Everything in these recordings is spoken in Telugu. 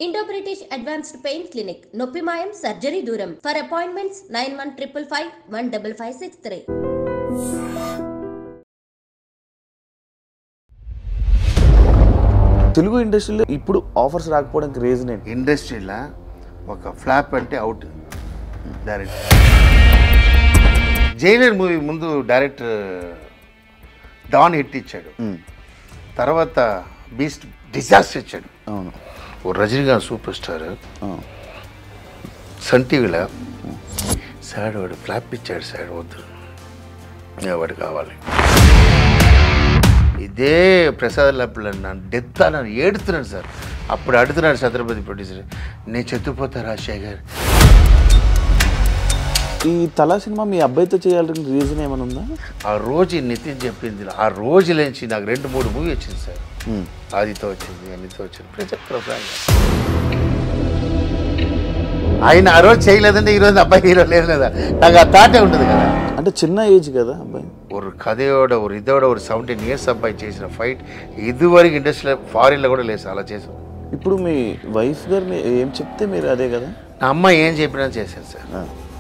Indo-British Advanced Pain Clinic, Noppimayam Surgery Duram. For appointments 9155515563. Telugu ఇండస్ట్రీలో ఇప్పుడు ఆఫర్స్ రాకపోవడానికి రీజన్ ఏంటి? ఇండస్ట్రీలో ఒక ఫ్లాప్ అంటే అవుట్ డైరెక్టర్. జైలర్ మూవీ ముందు డైరెక్టర్ డాన్ హిట్ ఇచ్చాడు, తర్వాత బీస్ట్ డిజాస్టర్ ఇచ్చాడు. అవును, ఓ రజనీకాంత్ సూపర్ స్టార్ సన్ టీవీలో సాడ్ వాడు ఫ్లాప్ ఇచ్చాడు. సాడ్ వద్దు, వాడు కావాలి. ఇదే ప్రసాద్ లాప్లో నన్ను డెత్ అని ఏడుతున్నాడు సార్. అప్పుడు అడుగుతున్నాడు ఛత్రపతి ప్రొడ్యూసర్, నేను చెత్తుపోతా రాజశేఖర్. ఈ తలా సినిమా మీ అబ్బాయితో చేయాలని రీజన్ ఏమైనా ఉందా? ఆ రోజు నితిన్ చెప్పింది, ఆ రోజు లేచి నాకు 2-3 మూవీ వచ్చింది సార్. ఆదితో వచ్చింది, అన్నితో వచ్చింది. ఆయన ఆ రోజు చేయలేదంటే ఈరోజు అబ్బాయి హీరో లేదు కదా, నాకు ఆ థాటే ఉంటుంది కదా. అంటే చిన్న ఏజ్ కదా అబ్బాయి. ఒక కథయోడ ఒక ఇదోడ ఒక 17 years అబ్బాయి చేసిన ఫైట్ ఇదివరకు ఇండస్ట్రీలో ఫారిన్లో కూడా లేదు అలా చేసాం. ఇప్పుడు మీ వైఫ్ గారిని ఏం చెప్తే మీరు అదే కదా? నా అమ్మాయి ఏం చెప్పినా చేశాను సార్.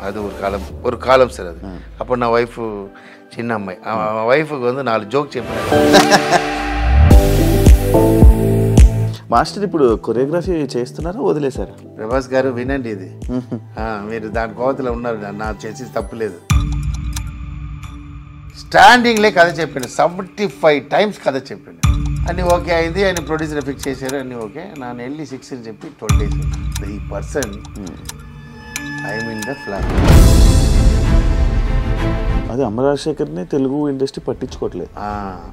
అది ఒక కాలం సార్. అది అప్పుడు నా వైఫ్ చిన్న అమ్మాయి, ఆ వైఫ్ 4 జోక్ చెప్పిన. మాస్టర్ ఇప్పుడు కొరియోగ్రఫీ చేస్తున్నారా వదిలేశారా? ప్రభాస్ గారు వినండి ఇది, మీరు దాని కోతలో ఉన్నారు, నా చేసి తప్పులేదు. స్టాండింగ్లే కథ చెప్పాను, 75 times కథ చెప్పాను. అన్నీ ఓకే అయింది, ఆయన ప్రొడ్యూసర్ ఫిక్స్ చేశారు, అన్నీ ఓకే. నేను వెళ్ళి 6 అని చెప్పి 12 days. ఈ person I'm in the flat. అదే అమర్ రాజశేఖర్ని తెలుగు ఇండస్ట్రీ పట్టించుకోవట్లేదు.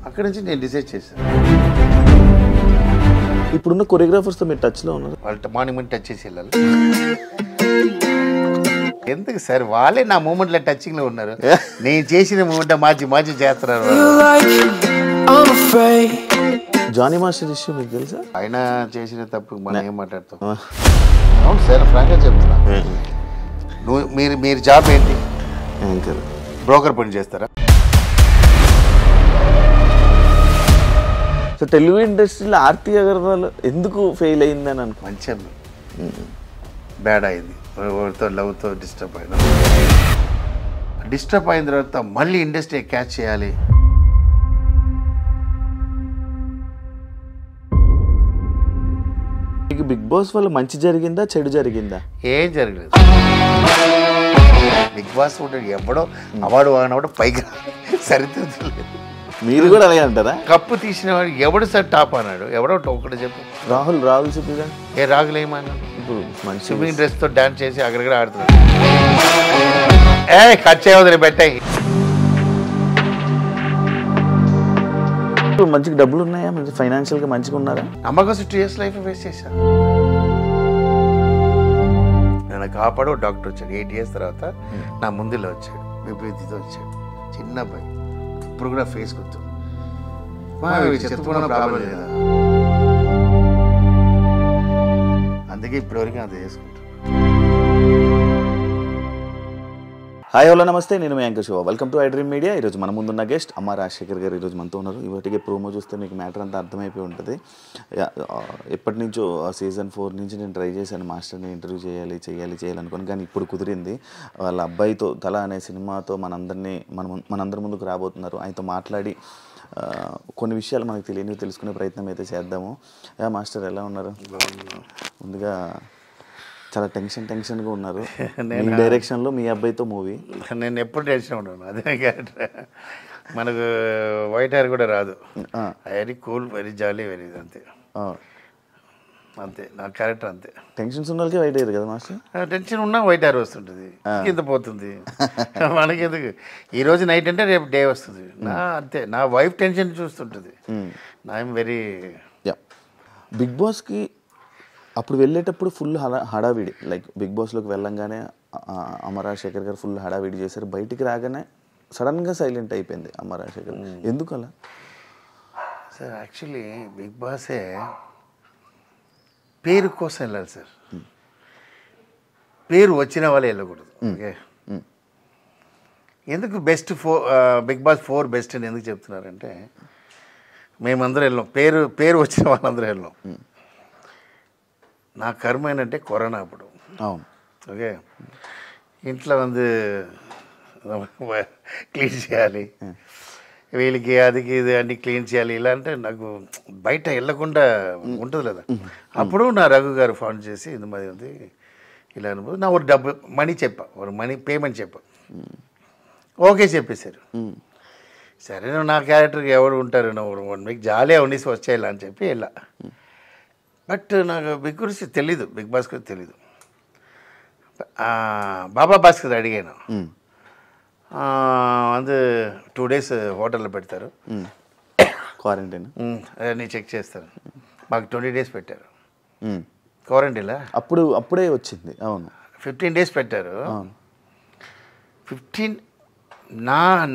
అక్కడి నుంచి నేను డిసైడ్ చేశాను. ఇప్పుడున్న కొరియోగ్రాఫర్స్తో మీరు టచ్లో ఉన్నారు? వాళ్ళ మార్నింగ్ టచ్ చేసి వెళ్ళాలి. ఎందుకు సార్, వాళ్ళే నా మూమెంట్లో టచింగ్లో ఉన్నారు. నేను చేసిన మూమెంట్ మార్చి చేస్తున్నారు. జానీ మాస్టర్ ఇష్యూ మీకు తెలుసా? ఆయన చేసిన తప్పు మనం ఏం మాట్లాడతాం? అవును సార్, ఫ్రాంక్గా చెప్తున్నా. మీరు జాబ్ ఏంటి? బ్రోకర్ పని చేస్తారా? సో తెలుగు ఇండస్ట్రీలో ఆర్తి అగర్వాల్ ఎందుకు ఫెయిల్ అయిందని అనుకో. మంచిగా బ్యాడ్ అయింది, ఎవరితో లవ్తో డిస్టర్బ్ అయిన తర్వాత మళ్ళీ ఇండస్ట్రీ క్యాచ్ చేయాలి. మీకు బిగ్ బాస్ వల్ల మంచి జరిగిందా చెడు జరిగిందా? ఏం జరగలేదు. బిగ్ బాస్ ఎవడో అవార్డు వాడినప్పుడు పైగా సరిదిద్దలేదు. మీరు కూడా అలాగే అంటారా? కప్పు తీసిన వాడు ఎవడు సార్ టాప్ అన్నాడు? ఎవడో ఒకటి చెప్పు. రాహుల్ చెప్పిగా. ఏ రాహుల్ ఏమన్నాడు? ఇప్పుడు మంచి స్విమ్మింగ్ డ్రెస్తో డాన్స్ చేసి అక్కడక్కడ ఆడుతున్నాడు. కట్ చేయవద్దు, పెట్టాయి. మంచిగా డబ్బులు ఉన్నాయా? మంచి ఫైనాన్షియల్గా మంచిగా ఉన్నారా? నమ్మకం 2 years లైఫ్ వేస్ట్ చేశాను. నన్ను కాపాడు డాక్టర్ వచ్చాడు 8 years తర్వాత. నా ముందులో వచ్చాడు, విభూతితో వచ్చాడు, చిన్న అబ్బాయి. ఇప్పుడు కూడా ఫేస్ గుర్తు. చెప్పుకున్న ప్రాబ్లం లేదా, అందుకే ఇప్పటివరకు అది చేసుకుంటాను. హాయ్ హలో నమస్తే, నేను మీ anchor Shiva. Welcome to iDream media. ఈరోజు మన ముందున్న గెస్ట్ అమర్ రాజశేఖర్ గారు ఈరోజు మనతో ఉన్నారు. ఇవాటికి ప్రోమో చూస్తే మీకు మ్యాటర్ అంతా అర్థమైపోయి ఉంటుంది. ఎప్పటి నుంచో సీజన్ 4 నుంచి నేను ట్రై చేశాను మాస్టర్ని ఇంటర్వ్యూ చేయాలి అనుకోని, కానీ ఇప్పుడు కుదిరింది. వాళ్ళ అబ్బాయితో తల అనే సినిమాతో మనందరి ముందుకు రాబోతున్నారు. ఆయనతో మాట్లాడి కొన్ని విషయాలు మనకు తెలియనివి తెలుసుకునే ప్రయత్నం అయితే చేద్దాము. మాస్టర్ ఎలా ఉన్నారు? ముందుగా చాలా టెన్షన్గా ఉన్నారు. మీ డైరెక్షన్లో మీ అబ్బాయితో మూవీ. నేను ఎప్పుడు టెన్షన్ ఉన్నాను. అదే మనకు వైట్ హెయిర్ కూడా రాదు. వెరీ కూల్, వెరీ జాలీ, వెరీ అంతే నా క్యారెక్టర్. అంతే టెన్షన్స్ ఉన్న వాళ్ళకి వైట్ హెయిర్ కదా మాస్టర్? టెన్షన్ ఉన్నా వైట్ హెయిర్ వస్తుంటుంది, కింద పోతుంది. మనకి ఎందుకు? ఈరోజు నైట్ అంటే రేపు డే వస్తుంది. అంతే, నా వైఫ్ టెన్షన్ చూస్తుంటుంది. I'm very. బిగ్ బాస్కి అప్పుడు వెళ్ళేటప్పుడు ఫుల్ హడావిడి, లైక్ బిగ్ బాస్లోకి వెళ్ళంగానే అమర్ రాజశేఖర్ గారు ఫుల్ హడావిడి చేశారు. బయటికి రాగానే సడన్గా సైలెంట్ అయిపోయింది అమర్ రాజశేఖర్. ఎందుకు అలా? సార్ యాక్చువల్లీ బిగ్ బాసే పేరు కోసం వెళ్ళాలి సార్. పేరు వచ్చిన వాళ్ళే వెళ్ళకూడదు. ఓకే, ఎందుకు బిగ్ బాస్ 4 బెస్ట్ అని ఎందుకు చెప్తున్నారంటే, మేమందరం వెళ్ళాం, పేరు వచ్చిన వాళ్ళందరూ వెళ్ళాం. నా కర్మ ఏంటంటే కరోనా అప్పుడు. అవును. ఓకే, ఇంట్లో క్లీన్ చేయాలి, వీళ్ళకి అదికి ఇది అన్ని క్లీన్ చేయాలి. ఇలా అంటే నాకు బయట వెళ్ళకుండా ఉంటుంది కదా. అప్పుడు నా రఘు గారు ఫోన్ చేసి ఇది మరి ఉంది ఇలా అనుభవం, నా ఒక డబ్బు మనీ చెప్పా, ఒక మనీ పేమెంట్ చెప్పా. ఓకే చెప్పేశారు. సరే నువ్వు నా క్యారెక్టర్కి ఎవరు ఉంటారు, నువ్వు 1 వీక్ జాలీగా ఉండేసి వచ్చేయాలి అని చెప్పి వెళ్ళా. బట్ నాకు బిగ్ గురించి తెలీదు, బిగ్ బాస్ గురించి తెలీదు. బాబా భాస్కర్ అడిగాను, வந்து 2 days హోటల్లో పెడతారు, క్వారంటైన్ అన్నీ చెక్ చేస్తారు. మాకు 20 days పెట్టారు క్వారంటైన్లా. అప్పుడే వచ్చింది. అవును, 15 days పెట్టారు. 15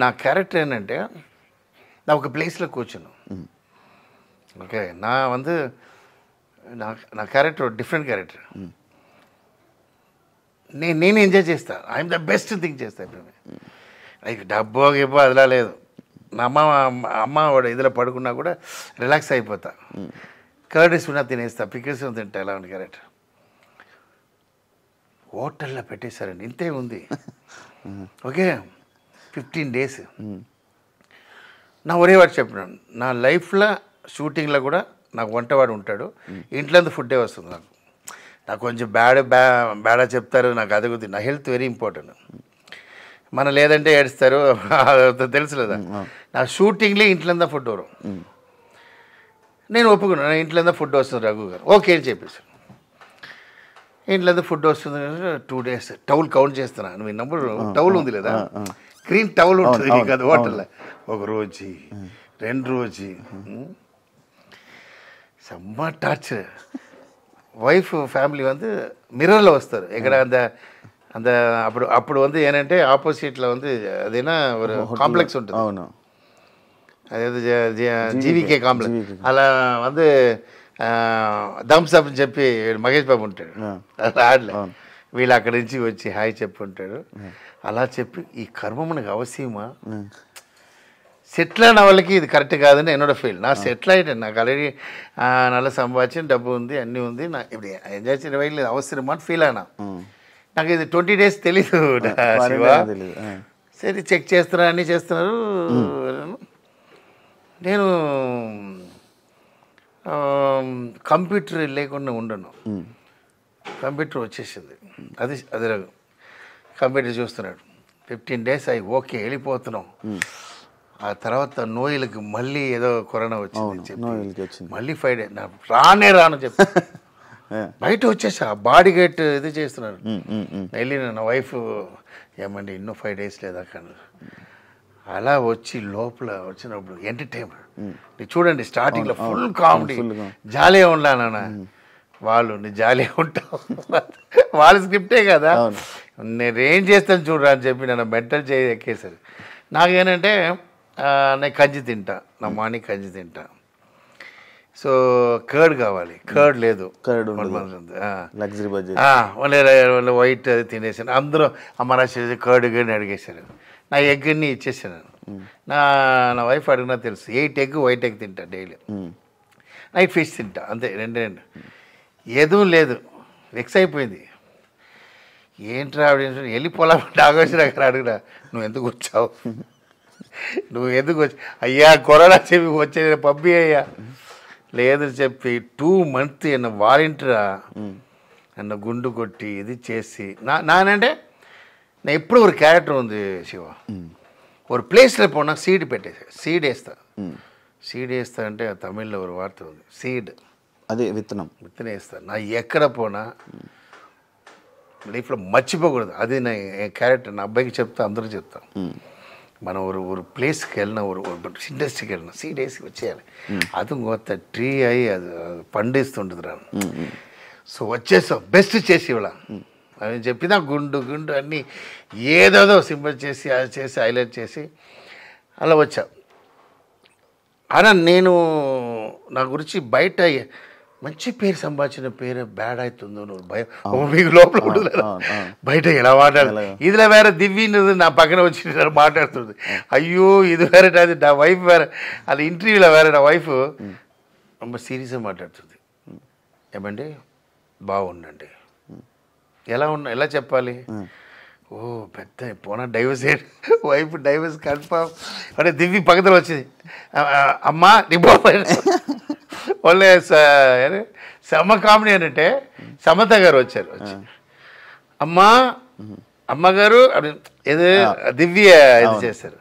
నా క్యారెక్టర్ ఏంటంటే నా ఒక ప్లేస్లో కూర్చున్నాను. ఓకే, నా క్యారెక్టర్ డిఫరెంట్ క్యారెక్టర్. నేను ఎంజాయ్ చేస్తాను, ఐఎమ్ ద బెస్ట్ థింగ్ చేస్తాను. ఇప్పుడు లైక్ డబ్బో గిబ్బో అదిలా లేదు. నా అమ్మ ఇదిలో పడుకున్నా కూడా రిలాక్స్ అయిపోతా, కర్రీస్ ఉన్నా తినేస్తా, పికిల్స్ తింటా. ఎలా ఉంది క్యారెక్టర్. హోటల్లో పెట్టేశారండి, ఇంతే ఉంది. Okay, 15 days. నా ఒరే వాడు చెప్పినాను, నా లైఫ్లో షూటింగ్లో కూడా నాకు వంటవాడు ఉంటాడు, ఇంట్లో ఫుడ్డే వస్తుంది. నాకు కొంచెం బ్యాడా చెప్తారు, నాకు అది కొద్ది. నా హెల్త్ వెరీ ఇంపార్టెంట్. మన లేదంటే ఏడుస్తారు, తెలుసు లేదా. నా షూటింగ్లో ఇంట్లో ఫుడ్ వரும். నేను ఒప్పుకున్నాను, ఇంట్లో ఫుడ్ వస్తుంది రఘు గారు. ఓకే అని చెప్పేసి ఇంట్లో ఫుడ్ వస్తుంది. 2 days టౌల్ కౌంట్ చేస్తున్నా. నువ్వు నంబర్ టౌల్ ఉంది లేదా, గ్రీన్ టౌల్ ఉంటుంది కదా హోటల్లో. 1 రోజు 2 రోజు செம்ம டார்ச்சர். వైఫ్ ఫ్యామిలీ మిర్రర్లో వస్తారు ఎక్కడ அந்த అప్పుడు ఏంటంటే ఆపోజిట్లో అదేనా ஒரு కాంప్లెక్స్ ఉంటుంది. అవును, అదేదో జీవికే కాంప్లెక్స్. అలా థమ్స్ అప్ అని చెప్పి మహేష్ బాబు ఉంటాడు, ఆడలే వీళ్ళు అక్కడి నుంచి వచ్చి హాయ్ చెప్పి ఉంటాడు. అలా చెప్పి ఈ కర్మ మనకు అవసరమా, సెటిల్ అయిన వాళ్ళకి ఇది కరెక్ట్ కాదని என்னோட ఫీల్. నా సెటిల్ అయిటాను, నాకు ఆల్రెడీ నల్ల సంపాదించిన డబ్బు ఉంది, అన్నీ ఉంది, నా ఇప్పుడు ఎంజాయ్ చేయడం వల్ల అవసరమా అని ఫీల్ అయినా. నాకు ఇది 20 days తెలీదు శివ. సరే చెక్ చేస్తున్నారు, అన్నీ చేస్తున్నారు. నేను కంప్యూటర్ లేకుండా ఉండను, కంప్యూటర్ వచ్చేసింది. అది కంప్యూటర్ చూస్తున్నాడు. 15 days అయ్యి ఓకే వెళ్ళిపోతున్నాం. ఆ తర్వాత నోయిలకి మళ్ళీ ఏదో కరోనా వచ్చింది చెప్పి మళ్ళీ 5 days రాను చెప్పి బయట వచ్చేసా. బాడీ గేట్ ఇది చేస్తున్నారు. వెళ్ళిన నా వైఫ్ ఏమండి ಇನ್ನೂ 5 days లేదా కానీ అలా వచ్చి లోపల వచ్చినప్పుడు ఎంటర్టైన్మెంట్ చూడండి. స్టార్టింగ్లో ఫుల్ కామెడీ, జాలీగా ఉండాలన్నా. వాళ్ళు నీ జాలీగా ఉంటావు, వాళ్ళ స్క్రిప్టే కదా, నేనేం చేస్తాను చూడరా అని చెప్పి నన్ను మెంటల్ ఎక్కేసారు. నాకేంటంటే నేను కంచి తింటా, నా మార్నింగ్ కంచి తింటా. సో కర్డ్ కావాలి, కర్డ్ లేదు, వైట్ అది తినేసాను. అందరూ అమ్మ కర్డ్ గని అడిగేశారు. నా ఎగ్ అన్ని ఇచ్చేసాను. నా వైఫ్ అడిగినా తెలుసు, 8 egg వైట్ ఎగ్ తింటా డైలీ. నైట్ ఫిష్ తింటా, అంతే, 2 ఏదో లేదు. వెక్స్ అయిపోయింది. ఏంట్రా వెళ్ళిపోలామంటే ఆగోసిన అక్కడ అడుగురా, నువ్వు ఎందుకు వచ్చావు, నువ్వు ఎందుకు వచ్చి, అయ్యా కరోనా చెప్పి వచ్చే పంపి అయ్యా లేదు చెప్పి 2 months என்ன వాలంటీరా నన్ను గుండు కొట్టి ఇది చేసి నానంటే நான் எப்படி ஒரு கேரக்டர் சிவா ஒரு பிளேஸில் போனால் சீடு పెట్టేసా, సీడ్ వేస్తా. సీడ్ వేస్తా అంటే తమిళ్లో ఒక వార్త ఉంది, సీడ్ అదే విత్తనం వేస్తా. నా ఎక్కడ పోనా లైఫ్లో మర్చిపోకూడదు. అది నా క్యారెక్టర్. నా అబ్బాయికి చెప్తా, అందరూ చెప్తా. మనం ஒரு ప్లేస్కి వెళ్ళినా ஒரு ఇండస్ట్రీకి వెళ్ళినా సీడ్ వేసి వచ్చేయాలి. అది కొత్త ట్రీ అయ్యి అది పండిస్తుంటుంది రా. సో వచ్చేసాం, బెస్ట్ చేసి ఇవ్వాల అని చెప్పినా గుండు అన్నీ ఏదేదో సింబల్ చేసి అది చేసి హైలైట్ చేసి అలా వచ్చా. అలా నేను నా గురించి బయట మంచి పేరు సంపాదించిన పేరు బ్యాడ్ అవుతుందో నువ్వు భయం మీకు లోపల ఉండదు. బయట ఎలా మాట్లాడు, ఇదిలో వేరే దివ్యనది నా పక్కన వచ్చి మాట్లాడుతుంది. అయ్యో ఇది వేరే, అది నా వైఫ్ వేరే. అది ఇంటర్వ్యూలో వేరే నా వైఫ్ ரொம்ப సీరియస్గా మాట్లాడుతుంది. ఏమండి బాగుండండి. ఎలా చెప్పాలి? ఓ పెద్ద పోనా డైవర్స్ వైఫ్ డైవర్స్ కన్ఫర్మ్ అంటే దివ్య పక్కన వచ్చింది. అమ్మా నీ వాళ్ళే సమ కామెడీ అంటే సమత గారు వచ్చారు. అమ్మగారు ఏదో దివ్య ఇది చేశారు.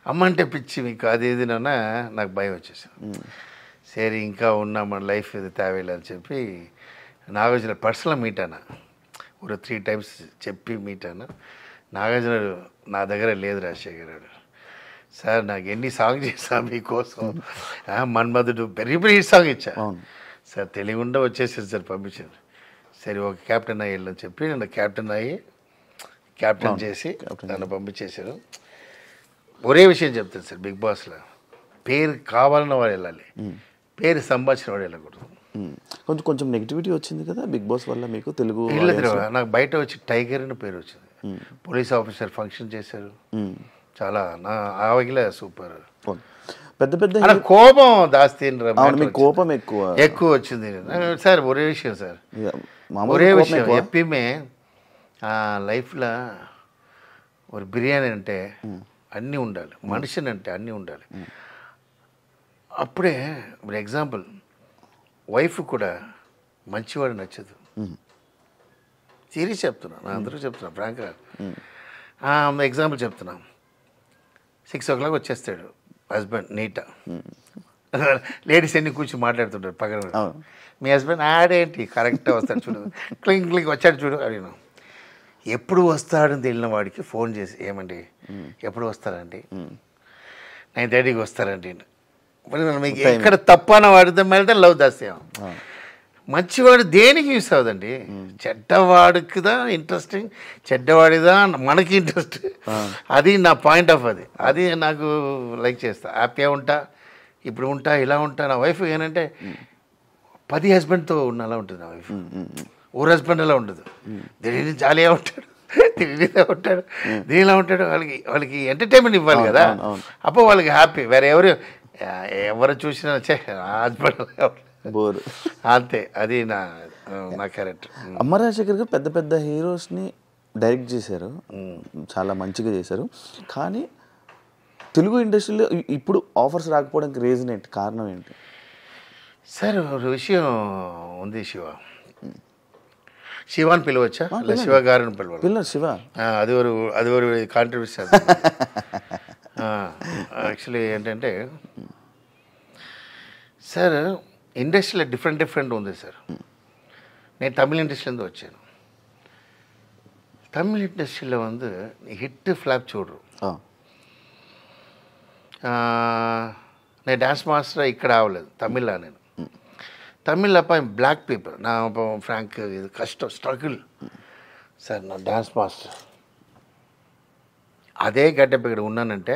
అమ్మ అంటే పిచ్చి మీకు అది ఇది నాకు భయం వచ్చేసాను. సరే ఇంకా ఉన్నా మన లైఫ్ ఇది తేవేలే అని చెప్పి నాగార్జున పర్సనల్ మీట్ అన్న ఒక 3 times చెప్పి మీట్ అన్న. నాగార్జున నా దగ్గర లేదు రాజశేఖర్ గారు. సార్ నాకు ఎన్ని సాంగ్ చేసా మీకోసం, మన్మధుడు వెరీ వెరీ సాంగ్ ఇచ్చా సార్, తెలియకుండా వచ్చేసారు సార్, పంపించారు. సరే ఒక క్యాప్టెన్ అయ్యి వెళ్ళని చెప్పి నన్ను క్యాప్టెన్ చేసి నన్ను పంపించేశారు. ఒరే విషయం చెప్తాను సార్, బిగ్ బాస్లో పేరు కావాలన్న వాడు వెళ్ళాలి, పేరు సంపాదించిన వాడు వెళ్ళకూడదు. కొంచెం నెగిటివిటీ వచ్చింది కదా బిగ్ బాస్ వల్ల మీకు తెలుగు? నాకు బయట వచ్చి టైగర్ అని పేరు వచ్చింది. పోలీస్ ఆఫీసర్ ఫంక్షన్ చేశారు, చాలా నా ఆవగిలే సూపర్. పెద్ద కోపం దాస్తి, కోపం ఎక్కువ వచ్చింది సార్. ఒరే విషయం సార్, ఒరే విషయం ఎప్పమే లైఫ్లో ఒక బిర్యానీ అంటే అన్నీ ఉండాలి, మనిషిని అంటే అన్నీ ఉండాలి. అప్పుడే ఇప్పుడు ఎగ్జాంపుల్ వైఫ్ కూడా మంచివాడు నచ్చదు. సీరియస్ చెప్తున్నా, నా అందరూ చెప్తున్నా ఫ్రాంక్గా. ఎగ్జాంపుల్ చెప్తున్నా, 6 o'clock వచ్చేస్తాడు హస్బెండ్ నీటా, లేడీస్ ఎన్ని కూర్చొని మాట్లాడుతుంటారు పక్కన. మీ హస్బెండ్ ఆడేంటి కరెక్ట్గా వస్తాడు చూడు, క్లింగ్ వచ్చాడు చూడు అడిగిన. ఎప్పుడు వస్తాడని తెలియని వాడికి ఫోన్ చేసి ఏమండి ఎప్పుడు వస్తారండి, 9:30కి వస్తారండి. మీకు ఎక్కడ తప్పన వాడితే వెళ్తే లవ్ దాస్యం. మంచివాడు దేనికి యూస్ అవుదండి, చెడ్డవాడికిదా ఇంట్రెస్టింగ్, చెడ్డవాడిదా మనకి ఇంట్రెస్ట్. అది నా పాయింట్ ఆఫ్ అది నాకు లైక్ చేస్తా, హ్యాపీగా ఉంటా, ఇప్పుడు ఉంటా, ఇలా ఉంటా. నా వైఫ్ ఏంటంటే 10 హస్బెండ్తో ఉన్న అలా ఉంటుంది నా వైఫ్. ఓ హస్బెండ్ అలా ఉండదు, దీని జాలీగా ఉంటాడు, దీనిలా ఉంటాడు, దీనిలా ఉంటాడు. వాళ్ళకి ఎంటర్టైన్మెంట్ ఇవ్వాలి కదా, అప్పుడు వాళ్ళకి హ్యాపీ. వేరే ఎవరు చూసినా హస్బెండ్ బోర్ అంతే. అది నా క్యారెక్టర్. అమ్మ రాజశేఖర్ గారు పెద్ద హీరోస్ని డైరెక్ట్ చేశారు, చాలా మంచిగా చేశారు. కానీ తెలుగు ఇండస్ట్రీలో ఇప్పుడు ఆఫర్స్ రాకపోవడానికి రీజన్ ఏంటి, కారణం ఏంటి సార్? ఒక విషయం ఉంది, శివాని పిలవచ్చా? శివ గారిని పిలవాలి. శివ అది ఒక కాంట్రిబ్యూషన్. యాక్చువల్లీ ఏంటంటే సార్ ఇండస్ట్రీలో డిఫరెంట్ ఉంది సార్. నేను తమిళ ఇండస్ట్రీలో వచ్చాను. తమిళ ఇండస్ట్రీలో హిట్ ఫ్లాప్ చూడరు. నేను డాన్స్ మాస్టర్ ఇక్కడ అవ్వలేదు తమిళ్లో. నేను తమిళ్ అప్ప బ్లాక్ పీపుల్ నా ఫ్రాంక్ ఇది కష్టం స్ట్రగుల్ సార్. నా డాన్స్ మాస్టర్ అదే గడ్డపై ఇక్కడ ఉన్నానంటే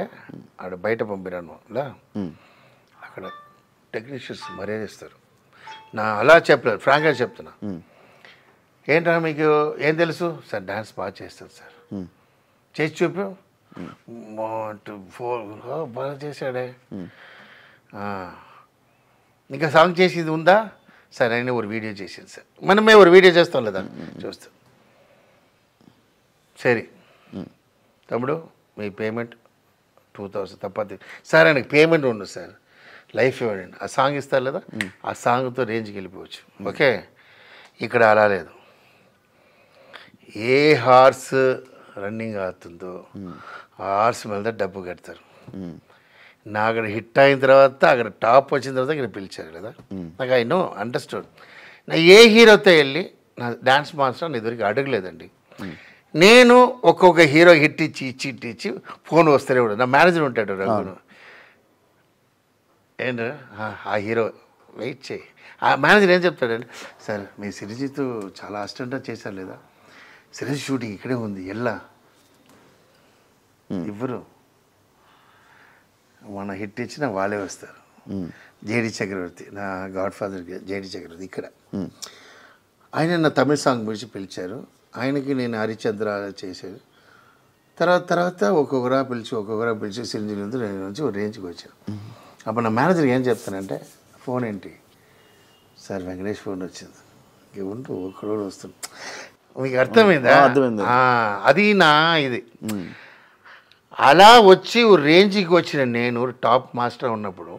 ఆడ బయట పంపినాను అక్కడ టెక్నీషియన్స్ మర్యాదిస్తారు. నా అలా చెప్పలేదు, ఫ్రాంక్గా చెప్తున్నా. ఏంటన్నా మీకు ఏం తెలుసు సార్? డాన్స్ బాగా చేస్తారు సార్, చేసి చూపు. బాగా చేశాడే, ఇంకా సాంగ్ చేసేది ఉందా సార్? అయినా ఒక వీడియో చేసేది సార్, మనమే ఒక వీడియో చేస్తాం లేదా చూస్తాం. సరే తమ్ముడు మీ పేమెంట్ 2000 తప్పది సార్. ఆయనకి పేమెంట్ ఉండదు సార్, లైఫ్ ఇవ్వండి. ఆ సాంగ్ ఇస్తారు లేదా, ఆ సాంగ్తో రేంజ్కి వెళ్ళిపోవచ్చు. ఓకే, ఇక్కడ అలా లేదు. ఏ హార్స్ రన్నింగ్ అవుతుందో ఆ హార్స్ మీద డబ్బు కడతారు. నా అక్కడ హిట్ అయిన తర్వాత అక్కడ టాప్ వచ్చిన తర్వాత ఇక్కడ పిలిచారు కదా, నాకు ఐ నో అండర్స్టూడ్. నా ఏ హీరోతో వెళ్ళి నా డాన్స్ మాస్టర్ నా ఇదివరకు అడగలేదండి. నేను ఒక్కొక్క హీరో హిట్ ఇచ్చి ఫోన్ వస్తూనే కూడా నా మేనేజర్ ఉంటాడు రఘును, ఏంట ఆ హీరో వెయిట్ చేయి. ఆ మేనేజర్ ఏం చెప్తాడంటే, సార్ మీ సిరిజిత్ చాలా అసిస్టెంట్గా చేశారు లేదా, సిరిజిత్ షూటింగ్ ఇక్కడే ఉంది ఎల్లా ఇవ్వరు, మన హిట్ ఇచ్చిన వాళ్ళే వస్తారు. జేడి చక్రవర్తి నా గాడ్ ఫాదర్ జేడి చక్రవర్తి ఇక్కడ, ఆయన నా తమిళ సాంగ్ గురించి పిలిచారు. ఆయనకి నేను హరిచంద్ర చేశాను. తర్వాత ఒక్కొక్కరా పిలిచి సిరింజిల్ నుంచి ఒక రేంజ్కి వచ్చాను. అప్పుడు నా మేనేజర్కి ఏం చెప్తానంటే, ఫోన్ ఏంటి సార్? వెంకటేష్ ఫోన్ వచ్చింది, ఉండు ఒకడు వస్తుంది. మీకు అర్థమైందా? అర్థమైంది. అది నా ఇది అలా వచ్చి రేంజ్కి వచ్చిన నేను టాప్ మాస్టర్ ఉన్నప్పుడు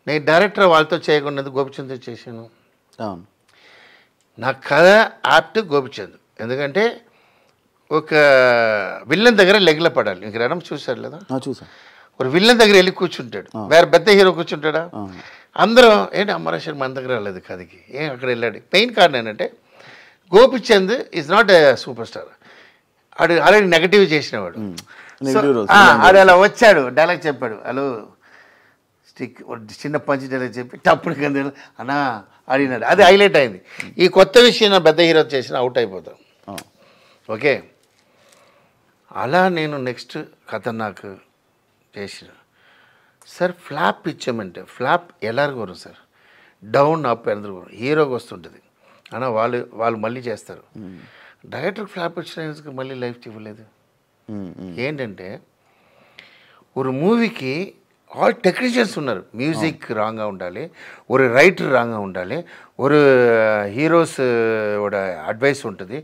నేను డైరెక్టర్ వాళ్ళతో చేయకుండా గోపిచంద్ చేశాను. అవును, నా కథ యాప్ట్ గోపిచంద్. ఎందుకంటే ఒక విల్లన్ దగ్గర లెగ్ల పడాలి. ఇంక రణం చూశారు లేదా? చూసాను. ఒక విల్లన్ దగ్గర వెళ్ళి కూర్చుంటాడు, వేరే పెద్ద హీరో కూర్చుంటాడా? అందరూ ఏంటి అమరేశ్వర్ మన దగ్గర రాలేదు కథకి, అక్కడ వెళ్ళాడు. మెయిన్ కారణం ఏంటంటే Gopichand is not a super star. ఆడు ఆల్రెడీ నెగటివ్ చేసినవాడు. ఆడు అలా వచ్చాడు, డైలాగ్ చెప్పాడు, హలో స్టిక్ చిన్న పంచి డైలాగ్ చెప్పి టప్పుడు కింద అన్నా ఆడినాడు. అది హైలైట్ అయింది. ఈ కొత్త విషయం నా పెద్ద హీరో చేసిన అవుట్ అయిపోతాం. ఓకే, అలా నేను నెక్స్ట్ ఖతర్నాక్ చేసిన. సార్ ఫ్లాప్ ఇచ్చామంటే ఫ్లాప్ ఎలాగో వரும் సార్, డౌన్ అప్ ఎందుకు హీరోకి వస్తుంటుంది అన్న వాళ్ళు మళ్ళీ చేస్తారు. డైరెక్టర్ ఫ్లాప్ వచ్చిన మళ్ళీ లైఫ్ ఇవ్వలేదు. ఏంటంటే ஒரு மூவிக்கு ஆல் டெக்னீஷியன்ஸ் ఉన్నారు. மியூசிக் ராங்கா ఉండాలి, ஒரு ரைட்டர் ராங்கா ఉండాలి, ஒரு హీరోస్ ఓడ అడ్వైస్ ఉంటుంది,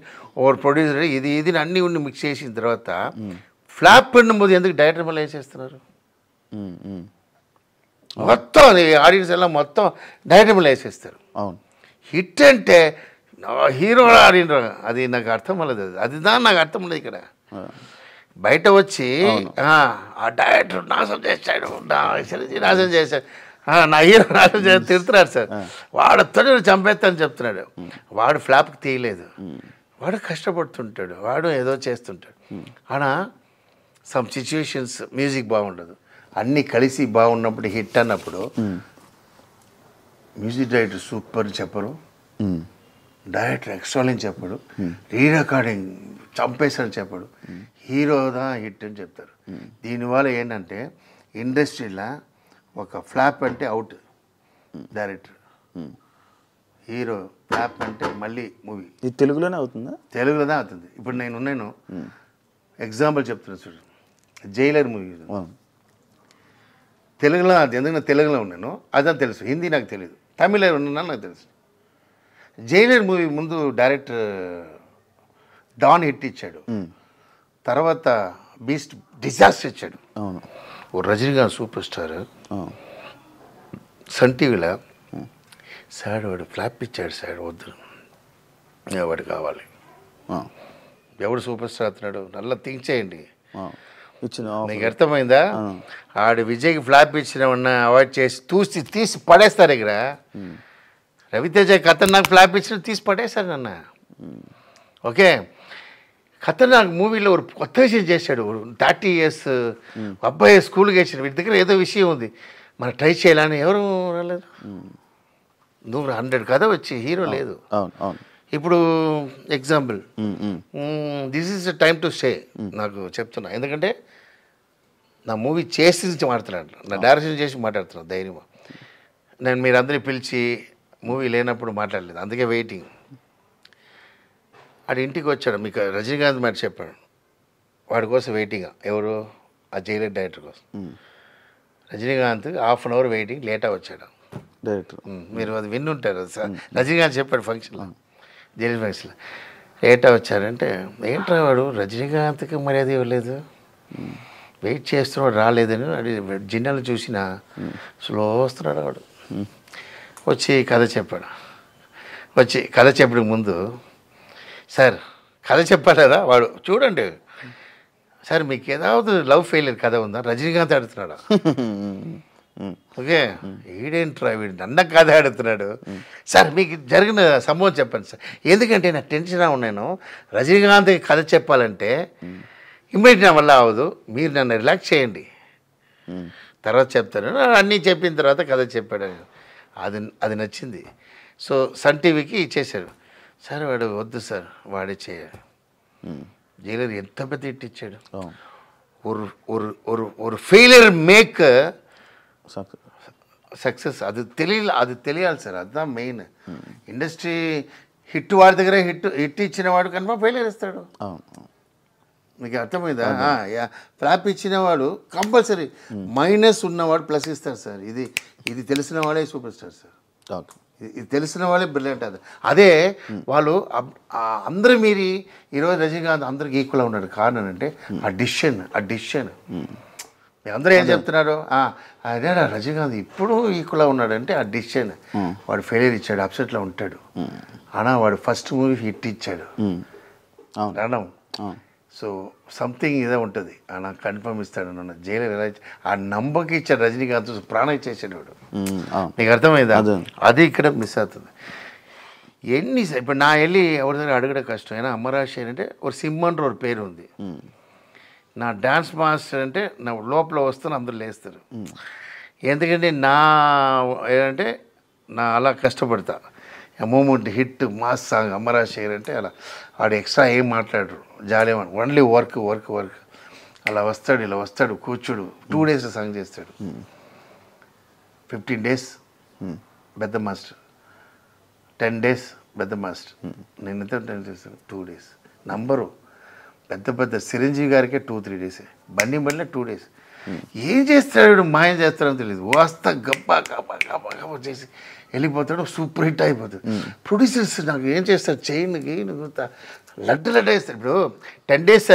ஒரு ప్రొడ్యూసర్ ఇది అన్నీ ఉండి మిక్స్ చేసిన తర్వాత ఫ్లాప్ పడినప్పుడు ఎందుకు డైరెక్టర్ మళ్ళీ వేసేస్తున్నారు? మొత్తం ఆడియన్స్ ఎல்லாம் మొత్తం డైరెక్టర్ మళ్ళీ వేసేస్తారు. అవును, హిట్ అంటే హీరో ఆడిన అది నాకు అర్థం అవ్వలేదు. అది నాకు అర్థం లేదు. ఇక్కడ బయట వచ్చి ఆ డైరెక్టర్ నాశనం చేశాడు, నాశనం చేశాడు, నా హీరో నాశనం చేసి తిడుతున్నాడు సార్. వాడితో చంపేస్తాను చెప్తున్నాడు. వాడు ఫ్లాప్కి తీయలేదు, వాడు కష్టపడుతుంటాడు, వాడు ఏదో చేస్తుంటాడు. అలా సమ్ సిచ్యువేషన్స్ మ్యూజిక్ బాగుండదు, అన్నీ కలిసి బాగున్నప్పుడు హిట్ అన్నప్పుడు మ్యూజిక్ డైరెక్టర్ సూపర్ చెప్పరు, డైరెక్టర్ ఎక్స్ట్రాలని చెప్పడు, రీ రికార్డింగ్ చంపేశాడు చెప్పడు, హీరోదా హిట్ అని చెప్తారు. దీనివల్ల ఏంటంటే ఇండస్ట్రీలో ఒక ఫ్లాప్ అంటే అవుట్ డైరెక్టర్, హీరో ఫ్లాప్ అంటే మళ్ళీ మూవీ. ఇది తెలుగులోనే అవుతుందా? తెలుగులోనే అవుతుంది. ఇప్పుడు నేను ఎగ్జాంపుల్ చెప్తున్నాను చూడు, జైలర్ మూవీ తెలుగులో అది, ఎందుకు నేను తెలుగులో ఉన్నాను అదని తెలుసు, హిందీ నాకు తెలియదు, తమిళ ఉన్నాను నాకు తెలుసు. జైలర్ మూవీ ముందు డైరెక్టర్ డాన్ హిట్ ఇచ్చాడు, తర్వాత బీస్ట్ డిజాస్టర్ ఇచ్చాడు. అవును, ఓ రజనీకాంత్ సూపర్ స్టార్ సన్ టీవీలో సార్ వాడు ఫ్లాప్ ఇచ్చాడు సార్, వద్దు వాడు కావాలి. ఎవడు సూపర్ స్టార్ అవుతున్నాడు నల్ల థింక్ చేయండి. నీకు అర్థమైందా? ఆడు విజయ్కి ఫ్లాప్ ఇచ్చిన అవాయిడ్ చేసి తీసి పడేస్తారు. ఇక్కడ రవితేజ ఖతర్నాక్ ఫ్లాప్ ఇచ్చిన తీసి పడేశారు నన్న. ఓకే, ఖతర్నాక్ మూవీలో ఒక కొత్త విషయం చేశాడు. 30 years అబ్బాయి స్కూల్కి వేసాడు, వీటి దగ్గర ఏదో విషయం ఉంది, మనం ట్రై చేయాలని ఎవరు రాలేదు. నువ్వు 100 కథ వచ్చి హీరో లేదు. ఇప్పుడు example this is the time to stay నాకు చెప్తున్నా. ఎందుకంటే నా మూవీ చేసి మాట్లాడుతున్నాను, నా డైరెక్షన్ చేసి మాట్లాడుతున్నాను ధైర్యం. నేను మీరందరినీ పిలిచి మూవీ లేనప్పుడు మాట్లాడలేదు, అందుకే వెయిటింగ్. ఆడు ఇంటికి వచ్చాడు, మీకు రజనీకాంత్ మాట చెప్పాడు, వాడి కోసం వెయిటింగ్. ఎవరు? ఆ జైలర్ డైరెక్టర్ కోసం. రజనీకాంత్ 1/2 hour వెయిటింగ్, లేటా వచ్చాడు డైరెక్టర్. మీరు అది విన్నుంటారు సార్, రజనీకాంత్ చెప్పాడు ఫంక్షన్లో, జైలర్ ఫంక్షన్లో లేటా వచ్చాడంటే, ఏంట్రా వాడు రజనీకాంత్కి మర్యాద ఇవ్వలేదు, వెయిట్ చేస్తున్నాడు రాలేదని అది జిన్నాలు చూసిన స్లో వస్తున్నాడు వాడు. వచ్చి కథ చెప్పాడు. వచ్చి కథ చెప్పడానికి ముందు, సార్ కథ చెప్పాడు కదా వాడు, చూడండి సార్ మీకు ఏதாவது లవ్ ఫెయిలియర్ కథ ఉందా? రజనీకాంత్ ఆడుతున్నాడు. ఓకే, ఈడేంట్రా వీడు నన్న కథ ఆడుతున్నాడు. సార్ మీకు జరిగిన సంభవం చెప్పండి సార్, ఎందుకంటే నాకు టెన్షన్గా ఉన్నాను, రజనీకాంత్ కథ చెప్పాలంటే ఇమ్మీడియట్ నా వల్ల అవ్వదు, మీరు నన్ను రిలాక్స్ చేయండి, తర్వాత చెప్తాను. అన్నీ చెప్పిన తర్వాత కథ చెప్పాడు. అది నచ్చింది. సో సన్ టీవీకి ఇచ్చేశారు. సార్ వాడు వద్దు సార్ వాడే చేయాలి. జైలర్ ఎంత పెద్ద హిట్ ఇచ్చాడు. ஒரு ఫెయిలియర్ మేక్ సక్సెస్, అది తెలియాలి సార్, அதுதான் మెయిన్. ఇండస్ట్రీ హిట్ వాడి దగ్గర హిట్ ఇచ్చిన వాడు కన్ఫర్మ్ ఫెయిలియర్ ఇస్తాడు. మీకు అర్థమైందా? ఫ్లాప్ ఇచ్చిన వాడు కంపల్సరీ మైనస్ ఉన్నవాడు ప్లస్ ఇస్తారు సార్. ఇది తెలిసిన వాడే సూపర్ స్టార్ సార్. ఇది తెలిసిన వాళ్ళే బ్రిలియంట్. అదే వాళ్ళు అందరూ మీరు ఈరోజు రజనీకాంత్ అందరికి ఈక్వల్గా ఉన్నాడు. కారణం అంటే ఆ డిసిషన్ అందరూ ఏం చెప్తున్నారు, అదే రజనీకాంత్ ఇప్పుడు ఈక్వల్గా ఉన్నాడంటే ఆ డిసిషన్. వాడు ఫెయిలియర్ ఇచ్చాడు, అప్సెట్లో ఉంటాడు, అన్నా వాడు ఫస్ట్ మూవీ హిట్ ఇచ్చాడు రణం. సో సంథింగ్ ఇదే ఉంటుంది, నాకు కన్ఫర్మ్ ఇస్తాడు నన్ను జైలు ఎలా ఆ నమ్మకి ఇచ్చాడు రజనీకాంత్, ప్రాణం ఇచ్చేసాడు వాడు. నీకు అర్థమైందా? అది ఇక్కడ మిస్ అవుతుంది. ఇప్పుడు నా వెళ్ళి ఎవరి దగ్గర అడగడం కష్టం. అయినా అమ్మరాశి అంటే ఒక సింహండ్ర ఒక పేరు ఉంది. నా డ్యాన్స్ మాస్టర్ అంటే నా లోపల వస్తాను, అందరూ లేస్తారు. ఎందుకంటే ఏంటంటే నా అలా కష్టపడతా. మూమెంట్ హిట్ మాస్ సాంగ్ అమ్మరాశేఖర్ అంటే అలా వాడు ఎక్స్ట్రా ఏం మాట్లాడరు, జాలేమని ఓన్లీ వర్క్ అలా వస్తాడు, ఇలా వస్తాడు, కూర్చుడు 2 days సాంగ్ చేస్తాడు. 15 days పెద్ద మాస్టర్, 10 days పెద్ద మాస్టర్. నేను ఎంత 10 చేస్తాను 2 days నంబరు. పెద్ద చిరంజీవి గారికే 2-3 days, బండి 2 days. ఏం చేస్తాడు, మాయం చేస్తాడని తెలియదు. వస్తా గబ్బా చేసి వెళ్ళిపోతాడు, సూపర్ హిట్ అయిపోతుంది. ప్రొడ్యూసర్స్ నాకు ఏం చేస్తారు, చైన్ లడ్డు వేస్తాడు. ఇప్పుడు 10 days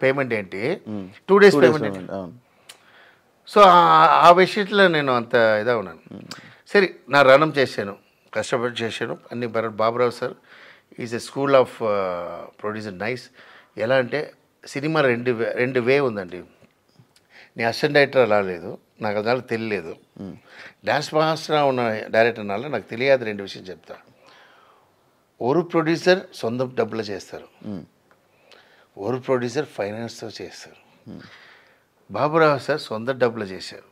పేమెంట్ ఏంటి, 2 days పేమెంట్ ఏంటి? సో ఆ విషయంలో నేను అంత ఇదా ఉన్నాను. సరే నా రణం చేశాను, కష్టపడి చేశాను అన్ని. Baburao sir is a school of producer, nice. ఎలా అంటే సినిమా రెండు వే ఉందండి. నేను అసిస్టెంట్ డైరెక్టర్ అలా లేదు, నాకు అదాలు తెలియలేదు. డాన్స్ మాస్టర్ ఉన్న డైరెక్టర్ అనాలి నాకు తెలియదు. 2 విషయం చెప్తా. ఓరు ప్రొడ్యూసర్ సొంత డబ్బులు చేస్తారు, ఓరు ప్రొడ్యూసర్ ఫైనాన్స్తో చేస్తారు. బాబురావు సార్ సొంత డబ్బులు చేశారు.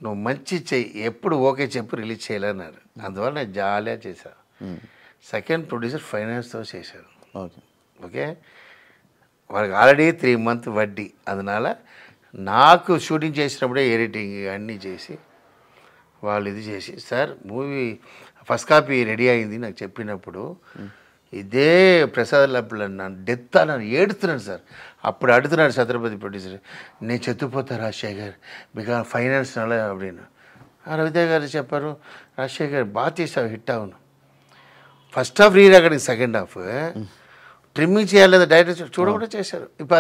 నువ్వు మంచి చెయ్యి, ఎప్పుడు ఓకే చెప్పు, రిలీజ్ చేయాలన్నారు. అందువల్ల నేను జాలిగా చేశాను. సెకండ్ ప్రొడ్యూసర్ ఫైనాన్స్తో చేశారు. ఓకే, వాళ్ళకి ఆల్రెడీ 3 months వడ్డీ. అందువల్ల నాకు షూటింగ్ చేసినప్పుడే ఎడిటింగ్ అన్నీ చేసి వాళ్ళు ఇది చేసి, sir movie first copy ready అయింది నాకు చెప్పినప్పుడు ఇదే ప్రసాద్ లబ్బులు అన్నాను, డెత్ అన్నాను, ఏడుతున్నాను సార్. అప్పుడు అడుగుతున్నాడు ఛత్రపతి ప్రొడ్యూసర్, నేను చెత్తుపోతా రాజశేఖర్ బికాస్ ఫైనాన్స్ అలా அப்படின்னு. రవితేజ గారు చెప్పారు, రాజశేఖర్ బాగా చేసావు, హిట్ అవును. ఫస్ట్ హాఫ్ రీరాకడానికి సెకండ్ హాఫ్ ట్రిమ్మింగ్ చేయాలి లేదా డైరెక్టర్ చూడకుండా చేశారు. ఇప్పుడు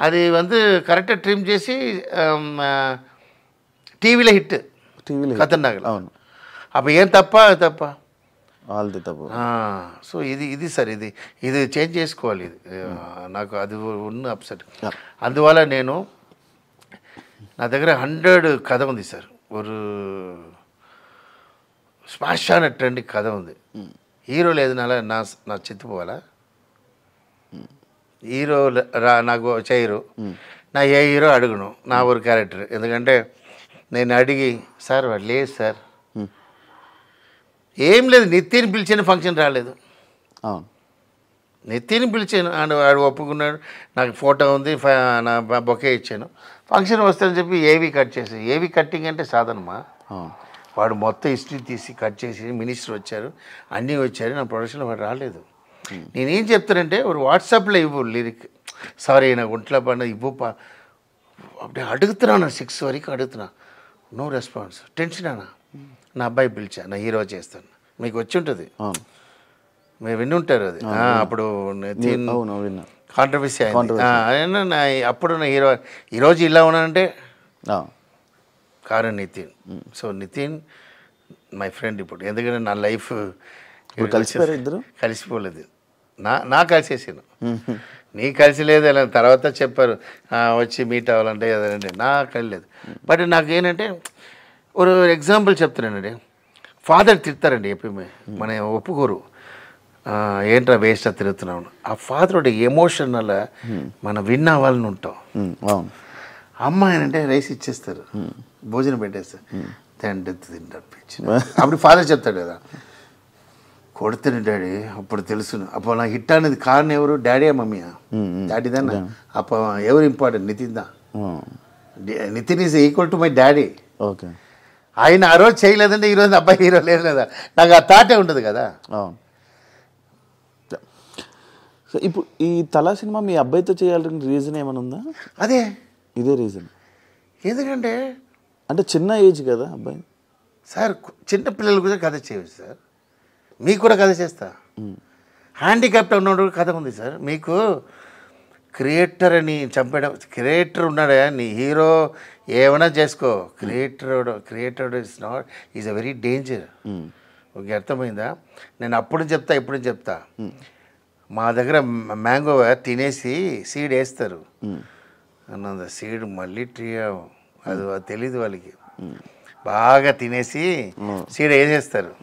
అది కరెక్ట్గా ట్రిమ్ చేసి టీవీలో హిట్ ఖతర్నాక్. అవును, అప్పుడు ఏం తప్ప వాళ్ళది తప్పు. సో ఇది సార్, ఇది చేంజ్ చేసుకోవాలి. ఇది నాకు అది ఉన్న అప్సెట్. అందువల్ల నేను నా దగ్గర 100 కథ ఉంది సార్. ఒక స్మాష్ ఆన్ ట్రెండ్ కథ ఉంది. హీరో లేదు నా చెత్తుపోవాలా, హీరో నాకు చేయరు, నా ఏ హీరో అడుగును నా ఒక క్యారెక్టర్. ఎందుకంటే నేను అడిగి సార్ వాడు లేదు సార్, ఏం లేదు, నితిన్ పిలిచిన ఫంక్షన్ రాలేదు. నితిన్ పిలిచాను, వాడు ఒప్పుకున్నాడు, నాకు ఫోటో ఉంది, నా బొకే ఇచ్చాను. ఫంక్షన్ వస్తుందని చెప్పి ఏవి కట్ చేసి, ఏవి కట్టింగ్ అంటే సాధనమా. వాడు మొత్తం హిస్టరీ తీసి కట్ చేసి మినిస్టర్ వచ్చారు, అన్నీ వచ్చారు, నా ప్రొడక్షన్లో వాడు రాలేదు. నేనేం చెప్తానంటే ఒక వాట్సాప్లో ఇవ్వు లిరిక్, సారీ నాకు ఒంట్లో పడిన ఇవ్వు అప్పుడే అడుగుతున్నాను. 6 వరకు అడుగుతున్నా, నో రెస్పాన్స్. టెన్షన్ అన్నా. నా అబ్బాయి పిలిచా, నా హీరో చేస్తాను, మీకు వచ్చి ఉంటుంది, మీరు విని ఉంటారు అది. అప్పుడు కాంట్రవర్సీ అయింది. అప్పుడు నా హీరో ఈరోజు ఇలా ఉన్నానంటే కారణం Nitin. So Nitin my friend ఇప్పుడు. ఎందుకంటే నా లైఫ్ కలిసిపోలేదు, నా కలిసేసాను, నీ కలిసి లేదు. ఇలా తర్వాత చెప్పారు వచ్చి మీట్ అవ్వాలంటే అదంటే నాకు కలియలేదు. బట్ నాకు ఏంటంటే ఒక ఎగ్జాంపుల్ చెప్తున్నానండి. ఫాదర్ తిడతారండి ఎప్పుడు, మన ఒప్పుకోరు, ఏంట్రా వేస్ట్ తిరుగుతున్నాను. ఆ ఫాదర్ ఒకటి ఎమోషనల్ మనం విన్ అవ్వాలని ఉంటాం. అమ్మ ఏంటంటే రైస్ ఇచ్చేస్తారు, భోజనం పెట్టేస్తారు, తింటారు. అప్పుడు ఫాదర్ చెప్తాడు కదా, కొడుతున్న డాడీ అప్పుడు తెలుసును. అప్పుడు నా హిట్ అనేది కారణం ఎవరు, డాడీయా మమ్మీయా? డాడీదానా? అప్పుడు ఎవరు ఇంపార్టెంట్, నితిన్ దా. Nitin is equal to my daddy. Okay, ఆయన ఆ రోజు చేయలేదంటే ఈరోజు అబ్బాయి హీరో లేదు లేదా, నాకు ఆ థాటే ఉంటుంది కదా. సో ఇప్పుడు ఈ తలా సినిమా మీ అబ్బాయితో చేయాలని రీజన్ ఏమైనా ఉందా? ఇదే రీజన్. ఎందుకంటే అంటే చిన్న ఏజ్ కదా అబ్బాయి. సార్ చిన్న పిల్లలు కూడా కథ చేయవచ్చు సార్, మీకు కూడా కథ చేస్తా. హ్యాండిక్యాప్ట్ ఉన్నోడు కథ ఉంది సార్. మీకు క్రియేటర్ అని చంపడం, క్రియేటర్ ఉన్నాడా, నీ హీరో ఏమైనా చేసుకో, creator is not, is a very danger. Okay, అర్థమైందా? నేను అప్పుడు చెప్తా, ఇప్పుడు చెప్తా. మా దగ్గర మ్యాంగో తినేసి సీడ్ వేస్తారు అన్నది, సీడ్ మళ్ళీ ట్రీ అది తెలీదు వాళ్ళకి. బాగా తినేసి సీడ్ వేసేస్తారు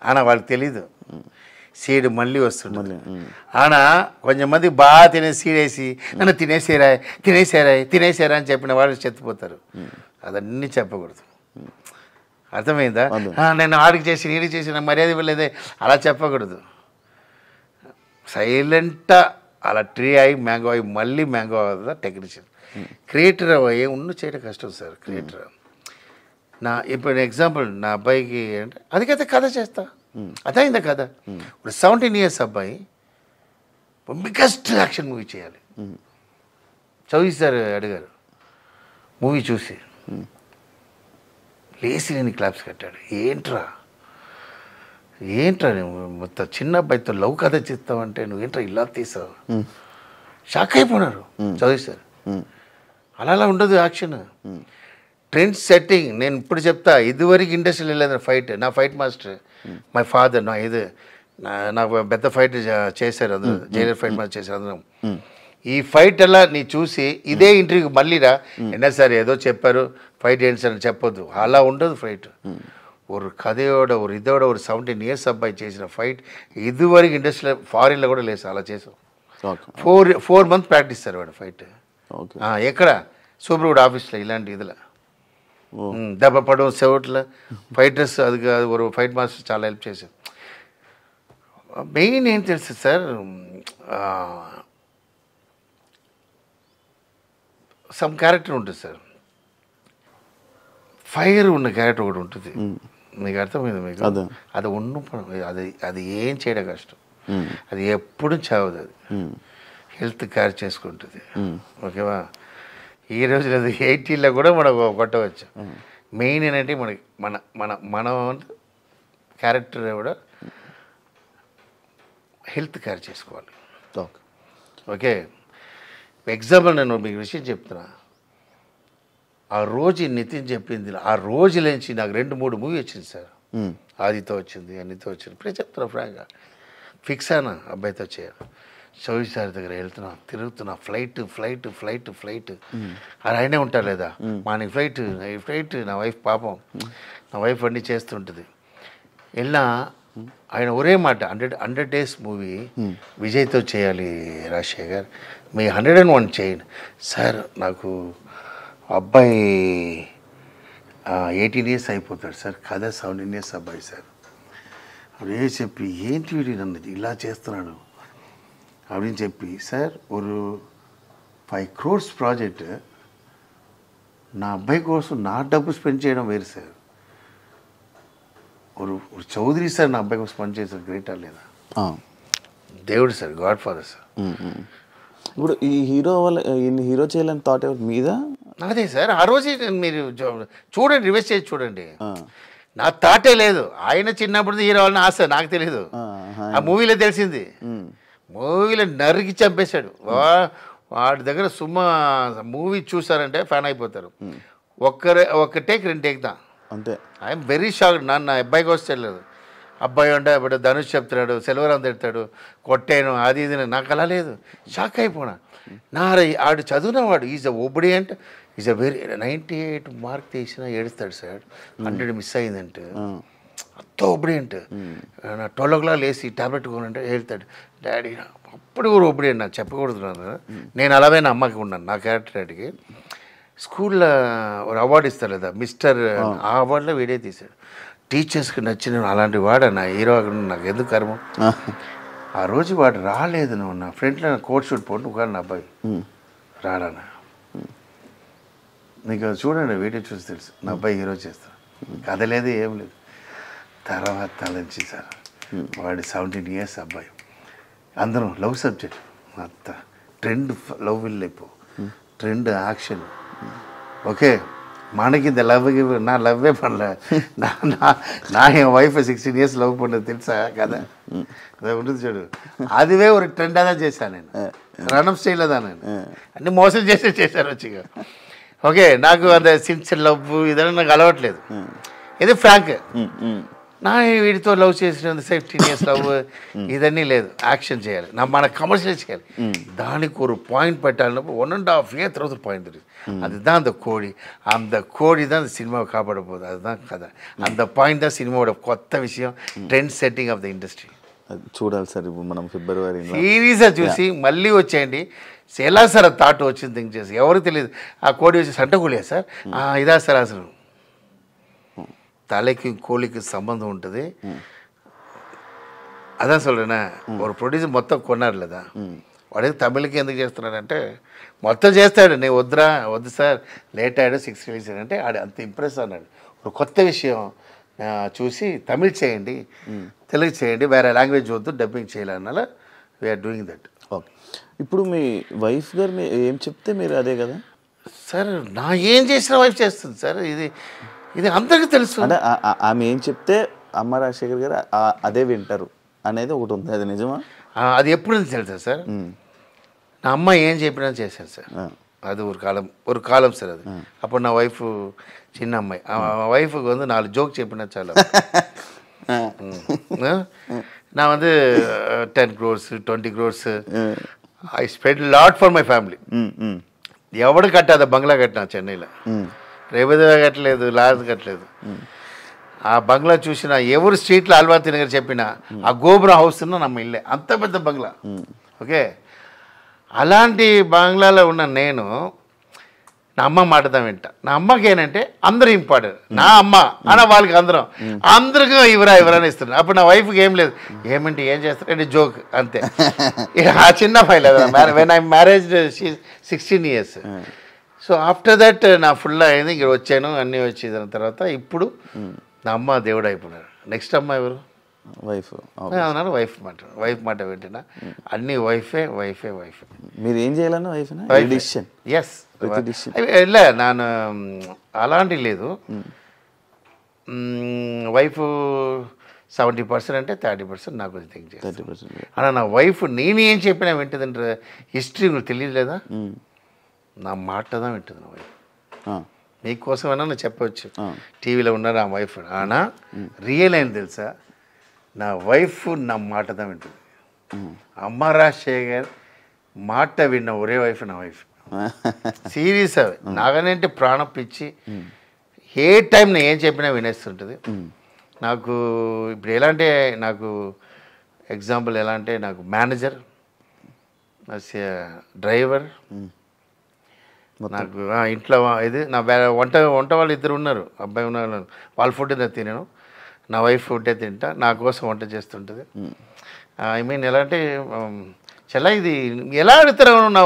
అన్న, వాళ్ళకి తెలీదు. సీడ్ మళ్ళీ వస్తుంది ఆనా. కొంచెం మంది బాగా తినేసి సీడ్ వేసి నన్ను తినేసారా అని చెప్పిన వాళ్ళు చెత్తిపోతారు. అదన్నీ చెప్పకూడదు, అర్థమైందా? నేను ఆడికి చేసి నీడికి చేసి నా మర్యాద ఇవ్వలేదే అలా చెప్పకూడదు. సైలెంట్గా అలా ట్రీ అయ్యి మ్యాంగో అయ్యి మళ్ళీ మ్యాంగో అవుతుందా టెక్నీషియన్. క్రియేటర్ అయ్యి ఉన్న చేయడం కష్టం సార్. క్రియేటర్ ఇప్పుడు ఎగ్జాంపుల్ నా అబ్బాయికి అంటే అదికైతే కథ చేస్తా, అదైందా కథ. ఇప్పుడు 17 years అబ్బాయి బిగ్గెస్ట్ యాక్షన్ మూవీ చేయాలి. చౌదరి అడిగారు మూవీ చూసి, లేచి నేను క్లాప్స్ కట్టాడు. ఏంట్రా నువ్వు మొత్తం చిన్న అబ్బాయితో లవ్ కథ చేస్తావంటే నువ్వేంట్రా ఇలా తీసావు, షాక్ అయిపోయినారు చౌదరి సార్. అలా ఉండదు యాక్షన్, ట్రెండ్ సెట్టింగ్. నేను ఇప్పుడు చెప్తా, ఇదివరకు ఇండస్ట్రీలో వెళ్ళేది ఫైట్. నా ఫైట్ మాస్టర్ మై ఫాదర్, నాకు పెద్ద ఫైట్ చేశారు అందరూ, జైలర్ ఫైట్ మాస్టర్ చేశారు అందరం. ఈ ఫైట్ అలా నీ చూసి ఇదే ఇంటర్వ్యూకి మళ్ళీరా ఎన్నా సార్ ఏదో చెప్పారు ఫైట్ ఏంటి సార్ అని చెప్పొద్దు. అలా ఉండదు ఫైట్. ஒரு కథయోడ ஒரு இதோட ஒரு 17 years అబ్బాయి చేసిన ఫైట్ ఇదివరకు ఇండస్ట్రీలో ఫారిన్లో కూడా లేదు. అలా చేసాం. 4 months ప్రాక్టీస్ సార్ వాడు ఫైట్. ఎక్కడ సూపర్వుడ్ ఆఫీస్లో ఇలాంటి ఇదిలో దెబ్బ పడడం సెవట్లో ఫైటర్స్ అది ఒక ఫైట్ మాస్టర్ చాలా హెల్ప్ చేశారు. మెయిన్ ఏం తెలుసు సార్, సమ్ క్యారెక్టర్ ఉంటుంది సార్, ఫైర్ ఉన్న క్యారెక్టర్ ఒకటి ఉంటుంది. మీకు అర్థమైంది? మీకు అది అది ఏం చేయడం కష్టం, అది ఎప్పుడు చావదు, అది హెల్త్ కేర్ చేసుకుంటుంది. ఓకేవా? ఈ రోజు అది 80లో కూడా మనకు కొట్టవచ్చు. మెయిన్ ఏంటంటే మనకి మన క్యారెక్టర్ కూడా హెల్త్ కేర్ చేసుకోవాలి. ఓకే, ఎగ్జాంపుల్ నేను మీకు విషయం చెప్తున్నా. ఆ రోజు నితిన్ చెప్పింది, ఆ రోజులేంచి నాకు 2-3 మూవీ వచ్చింది సార్. ఆదితో వచ్చింది, అన్నితో వచ్చింది. ఇప్పుడే చెప్తున్నా ఫ్రాంక్గా, ఫిక్స్ అయినా అబ్బాయితో చేయాలి. చౌదరి సార్ దగ్గర వెళ్తున్నా, తిరుగుతున్నా, ఫ్లైట్ అది అయినే ఉంటారు లేదా, మార్నింగ్ ఫ్లైట్. నా వైఫ్ పాపం, నా వైఫ్ అన్నీ చేస్తుంటుంది. వెళ్ళినా ఆయన ఒరే మాట, 100 days మూవీ విజయ్తో చేయాలి రాజశేఖర్, మీ 101 చేయండి సార్. నాకు అబ్బాయి 18 years అయిపోతాడు సార్, కథ 17 years అబ్బాయి సార్. అదే చెప్పి ఏంటి వీడి నన్ను ఇలా చేస్తున్నాడు அப்படின்னு చెప్పి, సార్ ஒரு 5 crores ప్రాజెక్ట్ నా అబ్బాయి కోసం నా డబ్బు స్పెండ్ చేయడం వేరు సార్. ஒரு చౌదరి సార్ నా అబ్బాయి కోసం పని చేశారు, గ్రేటా లేదా? దేవుడు సార్, గాడ్ ఫాదర్ సార్. ఇప్పుడు ఈ హీరో చేయాలని థాట్ మీద అదే సార్. ఆ రోజే మీరు చూడండి, రివర్స్ చేసి చూడండి. నా థాటే లేదు. ఆయన చిన్నప్పుడు హీరో వాళ్ళని ఆశ, నాకు తెలీదు. ఆ మూవీలో తెలిసింది. మూవీలో నరికి చంపేశాడు. వాడి దగ్గర మూవీ చూసారంటే ఫ్యాన్ అయిపోతారు. ఒక్క టేక్ 2 టేక్ దా అంతే. I'm very shock. నా అబ్బాయికి వచ్చలేదు. అబ్బాయి అంటే ఇప్పుడు ధనుష్ చెప్తున్నాడు, సెల్వరాం తిడతాడు, కొట్టాను అది ఇది. నాకు అలా లేదు, షాక్ అయిపోయినా. ఆడు చదివినవాడు, is a obedient, is a very 98 mark తీసినా ఏడుస్తాడు సార్. 100 మిస్ అయిందంటే అంత ఒబిడియంట్. 12 o'clock లేసి టాబ్లెట్ కొనంటే వెళ్తాడు డాడీ. అప్పుడు కూడా ఒబిడియంట్, నాకు చెప్పకూడదు. నేను అలాగే నా అమ్మకి ఉన్నాను, నా క్యారెక్టర్ అడిగి. స్కూల్లో ఒక అవార్డు ఇస్తారు లేదా మిస్టర్, ఆ అవార్డులో వీడే తీశాడు. టీచర్స్కి నచ్చిన అలాంటి వాడు నా హీరో, నాకు ఎందుకు కర్మం. ఆ రోజు వాడు రాలేదు. నువ్వు నా ఫ్రెండ్లో కోట్ షూట్ పోటు కానీ నా అబ్బాయి రాడానా. నీకు చూడండి, వీడియో చూసి తెలుసు నా అబ్బాయి హీరో చేస్తాను. కథ లేదు, ఏం లేదు. తర్వాత తలంచి సార్ వాడి 17 years అబ్బాయి. అందరం లవ్ సబ్జెక్ట్, అంత ట్రెండ్ లవ్ వెళ్ళిపో, ట్రెండ్ యాక్షన్. ఓకే, మనకి இந்த லவ் நான் லவ்வே பண்ணல நான் என் ஒய்ஃபை 16 years லவ் பண்ணது తెలుసా కదా అదే ఉంటుంది చూడు అదివే ఒక ట్రెండ్ అదా చేశాను నేను రణం స్టైల్లో దా నేను అన్ని మోసం చేశారు వచ్చిగా ఓకే నాకు అంత సిన్సియర్ లవ్ ఇదన్నా నాకు అలవట్లేదు ఇది ఫ్రాంక్ నా వీడితో లవ్ చేసిన 15 years లవ్ ఇదన్నీ లేదు యాక్షన్ చేయాలి మన కమర్షియల్ చేయాలి దానికి ஒரு பாயிண்ட் పెట్టాలన్నప్పుడు 1.5 year తర్వాత பாயிண்ட் தெரியுது அதுதான் அந்த கோடி அந்த கோடி தான் அந்த சினிமாவை காப்பாட போகுது அதுதான் கதை அந்த பாயிண்ட் தான் சினிமாவோட కొత్త విషయం trend setting off the industry చూడాలి సార్ ఇప్పుడు మనం ఫిబ్రవరి సీరియస్గా చూసి మళ్ళీ వచ్చేయండి ఎలా సార్ థాట్ వచ్చింది థింక్ చేసి ఎవరికి తెలియదు ఆ కోడి వచ్చి సంటకూలియా సార్ ఇదా సార్ అసలు தலைக்கு கோழிக்கு சம்பந்தம் ఉంటుంది అதான் சொல்கிறேன்னா ஒரு ప్రొడ్యూసర్ మొత్తం కొన్నారులేదా వాడికి తమిళకి ఎందుకు చేస్తున్నాడంటే మొత్తం చేస్తాడు నేను వద్దు సార్ లేట్ అయ్యాడు 6 release అంటే ఆడు అంత ఇంప్రెస్ అన్నాడు ఒక కొత్త విషయం చూసి తమిళ్ చేయండి తెలుగు చేయండి వేరే లాంగ్వేజ్ వద్దు డబ్బింగ్ చేయాలన్నాల వీఆర్ డూయింగ్ దట్ ఓకే ఇప్పుడు మీ వైఫ్ గారు ఏం చెప్తే మీరు అదే కదా సార్ నా ఏం చేసిన వైఫ్ చేస్తుంది సార్ ఇది అందరికీ తెలుసు అంటే ఆమె ఏం చెప్తే అమ్మ రాజశేఖర్ గారు అదే వింటారు అనేది ఒకటి ఉంది అది నిజమా అది ఎప్పుడు నుంచి తెలుసా సార్ నా అమ్మ ఏం చెప్పినా చేశాను సార్ அது ஒரு காலம் சார் அது அப்போ நான் ஒய்ஃபு சின்ன அம்மாய் ஒய்ஃபுக்கு வந்து 4 ஜோக் చెప్పినా చాలా நான் வந்து 10 crores 20 crores I spend lot for my family ఎవడు కట్టాத బంగ్లా కట్టినా చెన్నైలో రేపదిగా కట్టలేదు లాజ్ కట్టలేదు ఆ బంగ్లా చూసిన ఎవరు స్ట్రీట్లో అల్వా తినగర్ చెప్పినా ఆ గోపురం హౌస్ నమ్మ ఇల్లే అంత పెద్ద బంగ్లా ఓకే అలాంటి బంగ్లాలో ఉన్న నేను నా అమ్మ మాటదా వింటా నా అమ్మకి ఏంటంటే అందరూ ఇంపార్టెంట్ నా అమ్మ అన్న వాళ్ళకి అందరికీ ఇవరని ఇస్తున్నారు అప్పుడు నా వైఫ్కి ఏం లేదు ఏమంటే ఏం చేస్తారంటే జోక్ అంతే ఆ చిన్న file when I marriage 16 years so after that నా ఫుల్ అయింది ఇక్కడ వచ్చాను అన్నీ వచ్చి దాని తర్వాత ఇప్పుడు నా అమ్మ దేవుడు అయిపోయినాడు నెక్స్ట్ అమ్మ ఎవరు వైఫ్ అవునా వైఫ్ మాట వింటున్నా అన్ని వైఫే మీరు ఏం చేయాలన్నా వైఫ్ ఎస్ ಇಲ್ಲ ನಾನು అలాంటి లేదు వైఫ్ 70% అంటే 30% నాకు థింక్ చేస్తాను అలా నా వైఫ్ నేను ఏం చెప్పినా వింటుందంటే హిస్టరీ నువ్వు తెలియలేదా నా మాటదా వింటుంది నా వైఫ్ మీకోసమైనా నేను చెప్పవచ్చు టీవీలో ఉన్నారు ఆ వైఫ్ ఆనా రియల్ అయింది తెలుసా నా వైఫ్ నా మాటదా వింటుంది అమ్మ రాజశేఖర్ మాట విన్న ఒరే వైఫ్ నా వైఫ్ సీరియస్ అవి నాగనంటే ప్రాణం పిచ్చి ఏ టైం నేను ఏం చెప్పినా వినేస్తుంటుంది నాకు ఇప్పుడు ఎలా అంటే నాకు ఎగ్జాంపుల్ ఎలా అంటే నాకు మేనేజర్ డ్రైవర్ నాకు ఇంట్లో ఇది నా వంట వాళ్ళు ఇద్దరు ఉన్నారు అబ్బాయి ఉన్నారు వాళ్ళ ఫుడ్ నేను తినను నా వైఫ్ ఫుడ్డే తింటా నా కోసం వంట చేస్తుంటుంది ఐ మీన్ ఎలా అంటే చాలా ఇది ఎలా అడుగుతారు నా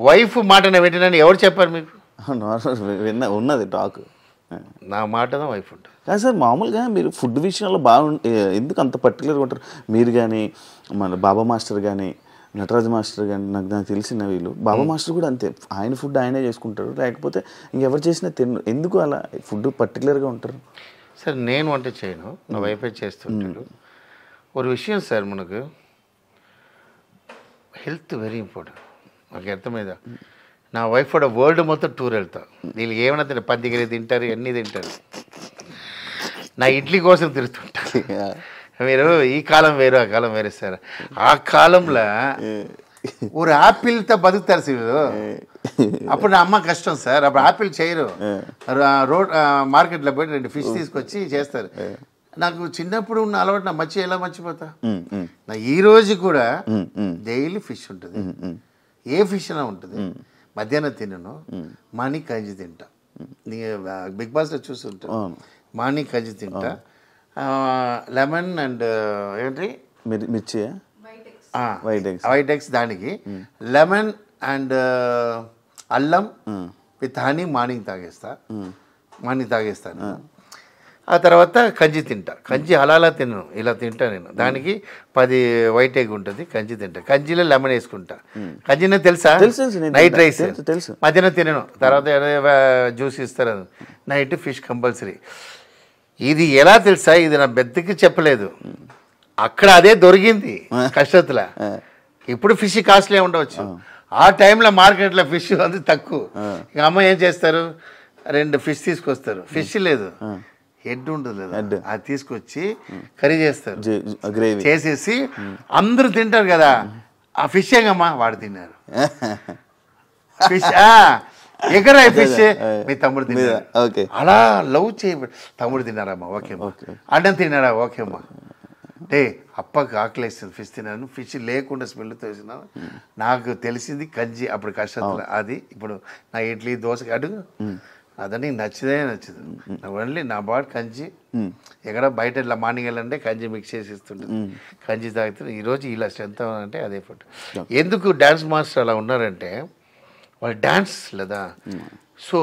వైఫ్ మాట వింటున్నాను ఎవరు చెప్పారు మీకు ఉన్నది టాక్ నా మాటదా వైఫ్ ఉంటుంది కానీ సార్ మామూలుగా మీరు ఫుడ్ విషయంలో ఎందుకు అంత పర్టికులర్గా ఉంటారు మీరు కానీ మన బాబా మాస్టర్ కానీ నటరాజ్ మాస్టర్ కానీ నాకు తెలిసిన వీళ్ళు బాబా మాస్టర్ కూడా అంతే ఆయన ఫుడ్ ఆయనే చేసుకుంటారు లేకపోతే ఇంకెవరు చేసినా ఎందుకు అలా ఫుడ్ పర్టికులర్గా ఉంటారు సార్ నేను వంట చేయను నా వైఫై చేస్తుంటాడు ఒక విషయం సార్ మనకు హెల్త్ వెరీ ఇంపార్టెంట్ నాకు అర్థమైందా నా వైఫ్ కూడా వరల్డ్ మొత్తం టూర్ వెళ్తా వీళ్ళకి ఏమైనా తింటారు పందిగిరి తింటారు అన్నీ తింటారు నా ఇడ్లీ కోసం తిరుగుతుంటారు మీరు ఈ కాలం వేరు ఆ కాలం వేరే సార్ ఆ కాలంలో ஒரு ఆపిల్తో బతుకుతారు సార్ అప్పుడు నా అమ్మ కష్టం సార్ అప్పుడు ఆపిల్ చేయరు రోడ్ మార్కెట్లో పోయి 2 fish తీసుకొచ్చి చేస్తారు నాకు చిన్నప్పుడు ఉన్న అలవాటు నా ఎలా మర్చిపోతా నా ఈ రోజు కూడా డైలీ ఫిష్ ఉంటుంది ఏ ఫిష్ అయినా ఉంటుంది మధ్యాహ్నం తినను మార్నింగ్ కంచి తింటా బిగ్ బాస్లో చూస్తుంటా మార్నింగ్ కంచి తింటా లెమన్ అండ్ ఏంటి మిర్చి వైట్ ఎగ్స్ దానికి లెమన్ అండ్ అల్లం విత్ హనీ మార్నింగ్ తాగేస్తాను ఆ తర్వాత కంచి తింటా. కంచి అలా తినను, ఇలా తింటా నేను. దానికి 10 వైట్ ఎగ్ ఉంటుంది, కంచి తింటా. కంచిలో లెమన్ వేసుకుంటా. కంచినే తెలుసా? నైట్ రైస్ తెలుసు. మధ్యాహ్నం తినను. తర్వాత జ్యూస్ ఇస్తారు. Night fish compulsory. ఇది ఎలా తెలుసా? ఇది నా బెద్దకి చెప్పలేదు, అక్కడ అదే దొరికింది కష్టத்துல. ఇప్పుడు ఫిష్ కాస్ట్లీ ఉండవచ్చు, ఆ టైంలో మార్కెట్లో ఫిష్ అది తక్కువ. ఇక అమ్మ ఏం చేస్తారు, 2 ఫిష్ తీసుకొస్తారు. ఫిష్ లేదు, హెడ్ ఉంటుంది లేదా, అది తీసుకొచ్చి కర్రీ చేస్తారు, గ్రేవీ చేసేసి అందరూ తింటారు కదా. ఆ ఫిష్ ఏగమ్మా వాడు తిన్నారు. ఫిష్ ఎక్కడ ఫిష్ మీ తమ్ముడు తిన్నారు. అలా లవ్ చేయ, తమ్ముడు తిన్నారమ్మా, ఓకేమ్మా. అన్నం తిన్నారా, ఓకేమ్మా. అంటే అప్పకి ఆకలేస్తుంది, ఫిష్ తిన్నాను. ఫిష్ లేకుండా స్మెల్తో వేసినాను. నాకు తెలిసింది కంచి అప్పుడు కష్టంలో. అది ఇప్పుడు నా ఇడ్లీ దోశ అడుగు అదని నచ్చదే నచ్చదు. ఓన్లీ నా బాడీ కంచి. ఎక్కడ బయట ఇట్లా మార్నింగ్ వెళ్ళంటే కంచి మిక్స్ చేసి ఇస్తుంటుంది, కంచి తాగుతుంది. ఈరోజు ఇలా స్ట్రెంత్ అంటే అదే ఫుడ్. ఎందుకు డ్యాన్స్ మాస్టర్ అలా ఉన్నారంటే వాళ్ళు డ్యాన్స్ లేదా, సో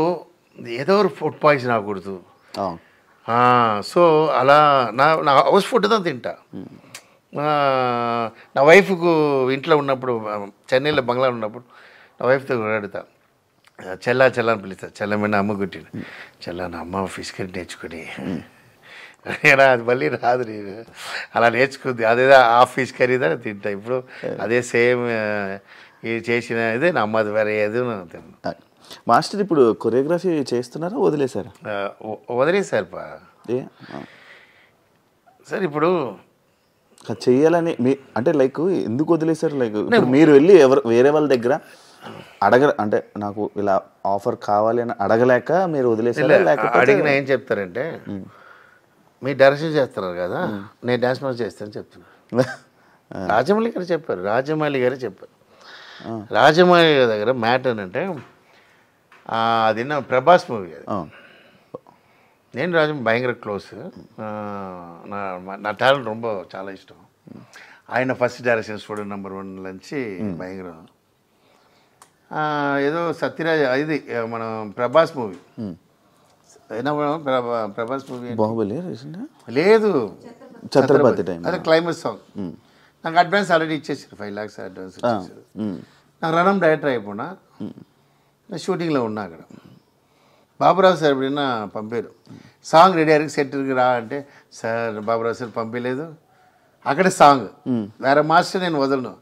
ఏదో ఫుడ్ పాయిజన్ అవ్వకూడదు. సో అలా నా హౌస్ ఫుడ్ దా తింటా. నా వైఫ్కు ఇంట్లో ఉన్నప్పుడు, చెన్నైలో బంగ్లా ఉన్నప్పుడు నా వైఫ్తో అడుగుతా, చెల్లా అని పిలుస్తా. చెల్లమైన అమ్మ గుట్టిన చెల్ల, నా అమ్మ ఫిష్ కర్రీ నేర్చుకుని అది మళ్ళీ రాదు, నేను అలా నేర్చుకుంది. అదేదో ఆ ఫిష్ కర్రీదా తింటా. ఇప్పుడు అదే సేమ్ ఇది చేసిన ఇదే నా అమ్మది, వేరే ఏదో తిన్నా. మాస్టర్ ఇప్పుడు కొరియోగ్రఫీ చేస్తున్నారా, వదిలేశారా? వదిలేశారు సార్. ఇప్పుడు చెయ్యాలని అంటే లైక్ ఎందుకు వదిలేశారు? లైక్ మీరు వెళ్ళి వేరే వాళ్ళ దగ్గర అంటే నాకు ఇలా ఆఫర్ కావాలి అని అడగలేక మీరు వదిలేసారా? అడిగిన ఏం చెప్తారంటే, మీరు డైరెక్షన్ చేస్తున్నారు కదా, నేను డాన్స్ మాస్టర్ చేస్తానని చెప్తున్నాను. రాజమౌళి గారు చెప్పారు. రాజమౌళి గారి దగ్గర మ్యాటర్ అంటే అది నా ప్రభాస్ మూవీ. అది నేను రాజమౌళి భయంకర క్లోజ్. నా టాలెంట్ ரொம்ப చాలా ఇష్టం. ఆయన ఫస్ట్ డైరెక్షన్ స్టూడెంట్ నెంబర్ 1 నుంచి భయంకరం. ఏదో సత్యరాజ్ ఇది మనం ప్రభాస్ మూవీ, ప్రభాస్ మూవీ బాహుబలి లేదు, ఛత్రపతి టైం. అదే క్లైమాక్స్ సాంగ్. నాకు అడ్వాన్స్ ఆల్రెడీ ఇచ్చేసారు, 5 lakhs అడ్వాన్స్ ఇచ్చేసారు. నాకు రణం డైరెక్టర్ అయిపోయినా, నేను షూటింగ్లో ఉన్నా అక్కడ. బాబురావు సార్ ఎప్పుడైనా పంపారు, సాంగ్ రెడీ అయ్యారు, సెట్కి రా అంటే, సార్ బాబురావు సార్ పంపించలేదు. అక్కడే సాంగ్, వేరే మాస్టర్ నేను వదలను,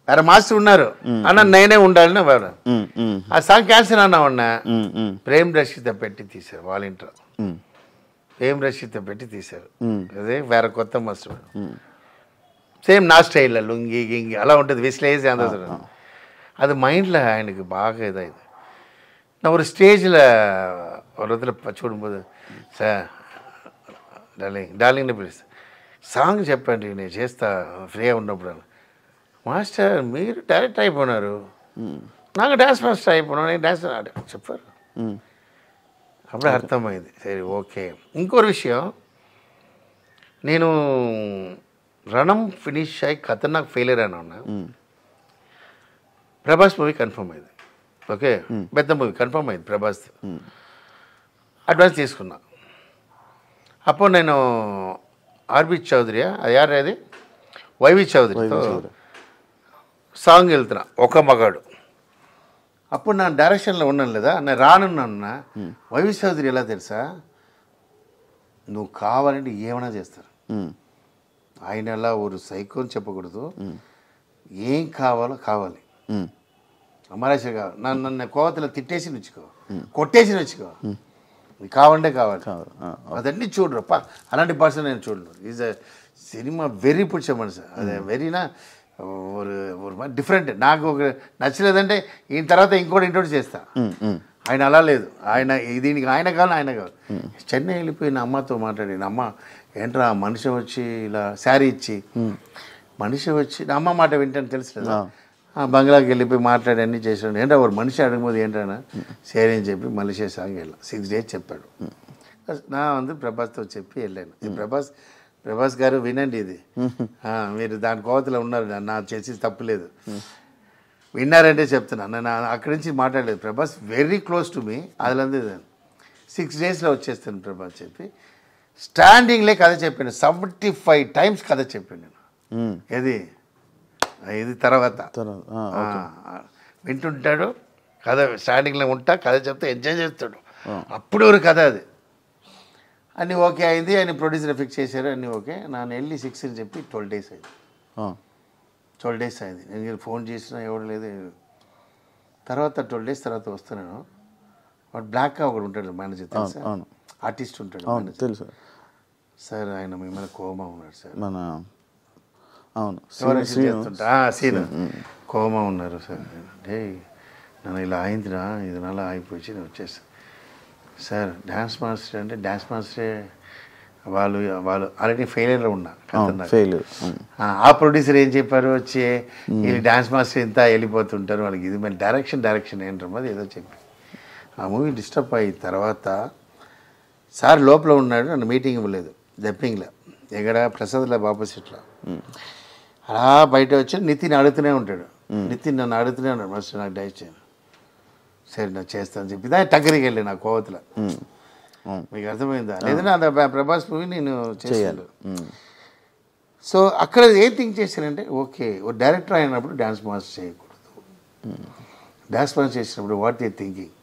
వేరే మాస్టర్ ఉన్నారు అన్న, నేనే ఉండాలని వాడు. ఆ సాంగ్ క్యాన్సిల్ అన్నా ఉన్నా. ప్రేమ్ రషిత పెట్టి తీశారు, వాలంటీర్ ప్రేమ్ రషిత పెట్టి తీశారు. అదే వేరే కొత్త మాస్టర్, సేమ్ నా స్టైల్లో లుంగి గింగి అలా ఉంటుంది, విశ్లేసి అందరూ. அது மைண்டில் எனக்கு பாக இதாகுது. நான் ஒரு ஸ்டேஜில் ஒரு இடத்துல చూడుம்போது సార్ డార్లింగ్ని పిలుస్తా, సాంగ్ చెప్పండి నేను చేస్తా ఫ్రీగా ఉన్నప్పుడు. మాస్టర్ మీరు డైరెక్ట్ అయిపోయినారు, నాకు డ్యాన్స్ మాస్టర్ అయిపోయినా, నేను డ్యాన్స్ చెప్పారు. అప్పుడే అర్థమైంది, సరే ఓకే. ఇంకో విషయం, నేను రణం ఫినిష్ అయ్యి ఖతర్నాక్ ఫెయిలియర్ అని ఉన్నా. ప్రభాస్ మూవీ కన్ఫర్మ్ అయింది, ఓకే, పెద్ద మూవీ కన్ఫర్మ్ అయింది ప్రభాస్. అడ్వాన్స్ తీసుకున్నా. అప్పుడు నేను ఆర్బి చౌదరి, అది యారు అది వైవి చౌదరితో సాంగ్ వెళ్తున్నా, ఒక మగాడు. అప్పుడు నా డైరెక్షన్లో ఉన్నాను లేదా, నేను రానున్నా. వైవి చౌదరి ఎలా తెలుసా, నువ్వు కావాలంటే ఏమైనా చేస్తారు. ఆయన అలా ఒక సైకోని చెప్పకూడదు, ఏం కావాలో కావాలి. అమరాశ కావాలి, నన్ను కోవతలో తిట్టేసి నచ్చుకో, కొట్టేసి నచ్చుకో, కావాలంటే కావాలి. అదన్నీ చూడరు, అలాంటి పర్సన్ నేను చూడను. ఈజ్ అ సినిమా వెరీ పుచ్చ మనసు, అదే వెరీనా ఒక డిఫరెంట్. నాకు ఒక నచ్చలేదంటే ఈయన తర్వాత ఇంకోటి ఇంట్రోడ్యూస్ చేస్తా. ఆయన అలా లేదు, ఆయన దీనికి ఆయన కావాలి, ఆయన కావాలి. చెన్నై వెళ్ళిపోయిన అమ్మతో మాట్లాడి, అమ్మ ఏంట్రా మనిషి వచ్చి ఇలా శారీ ఇచ్చి, మనిషి వచ్చి నా అమ్మ మాట వింటాను తెలుసు కదా, బంగ్లాకి వెళ్ళిపోయి మాట్లాడి అన్నీ చేసాడు. ఏంటో ఒక మనిషి అడగబోదు ఏంటన్నా సరే అని చెప్పి మలేషియా సాంగ్ వెళ్ళాం. 6 days చెప్పాడు. నా ప్రభాస్తో చెప్పి వెళ్ళాను. ప్రభాస్ గారు వినండి, ఇది మీరు దాని కోవతలో ఉన్నారు, నా చేసి తప్పులేదు, విన్నారంటే చెప్తున్నా. నేను అక్కడి నుంచి మాట్లాడలేదు. Prabhas very close to me, అదిలంది 6 days వచ్చేస్తాను ప్రభాస్ చెప్పి స్టాండింగ్లే కథ చెప్పాను. 75 times కథ చెప్పాను నేను. ఇది తర్వాత వింటుంటాడు కథ. స్టాండింగ్లో ఉంటా కథ చెప్తే ఎంజాయ్ చేస్తాడు. అప్పుడు ఒక కథ అది అన్నీ ఓకే అయింది. ఆయన ప్రొడ్యూసర్ ఫిక్స్ చేశారు, అన్నీ ఓకే. నేను వెళ్ళి 6 అని చెప్పి 12 days అయింది. 12 days అయింది. నేను ఫోన్ చేసినా ఎవడు లేదు. తర్వాత 12 days తర్వాత వస్తున్నాను. వాడు బ్లాక్ ఒకడు ఉంటాడు మేనేజర్, తెలుసా? ఆర్టిస్ట్ ఉంటాడు తెలుసు సార్. ఆయన మిమ్మల్ని కోమా ఉన్నాడు సార్. మన సీన్ కోమా ఉన్నారు సార్. అంటే నన్ను ఇలా అయిందిరా, ఇది నాలా అయిపోయి నేను వచ్చేస్తాను సార్. డ్యాన్స్ మాస్టర్ అంటే డ్యాన్స్ మాస్టరే వాళ్ళు ఆల్రెడీ ఫెయిలియర్లో ఉన్నా. ఆ ప్రొడ్యూసర్ ఏం చెప్పారు, వచ్చి వీళ్ళు డ్యాన్స్ మాస్టర్ ఇంత వెళ్ళిపోతుంటారు వాళ్ళకి, ఇది మరి డైరెక్షన్ ఏంటమ్మా అది ఏదో చెప్పి ఆ మూవీ డిస్టర్బ్ అయ్యి తర్వాత సార్ లోపల ఉన్నాడు. నన్ను మీటింగ్ ఇవ్వలేదు జప్పింగ్లో, ఎక్కడ ప్రసాద్లో ఆపోజిట్లో. అలా బయట వచ్చి నితిన్ అడుగుతూనే ఉంటాడు. నితిన్ నన్ను అడుగుతూనే ఉన్నాడు, మాస్టర్ నాకు డైట్ చేయను. సరే నాకు చేస్తాను చెప్పి దాని టగ్గరికి వెళ్ళి నా కోవతలో. మీకు అర్థమైందా? లేదంటే అంత ప్రభాస్ మూవీ నేను చేయాలి. సో అక్కడ ఏం థింక్ చేశానంటే, ఓకే ఓ డైరెక్టర్ అయినప్పుడు డ్యాన్స్ మాస్టర్ చేయకూడదు. డ్యాన్స్ మాస్టర్ చేసినప్పుడు what they thinking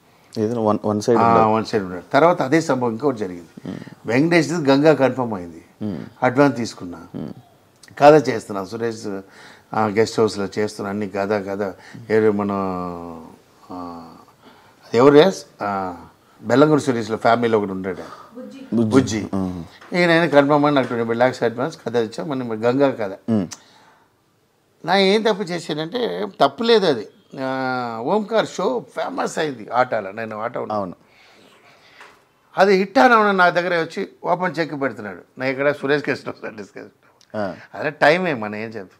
one side ఉన్నాడు. తర్వాత అదే సంభవం ఇంకోటి జరిగింది. వెంకటేష్ గంగా కన్ఫర్మ్ అయింది. అడ్వాన్స్ తీసుకున్నా, కథ చేస్తున్నా. సురేష్ గెస్ట్ హౌస్లో చేస్తున్నా అన్ని కథ ఎవరు మన ఎవరు బెల్లంగూడి సురేష్లో ఫ్యామిలీలో ఒకటి ఉంటాడు బుజ్జి. ఇక నేను కన్ఫర్మ్ అని నాకు 20 lakhs అడ్వాన్స్ కథ ఇచ్చా. మన గంగా కథ. నా ఏం తప్పు చేశానంటే, తప్పు లేదు అది. ఓంకార్ షో ఫేమస్ అయింది ఆటలో. నేను ఆట ఉన్నాను. అది హిట్ అని నా దగ్గర వచ్చి ఓపెన్ చెక్ పెడుతున్నాడు. నా ఇక్కడ సురేష్ కృష్ణ డిస్కస్ అదే టైమే మనం ఏం చెప్తాం,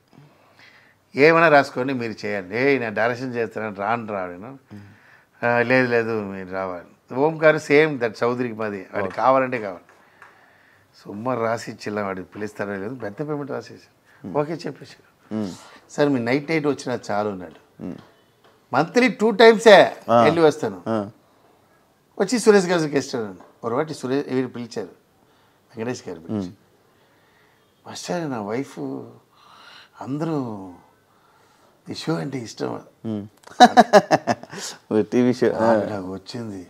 ఏమైనా రాసుకొని మీరు చేయండి. నేను డైరెక్షన్ చేస్తున్నాను రాను. లేదు మీరు రావాలి. ఓంకార్ సేమ్ దట్ చౌదరికి మాది. వాడికి కావాలంటే కావాలి. సుమారు రాసి ఇచ్చిల్లా, వాడికి పిలుస్తారో లేదు, పెద్ద పేమెంట్ రాసేసాను. ఓకే చెప్పేసాడు. సార్ మీ నైట్ వచ్చినా చాలు ఉన్నాడు. మంత్లీ 2 times వెళ్ళి వస్తాను. వచ్చి సురేష్ గారికి ఇస్తాను. ఒకటి సురేష్ వీరు పిలిచారు, వెంకటేష్ గారు పిలిచి, మాస్టర్ నా వైఫ్ అందరూ ఈ షో అంటే ఇష్టం, టీవీ షో నాకు వచ్చింది.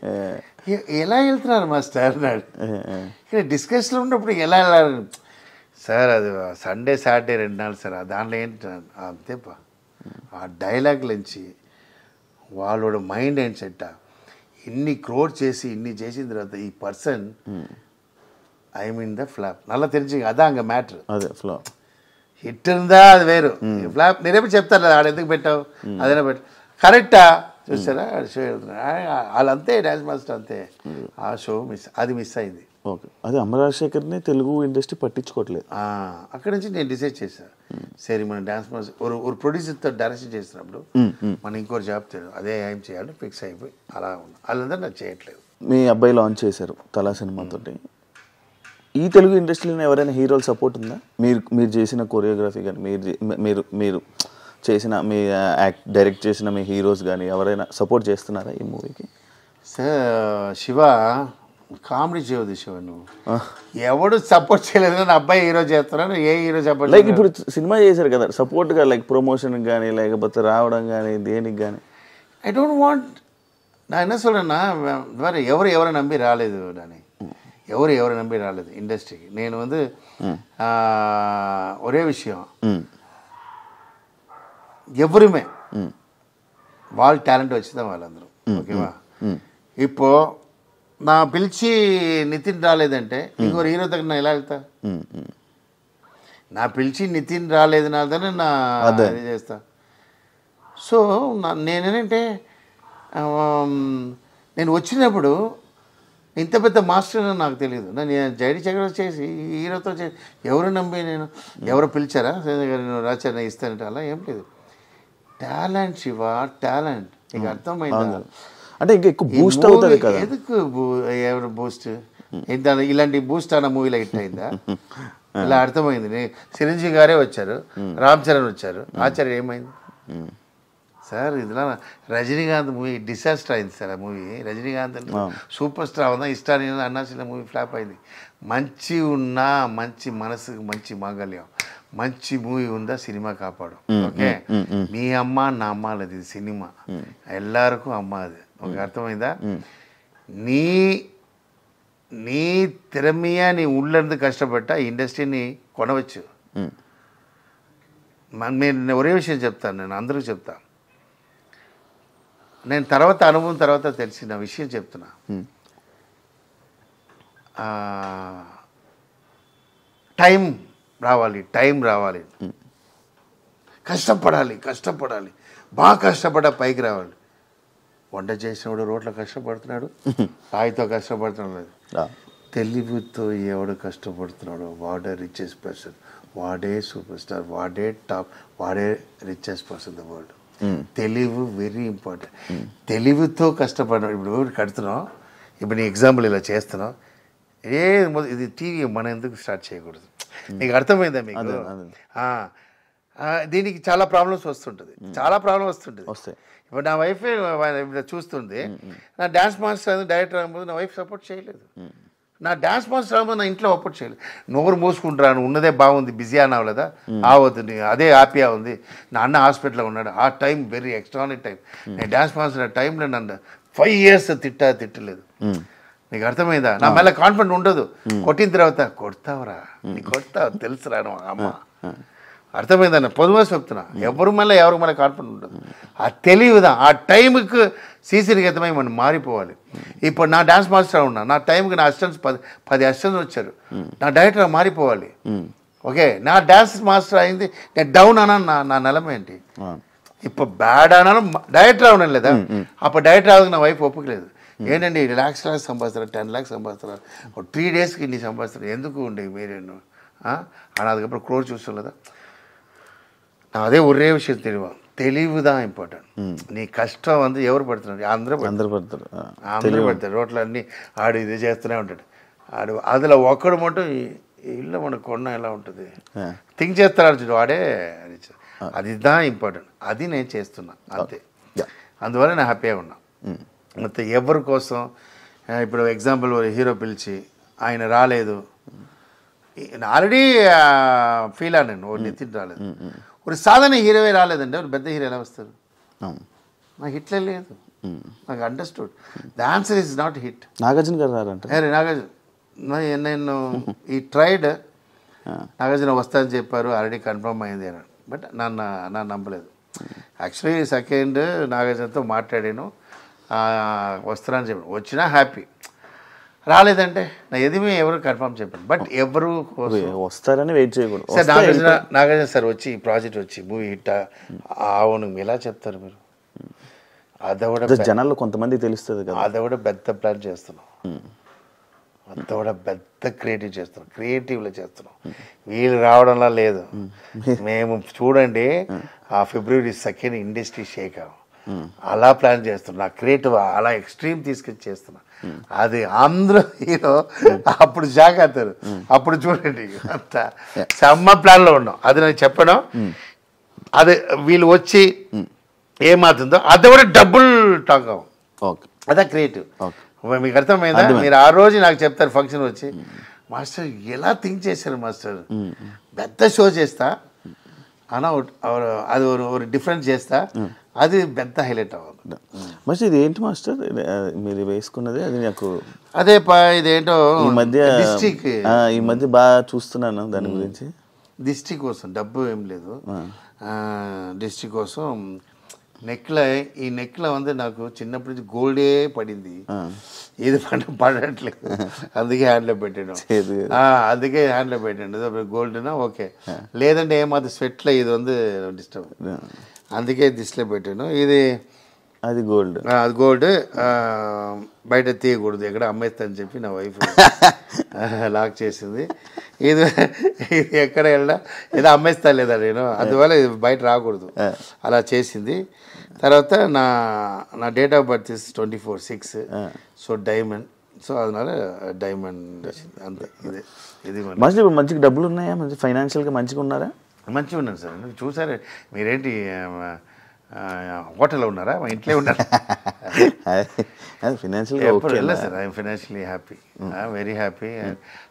ఎలా వెళ్తున్నారు మాస్టర్ అన్నాడు. ఇక్కడ డిస్కషన్లో ఉన్నప్పుడు ఎలా వెళ్ళాలి సార్? అది సండే సాటర్డే 2 నాళ్ళు సార్. దాంట్లో ఏంటి అంతేపా. ఆ డైలాగ్ నుంచి వాళ్ళోட మైండ్ ఏంటి సెట్. ఇన్ని క్రోడ్ చేసి ఇన్ని చేసిన తర్వాత ఈ person I mean the flop నల్ల తెలిసి అదా అంగ మ్యాటర్. అదే ఫ్లాప్ హిట్ ఉందా అది వేరు. ఫ్లాప్ నేనేమో చెప్తాను ఆడ ఎందుకు పెట్టావు అదేనా పెట్టు కరెక్టా చూసారా షో వెళ్తున్నారు వాళ్ళంతే డ్యాన్స్ మాస్టర్ అంతే. ఆ షో మిస్ అయింది. ఓకే, అదే అమరాజశేఖర్ని తెలుగు ఇండస్ట్రీ పట్టించుకోవట్లేదు. అక్కడి నుంచి నేను డిసైడ్ చేశాను, సరే మన డ్యాన్స్ మాస్టర్ ఒక ప్రొడ్యూసర్తో డైరెక్షన్ చేసినప్పుడు మనం ఇంకోటి జాబ్ తెలియదు అదే ఏం చేయాలి ఫిక్స్ అయిపోయి అలా ఉన్నా. వాళ్ళందరూ నాకు చేయట్లేదు. మీ అబ్బాయి లాంచ్ చేశారు తలా సినిమాతో. ఈ తెలుగు ఇండస్ట్రీలో ఎవరైనా హీరోలు సపోర్ట్ ఉందా? మీరు చేసిన కొరియోగ్రఫీ కానీ మీరు చేసిన మీ డైరెక్ట్ చేసిన మీ హీరోస్ కానీ ఎవరైనా సపోర్ట్ చేస్తున్నారా ఈ మూవీకి? సార్ శివ కామెడీ చేయవద్దు శివ, నువ్వు ఎవడు సపోర్ట్ చేయలేదు. నా అబ్బాయి హీరో చేస్తున్నాను, ఏ హీరో సపోర్ట్ లైక్ ఇప్పుడు సినిమా చేశారు కదా సపోర్ట్గా, లైక్ ప్రమోషన్కి కానీ లేకపోతే రావడం కానీ దేనికి కానీ. ఐ డోంట్ వాంట్ நான் என்ன சொல்கிறேன்னா வேறு ఎవరు நம்பி రాలేదు నాని, ఎవరు நம்பி రాలేదు ఇండస్ట్రీకి. నేను வந்து ఒరే విషయం ఎవరుమే వాళ్ళ టాలెంట్ వచ్చిందా వాళ్ళందరూ ఓకేవా. ఇప్పుడు నా పిలిచి నితిన్ రాలేదంటే ఇంకొక హీరో దగ్గర నా ఎలా వెళ్తా? నా పిలిచి నితిన్ రాలేదు నా దగ్గర నా అది చేస్తా. సో నేనేంటంటే నేను వచ్చినప్పుడు ఇంత పెద్ద మాస్టర్ నాకు తెలియదు. నేను జైడి చక్రవర్తి చేసి హీరోతో చేసి ఎవరు నమ్మి నేను ఎవరు పిలిచారా నేను రాచారా ఇస్తానంటే అలా ఏం లేదు. టాలెంట్ శివ టాలెంట్ నీకు అర్థమైందా? అంటే ఇంకా ఎక్కువ బూస్ట్ అవుతుంది కదా. ఎందుకు ఎవరు బూస్ట్ ఇలాంటి బూస్ట్ అన్న మూవీలో హిట్ అయిందా? ఇలా అర్థమైంది. చిరంజీవి గారే వచ్చారు, రామ్ చరణ్ వచ్చారు, ఆచార్య ఏమైంది? సార్ ఇదిలా రజనీకాంత్ మూవీ డిసాస్టర్ అయింది సార్. ఆ మూవీ రజనీకాంత్ అంటే సూపర్ స్టార్ ఉందా, ఇష్టాన్ని అన్నాసిన మూవీ ఫ్లాప్ అయింది. మంచి ఉన్నా మంచి మనసుకు మంచి మాంగళ్యం, మంచి మూవీ ఉందా సినిమా కాపాడు. ఓకే, మీ అమ్మ నా అమ్మ లేదు, ఇది సినిమా ఎల్లరికూ అమ్మ. అది ఒక అర్థమైందా? నీ నీ తెరమీయ నీ ఊళ్ళందు కష్టపడ్డా ఇండస్ట్రీని కొనవచ్చు. నేను ఒరే విషయం చెప్తాను, నేను అందరికీ చెప్తాను. నేను తర్వాత అనుభవం తర్వాత తెలిసిన విషయం చెప్తున్నా. టైం రావాలి, కష్టపడాలి, బాగా కష్టపడ్డా పైకి రావాలి. వంట చేసినప్పుడు రోడ్లో కష్టపడుతున్నాడు, రాయితో కష్టపడుతున్నాడు. తెలివితో ఎవడు కష్టపడుతున్నాడు వాడే రిచెస్ట్ పర్సన్, వాడే సూపర్ స్టార్, వాడే టాప్, వాడే రిచెస్ట్ పర్సన్ ద వరల్డ్. తెలివి వెరీ ఇంపార్టెంట్. తెలివితో కష్టపడినాడు. ఇప్పుడు కడుతున్నాం, ఇప్పుడు నీ ఎగ్జాంపుల్ ఇలా చేస్తున్నావు, ఇది టీవీ మనం ఎందుకు స్టార్ట్ చేయకూడదు? నీకు అర్థమైందా మీకు? దీనికి చాలా ప్రాబ్లమ్స్ వస్తుంటుంది. ఇప్పుడు నా వైఫ్ చూస్తుంది, నా డ్యాన్స్ మాస్టర్ డైరెక్టర్ అవ్వకపోతే నా వైఫ్ సపోర్ట్ చేయలేదు. నా డ్యాన్స్ మాస్టర్ అవ్వకపోతే నా ఇంట్లో సపోర్ట్ చేయలేదు. నోరు మూసుకుంటున్నాను, ఉన్నదే బాగుంది, బిజీ అనవలేదా, ఆవద్దు, అదే హ్యాపీగా ఉంది. నా అన్న హాస్పిటల్లో ఉన్నాడు, ఆ టైం వెరీ ఎక్స్ట్రానిక్ టైం. నేను డ్యాన్స్ మాస్టర్ ఆ టైంలో నన్ను 5 years తిట్టలేదు. నీకు అర్థమైందా? నా మళ్ళీ కాన్ఫిడెంట్ ఉండదు. కొట్టిన తర్వాత కొడతావురా, నీకు కొడతావు తెలుసురా అమ్మ. అర్థమైందన్న పొదువా చెప్తున్నా. ఎవరు మళ్ళీ కాన్ఫిడెంట్ ఉండదు. ఆ తెలివిదా ఆ టైంకి సీసీరిగతమై మనం మారిపోవాలి. ఇప్పుడు నా డ్యాన్స్ మాస్టర్ ఉన్నా, నా టైంకి నా అసిస్టెంట్స్ 10 అసిస్టెంట్స్ వచ్చారు, నా డైరెక్టర్ మారిపోవాలి. ఓకే, నా డ్యాన్స్ మాస్టర్ అయింది, నేను డౌన్ అన్నాను, నా నిలమ ఏంటి? ఇప్పుడు బ్యాడ్ అన్నాను, డైరెక్టర్ అవునాను లేదా? అప్పుడు డైరెక్టర్ అవ్వక నా వైఫ్ ఒప్పుకోలేదు. ఏంటండి lakhs సంపాదిస్తారు, 10 lakhs సంపాదిస్తారు, 3 daysకి ఇన్ని సంపాదిస్తారు, ఎందుకు ఉండే మీరేను అని அதுக்கப்புறம் క్రోర్ చూస్తాం లేదా? అదే ఒరే విషయం తెలివిదా ఇంపార్టెంట్. నీ కష్టం வந்து ఎవరు పడుతున్నారు? అందరూ పడతారు. రోడ్లు అన్నీ ఆడు ఇది చేస్తూనే ఉంటాడు. ఆడు అందులో ఒక్కడు మటు ఇల్లు మనకు కొన్న ఎలా ఉంటుంది థింక్ చేస్తాడు వాడే. అది దా ఇంపార్టెంట్. అది నేను చేస్తున్నా అంతే. అందువల్ల నేను హ్యాపీగా ఉన్నా. మొత్తం ఎవరి కోసం ఇప్పుడు ఎగ్జాంపుల్ హీరో పిలిచి ఆయన రాలేదు, ఆల్రెడీ ఫీల్ అన్నాను, నితిన్ రాలేదు. ఒక సాధారణ హీరోవే రాలేదండి, ఒక పెద్ద హీరో ఎలా వస్తారు? నాకు హిట్లే లేదు, నాకు understood. The answer is not hit. Nagarjuna గారు రారంటే నేను ఈ ట్రైడ్ నాగార్జున వస్తానని చెప్పారు, ఆల్రెడీ కన్ఫర్మ్ అయింది అన్నాడు. బట్ నన్ను నమ్మలేదు. యాక్చువల్లీ సెకండ్ నాగార్జునతో మాట్లాడాను, వస్తానని చెప్పాను. వచ్చినా హ్యాపీ, రాలేదంటే నా ఎదిమే ఎవరు కన్ఫర్మ్ చెప్పాను. బట్ ఎవరు వస్తారని వెయిట్ చేయకూడదు. సార్ నాగార్జున సార్ వచ్చి ఈ ప్రాజెక్ట్ వచ్చి మూవీ హిట్ అవును ఎలా చెప్తారు మీరు? అదొకటి జనాల్లో కొంతమంది తెలుస్తుంది కదా, అదొకటి పెద్ద ప్లాన్ చేస్తున్నాం, అంతా పెద్ద క్రియేటివ్లో చేస్తున్నాం. వీళ్ళు రావడంలా లేదు. మేము చూడండి ఆ February 2nd ఇండస్ట్రీ షేక్ అలా ప్లాన్ చేస్తున్నా, క్రియేటివ్ అలా ఎక్స్ట్రీమ్ తీసుకొచ్చి చేస్తున్నా. అది అందరూ హీరో అప్పుడు షాక్ అవుతారు. అప్పుడు చూడండి అంత సమ్మ ప్లాన్లో ఉన్నాం. అది నేను చెప్పను. అది వీళ్ళు వచ్చి ఏమవుతుందో అది కూడా డబుల్ టాక్ అవ్వం. అదే క్రియేటివ్. మీకు అర్థమైందా? మీరు ఆ రోజు నాకు చెప్తారు ఫంక్షన్ వచ్చి, మాస్టర్ ఎలా థింక్ చేశారు మాస్టర్, పెద్ద షో చేస్తా అన్న, అది ఒక డిఫరెంట్ చేస్తా, అది పెద్ద హైలైట్ అవ్వాలి. మాస్టర్ ఇది ఏంటి మాస్టర్ మీరు వేసుకున్నది? అది నాకు అదే ఇదేంటో ఈ మధ్య బాగా చూస్తున్నాను దాని గురించి. దిష్టి కోసం డబ్బు ఏం లేదు, దిష్టి కోసం నెక్లో. ఈ నెక్లో வந்து నాకు చిన్నప్పటి నుంచి గోల్డే పడింది, ఏది పడట్లేదు, అందుకే హ్యాండ్లో పెట్టాను. అందుకే హ్యాండ్లో పెట్టాను గోల్డ్నా ఓకే, లేదంటే ఏమాత్రం స్వెట్లో ఇది வந்து డిస్టర్బ్, అందుకే దిష్టిలో పెట్టాను. ఇది అది గోల్డ్, అది గోల్డ్ బయట తీయకూడదు, ఎక్కడ అమ్మేస్తానని చెప్పి నా వైఫ్ లాక్ చేసింది. ఇది ఎక్కడ వెళ్ళా ఏదో అమ్మేస్తా లేదా నేను, అందువల్ల ఇది బయట రాకూడదు అలా చేసింది. తర్వాత నా date of birth 24/6, so diamond, so అదనాల డైమండ్ అంతే. ఇది మంచి మంచిగా డబ్బులు ఉన్నాయా? మంచి ఫైనాన్షియల్గా మంచిగా ఉన్నారా? మంచిగా ఉన్నాను సార్. చూసారే మీరేంటి హోటల్లో ఉన్నారా? మా ఇంట్లో ఉన్నారా? ఫినాన్షియల్గా ఎప్పుడు వెళ్ళలేదు sir. I'm financially happy, very happy,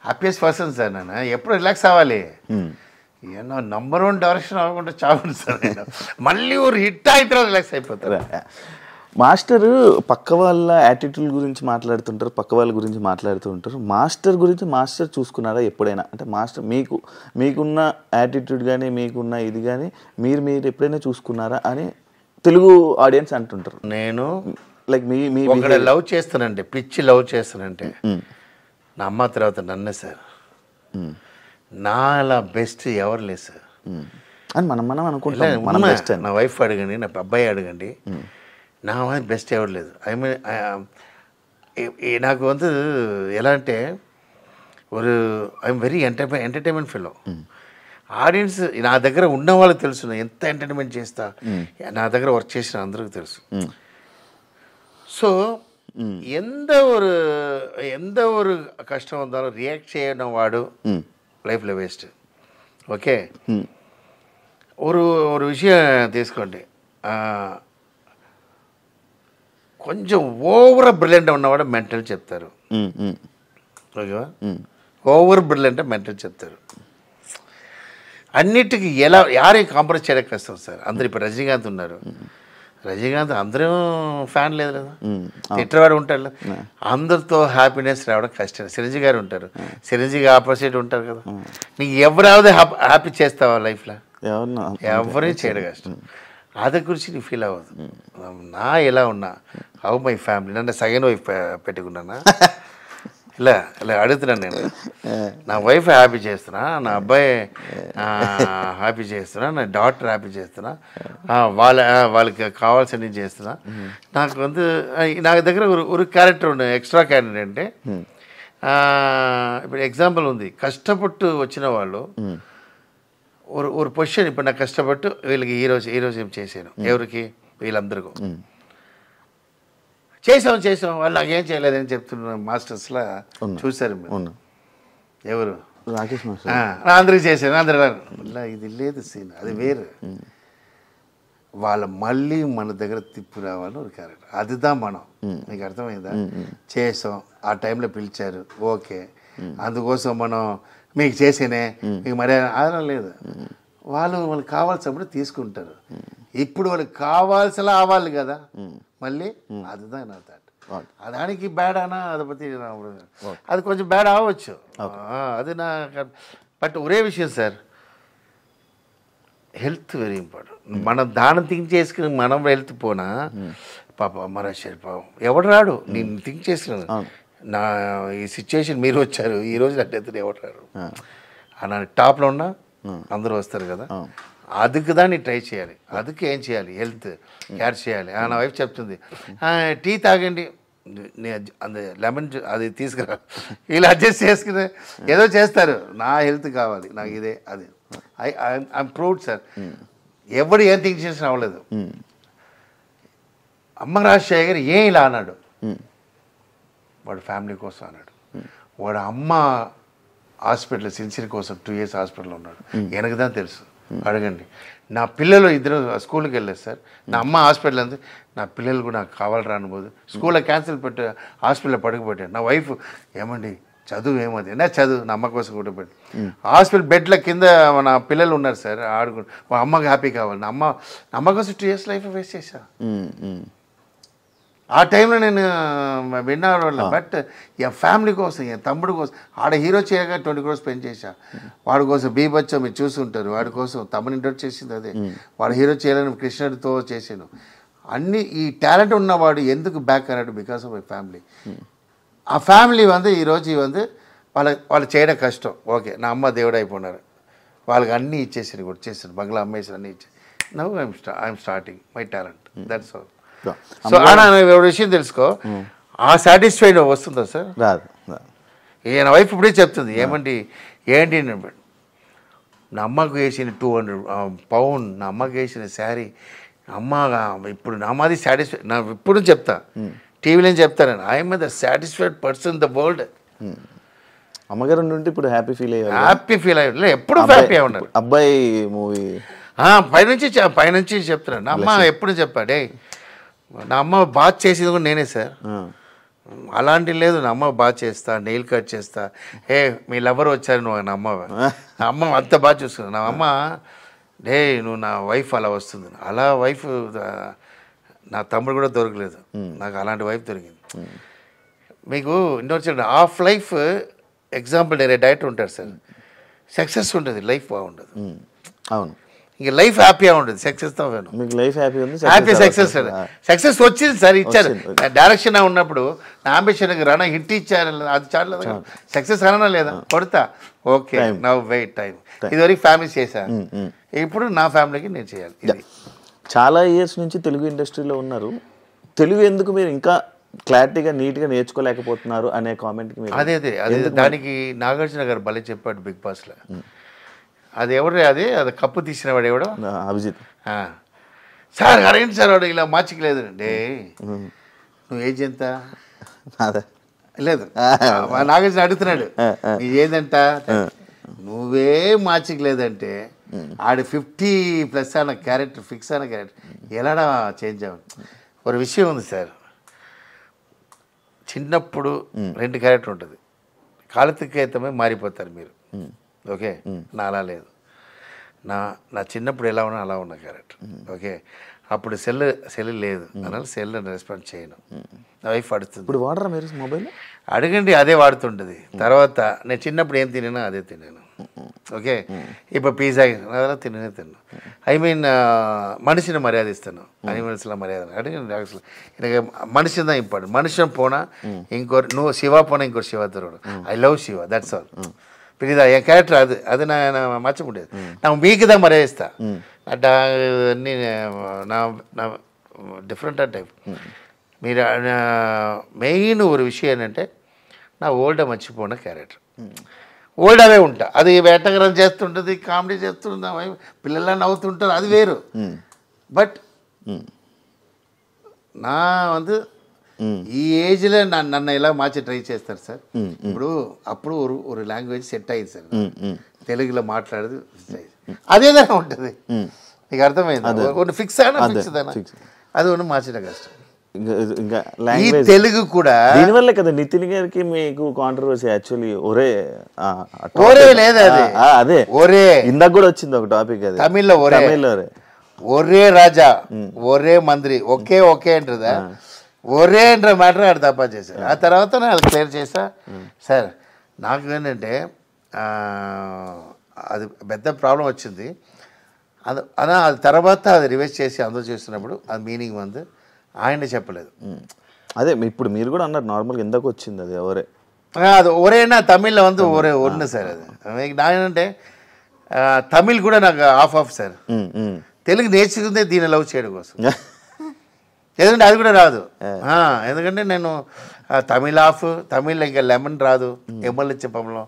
happiest person sir. నేను ఎప్పుడు రిలాక్స్ అవ్వాలి. ఏమో నంబర్ 1 డైరెక్షన్ అవ్వకుండా చావు సార్. నేను మళ్ళీ ఊరు హిట్ అయిన తర్వాత రిలాక్స్ అయిపోతారు. మాస్టర్ పక్క వాళ్ళ యాటిట్యూడ్ గురించి మాట్లాడుతుంటారు, పక్క వాళ్ళ గురించి మాట్లాడుతూ ఉంటారు. మాస్టర్ గురించి మాస్టర్ చూసుకున్నారా ఎప్పుడైనా? అంటే మాస్టర్ మీకున్న యాటిట్యూడ్ కానీ మీకున్న ఇది కానీ మీరు ఎప్పుడైనా చూసుకున్నారా అని తెలుగు ఆడియన్స్ అంటుంటారు. నేను లైక్ మీ ఒకడ లవ్ చేస్తానంటే, పిచ్చి లవ్ చేస్తానంటే నా అమ్మ తర్వాత నన్నే సార్. నా అలా బెస్ట్ ఎవరు లేదు సార్ అని మనం అనుకుంటాం. మనం బెస్ట్ నా వైఫ్ అడగండి, నా అబ్బాయి అడగండి, నా వైఫ్ బెస్ట్ ఎవరు లేదు. ఐ మీన్ నాకు వంతు ఎలా అంటే I'm very entertainment fellow. Audience నా దగ్గర ఉన్న వాళ్ళకి తెలుసు ఎంత ఎంటర్టైన్మెంట్ చేస్తా. నా దగ్గర వర్క్ చేసిన అందరికీ తెలుసు. ஸோ எந்த ஒரு கஷ்டம் வந்தாலும் ரியாக்ட் செய்யணும் வாடு லைஃப்பில் వేస్ట్. ఓకే, ஒரு விஷயம் తీసుకోండి. కొంచెం ఓవర్ బ్రిలియంట్ ఉన్నవాడు మెంటల్ చెప్తారు. ఓకేవా? ఓవర్ బ్రిలియంట్ మెంటల్ చెప్తారు. అన్నిటికీ యారేం కాంప్రమైజ్ చేయడం కష్టం సార్. అందరు ఇప్పుడు రజనీకాంత్ ఉన్నారు. రజనీకాంత్ అందరూ ఫ్యాన్ లేదు కదా, తిట్టవాడు ఉంటాడు. అందరితో హ్యాపీనెస్ రావడం కష్టం. చిరంజీవి గారు ఉంటారు, చిరంజీవి ఆపోజిట్ ఉంటారు కదా. నీకు ఎవరాவது హ్యాపీ చేస్తావా లైఫ్లో? ఎవరిని చేయడం కష్టం. అది గురించి నీకు ఫీల్ అవ్వదు. నా ఎలా ఉన్నా, హౌ మై ఫ్యామిలీ, నన్ను సెకండ్ వైఫ్ పెట్టుకున్నానా ఇలా అడుగుతున్నాను నేను. నా వైఫ్ హ్యాపీ చేస్తున్నా, నా అబ్బాయి హ్యాపీ చేస్తున్నా, నా డాటర్ హ్యాపీ చేస్తున్నా, వాళ్ళకి కావాల్సినవి చేస్తున్నా. నాకు దగ్గర ஒரு క్యారెక్టర్ ఉంది, ఎక్స్ట్రా క్యారెక్టర్ అంటే ఇప్పుడు ఎగ్జాంపుల్ ఉంది. కష్టపట్టు వచ్చిన వాళ్ళు ஒரு పొజిషన్, ఇప్పుడు నాకు కష్టపట్టు వీళ్ళకి ఈరోజు ఏం చేశాను, ఎవరికి? వీళ్ళందరికీ చేసాం వాళ్ళు నాకేం చేయలేదని చెప్తున్న మాస్టర్స్లా చూశారు మీరు. ఎవరు? రాకేష్ మాస్టర్. అందరికి చేశాను, అందరూ ఇది లేదు సీన్, అది వేరు. వాళ్ళ మళ్ళీ మన దగ్గర తిప్పు రావాలని ఒక క్యారెక్టర్. అదిదా మనం. మీకు అర్థమైందా? చేసాం, ఆ టైంలో పిలిచారు, ఓకే, అందుకోసం మనం మీకు చేసేనే మీకు మర్యాద ఆదరణ లేదు. వాళ్ళకి కావాల్సినప్పుడు తీసుకుంటారు. ఇప్పుడు వాళ్ళకి కావాల్సిన అవ్వాలి కదా మళ్ళీ. அதுதான் నా థాట్. దానికి బ్యాడ్ అనా அதை பற்றி అది కొంచెం బ్యాడ్ అవ్వచ్చు, అది నా. బట్ ఒరే విషయం సార్, హెల్త్ వెరీ ఇంపార్టెంట్. మనం దానం థింక్ చేసుకుని మనం హెల్త్ పోనా పాప మన పాపం ఎవడు రాడు. నేను థింక్ చేసుకున్నాను నా ఈ సిచ్యువేషన్, మీరు వచ్చారు ఈరోజు అంటే ఎవడు రాడు. నా టాప్లో ఉన్నా అందరూ వస్తారు కదా. அதுக்கு தான் நீ ట్రై చేయాలి. அதுக்கு ఏం చేయాలి? హెల్త్ కేర్ చేయాలి. నా వైఫ్ చెప్తుంది, టీ తాగండి, అది లెమన్ అది తీసుకురా, వీళ్ళు అడ్జస్ట్ చేసుకుని ఏదో చేస్తారు. నా హెల్త్ కావాలి, నాకు ఇదే అది. I'm proud sir. ఎవడు ఏం థింక్ చేసిన అవ్వలేదు. అమ్మ రాజశేఖర్ ఏం ఇలా అన్నాడు, వాడు ఫ్యామిలీ కోసం అన్నాడు. వాడు అమ్మ హాస్పిటల్ సిన్సియర్ కోసం 2 years హాస్పిటల్లో ఉన్నాడు. వెనకదా తెలుసు, అడగండి. నా పిల్లలు ఇద్దరు స్కూల్కి వెళ్ళలేదు సార్. నా అమ్మ హాస్పిటల్ అంతే, నా పిల్లలు కూడా నాకు కావాలి రానిపోదు. స్కూల్లో క్యాన్సిల్ పెట్టి హాస్పిటల్లో పడుకుపోయాను. నా వైఫ్ ఏమండి చదువు ఏమది, నా చదువు నా అమ్మ కోసం కూడా పెట్టి హాస్పిటల్ బెడ్ల కింద నా పిల్లలు ఉన్నారు సార్, ఆడుకుంటు. మా అమ్మకి హ్యాపీ కావాలి. నా అమ్మ కోసం 2 years లైఫ్ వేస్ట్ చేశా. ఆ టైంలో నేను విన్నాను. బట్ ఎన్ ఫ్యామిలీ కోసం, ఎన్ తమ్ముడు కోసం, ఆడ హీరో చేయగా 20 crores స్పెండ్ చేశా. వాడి కోసం బీభత్స మీరు చూసుంటారు. వాడి కోసం తమ్ముని ఇంట్రొడ్యూస్ చేసింది అదే. వాడు హీరో చేయాలని కృష్ణుడితో చేశాను. అన్ని ఈ టాలెంట్ ఉన్నవాడు ఎందుకు బ్యాక్ అన్నాడు? Because of my family. ఆ ఫ్యామిలీ ఈరోజు వాళ్ళు చేయడం కష్టం. ఓకే, నా అమ్మ దేవుడు అయిపోయినారు, వాళ్ళకి అన్నీ ఇచ్చేసారు, కూడా చేశారు, బంగ్లా అమ్మేసారు, అన్నీ ఇచ్చారు. Now I'm starting my talent, that's all. So ఒక విషయం తెలుసుకో, ఆ సాటిస్ఫైడ్ వస్తుందా సార్? రాదు. నా వైఫ్ ఇప్పుడే చెప్తుంది, ఏంటి నా అమ్మకు వేసిన 200 pound, నా అమ్మకి వేసిన శారీ, అమ్మ ఇప్పుడు నా అమ్మది సాటిస్ఫై. నా ఇప్పుడు చెప్తా, టీవీలో చెప్తాను, I'm the satisfied person in the world. అమ్మగారు ఉంటే ఇప్పుడు హ్యాపీ ఫీల్ అయ్యారు. హ్యాపీ ఫీల్ అయ్యారు, ఎప్పుడు హ్యాపీ ఉన్నారు. అబ్బాయి మూవీ పైనుంచి చెప్తున్నాను. నా అమ్మ ఎప్పుడు చెప్పాడే, నా అమ్మ బాత్ చేసేది కూడా నేనే సార్. అలాంటి లేదు, నా అమ్మ బాగా చేస్తా, నెయిల్ కట్ చేస్తా. మీ లవర్ వచ్చారు నువ్వు, నా అమ్మ అంత బాగా చూసుకున్నాను. నా అమ్మ నువ్వు నా వైఫ్ అలా వస్తుంది. అలా వైఫ్ నా తమ్ముడు కూడా దొరకలేదు, నాకు అలాంటి వైఫ్ దొరికింది. మీకు ఇండోర్ హాఫ్ లైఫ్ ఎగ్జాంపుల్, నేను డైరెక్టర్ ఉంటాడు సార్, సక్సెస్ ఉంటుంది, లైఫ్ బాగుండదు. అవును, ఇంక లైఫ్ హ్యాపీగా ఉంటుంది, సక్సెస్తో మీకు లైఫ్ హ్యాపీ ఉంది, హ్యాపీ సక్సెస్. సక్సెస్ వచ్చింది సార్, ఇచ్చారు. డైరెక్షన్ ఉన్నప్పుడు నా అంబిషన్కి రానా హిట్ ఇచ్చారు, అది చాలు. సక్సెస్ అనా లేదా, కొడతా, ఓకే నవ్ వెయిట్ టైం. ఇదివరకు ఫ్యామిలీ చేశాను, ఇప్పుడు నా ఫ్యామిలీకి నేను చేయాలి. ఇది చాలా ఇయర్స్ నుంచి తెలుగు ఇండస్ట్రీలో ఉన్నారు. తెలుగు ఎందుకు మీరు ఇంకా క్లారిటీగా నీట్గా నేర్చుకోలేకపోతున్నారు అనే కామెంట్కి మీరు అదే దానికి నాగార్జున గారు భలే చెప్పాడు బిగ్ బాస్లో. అది ఎవరు, అది కప్పు తీసిన వాడు ఎవడో, అభిజిత్ సార్ అరేంటి సార్ వాడు ఇలా మార్చికలేదు అంటే, నువ్వు ఏజ్ ఎంత లేదు నాగార్జున అడుగుతున్నాడు, నీ ఏదంట, నువ్వే మార్చికలేదంటే ఆడు 50+ అన్న క్యారెక్టర్, ఫిక్స్ అన్న క్యారెక్టర్ ఎలాడా చేంజ్ అవ్వదు. ఒక విషయం ఉంది సార్, చిన్నప్పుడు 2 క్యారెక్టర్ ఉంటుంది, కాలతీతమే మారిపోతారు మీరు. ఓకే, నా అలా లేదు, నా చిన్నప్పుడు ఎలా ఉన్నా అలా ఉన్న క్యారెక్టర్. ఓకే, అప్పుడు సెల్ లేదు అన్న, సెల్ రెస్పాన్స్ చేయను, నా వైఫ్ అడుగుతుంది. ఇప్పుడు వాడరా మీరు మొబైల్? అడగండి, అదే వాడుతుంటుంది. తర్వాత నేను చిన్నప్పుడు ఏం తిన్నానో అదే తిన్నాను. ఓకే, ఇప్పుడు పిజ్జా అలా తిన్నాను. ఐ మీన్ మనిషిని మర్యాద ఇస్తాను, అనిమల్స్లో మర్యాద అడగండి. మనిషి దా ఇంపార్టెంట్. మనిషిని పోనా ఇంకోరు, నువ్వు శివ పోనా ఇంకోరు శివ దొరకడు. I love Shiva, that's all. పిలిదా ఏ క్యారెక్టర్ అది నా మర్చిపోలేదు. నాకు మీకుదా మర్యాద ఇస్తా, అట్లా అన్నీ నా డిఫరెంట్ టైప్. మీరు మెయిన్ ఒక విషయం ఏంటంటే, నా ఓల్డ్ మర్చిపోయిన క్యారెక్టర్, ఓల్డ్ అవే ఉంటా. అది వేటగరం చేస్తుంటుంది, కామెడీ చేస్తుంటుంది, పిల్లల నవ్వుతుంటారు, అది వేరు. బట్ నా வந்து ఈ ఏజ్లో నన్ను ఎలా మార్చి ట్రై చేస్తారు సార్. ఇప్పుడు అప్పుడు ఒక లాంగ్వేజ్ సెట్ అయ్యింది సార్, తెలుగులో మాట్లాడేది అదేదైనా ఉంటుంది. నీకు అర్థమైంది, కొన్ని ఫిక్స్ అయినా ఫిక్స్ అయినా అది కొన్ని మార్చడం కష్టం. ఇంకా తెలుగు కూడా దీనివల్ల కదా నితిన్ గారికి మీకు కాంట్రవర్సీ యాక్చువల్లీ ఒరే లేదు, అది అదే ఒరే ఇందాక కూడా వచ్చింది ఒక టాపిక్, అది తమిళ్లో ఒరే రాజా ఒరే మంత్రి ఒకే అంటారా, ఒరే అంటారు మ్యాటర్ ఆడు తప్ప చేశారు. ఆ తర్వాత నేను అది క్లియర్ చేసా సార్. నాకు ఏంటంటే అది పెద్ద ప్రాబ్లం వచ్చింది, అది తర్వాత అది రివైజ్ చేసి అందరూ చేస్తున్నప్పుడు అది మీనింగ్ ఉంది, ఆయన చెప్పలేదు. అదే ఇప్పుడు మీరు కూడా అన్నారు నార్మల్గా ఎందుకు వచ్చింది అది ఒరే, అది ఒరేనా తమిళ్లో ఒరే ఒన్న సార్. అది నాకేంటంటే తమిళ్ కూడా నాకు ఆఫ్ సార్. తెలుగు నేర్చుకుందే దీన్ని లవ్ చేయడం కోసం, ఎందుకంటే అది కూడా రాదు. ఎందుకంటే నేను తమిళ్ ఇంకా లెమన్ రాదు ఎమ్మెల్యే చెప్పంలో.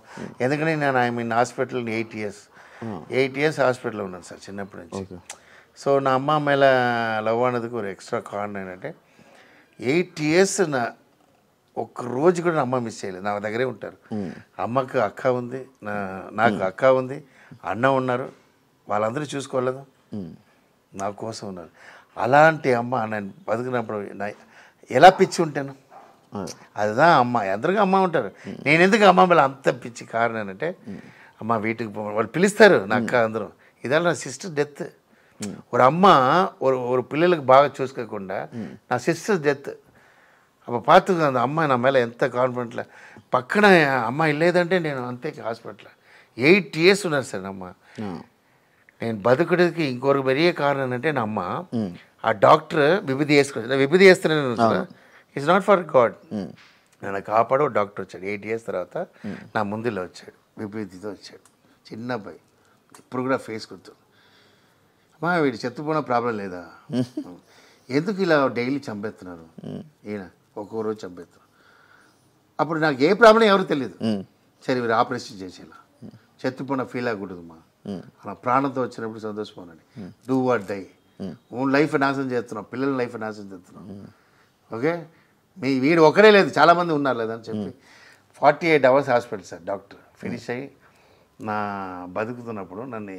ఎందుకంటే నేను ఐ మీన్ హాస్పిటల్ 8 years హాస్పిటల్లో ఉన్నాను సార్ చిన్నప్పటి నుంచి. సో నా అమ్మ మేళ లవ్ అన్నదికి ఒక ఎక్స్ట్రా కారణం ఏంటంటే 8 years ఒక్క రోజు కూడా నా అమ్మ మిస్ చేయలేదు, నా దగ్గరే ఉంటారు. అమ్మకు అక్క ఉంది, నాకు అక్క ఉంది, అన్న ఉన్నారు, వాళ్ళందరూ చూసుకోలేదు, నా కోసం ఉన్నారు. అలాంటి అమ్మ నేను బతుకున్నప్పుడు ఎలా పిచ్చి ఉంటాను, అదిదా అమ్మ. అందరికీ అమ్మ ఉంటారు, నేను ఎందుకు అమ్మ మేళ అంత పిచ్చి కారణం ఏంటంటే, అమ్మ వీటికి వాళ్ళు పిలుస్తారు నా అక్క అందరూ. ఇదాల నా సిస్టర్ డెత్, ஒரு அம்மா ஒரு పిల్లలకు బాగా చూసుకోకుండా నా సిస్టర్ డెత్ అప్పుడు பார்த்துக்க அந்த అమ్మ నా மேலே ఎంత కాన్ఫిడెంట్లో పక్కన అమ్మ లేదంటే నేను అంతే హాస్పిటల్ 8 years ఉన్నారు సార్ అమ్మ. నేను బతుకుడికి ఇంకొక పెరిగే కారణం ఏంటంటే నా అమ్మ ఆ డాక్టర్ విభూది వేసుకుని విభూది వేస్తున్నాను, ఇట్స్ నాట్ ఫర్ గాడ్. నన్ను కాపాడు డాక్టర్ వచ్చాడు 8 years తర్వాత నా ముందులో వచ్చాడు, విభూతితో వచ్చాడు, చిన్న అబ్బాయి, ఇప్పుడు కూడా ఫేస్ గుర్తు. అమ్మా వీడు చెత్తపోయిన ప్రాబ్లం లేదా, ఎందుకు ఇలా డైలీ చంపేస్తున్నారు, ఈయన ఒక్కొక్క రోజు చంపేస్తున్నారు. అప్పుడు నాకు ఏ ప్రాబ్లం ఎవరు తెలియదు. సరే వీరు ఆపరేషన్ చేసేలా చెత్తపోయిన ఫీల్ అవ్వకూడదమ్మా, అలా ప్రాణంతో వచ్చినప్పుడు సంతోషపోనండి, do what die. Own life నాశనం చేస్తున్నాం, పిల్లల లైఫ్ నాశనం చేస్తున్నాం. ఓకే, వీడు ఒకరే లేదు చాలామంది ఉన్నారు లేదని చెప్పి 48 hours hospital sir. Doctor finish అయ్యి నా బతుకుతున్నప్పుడు నన్ను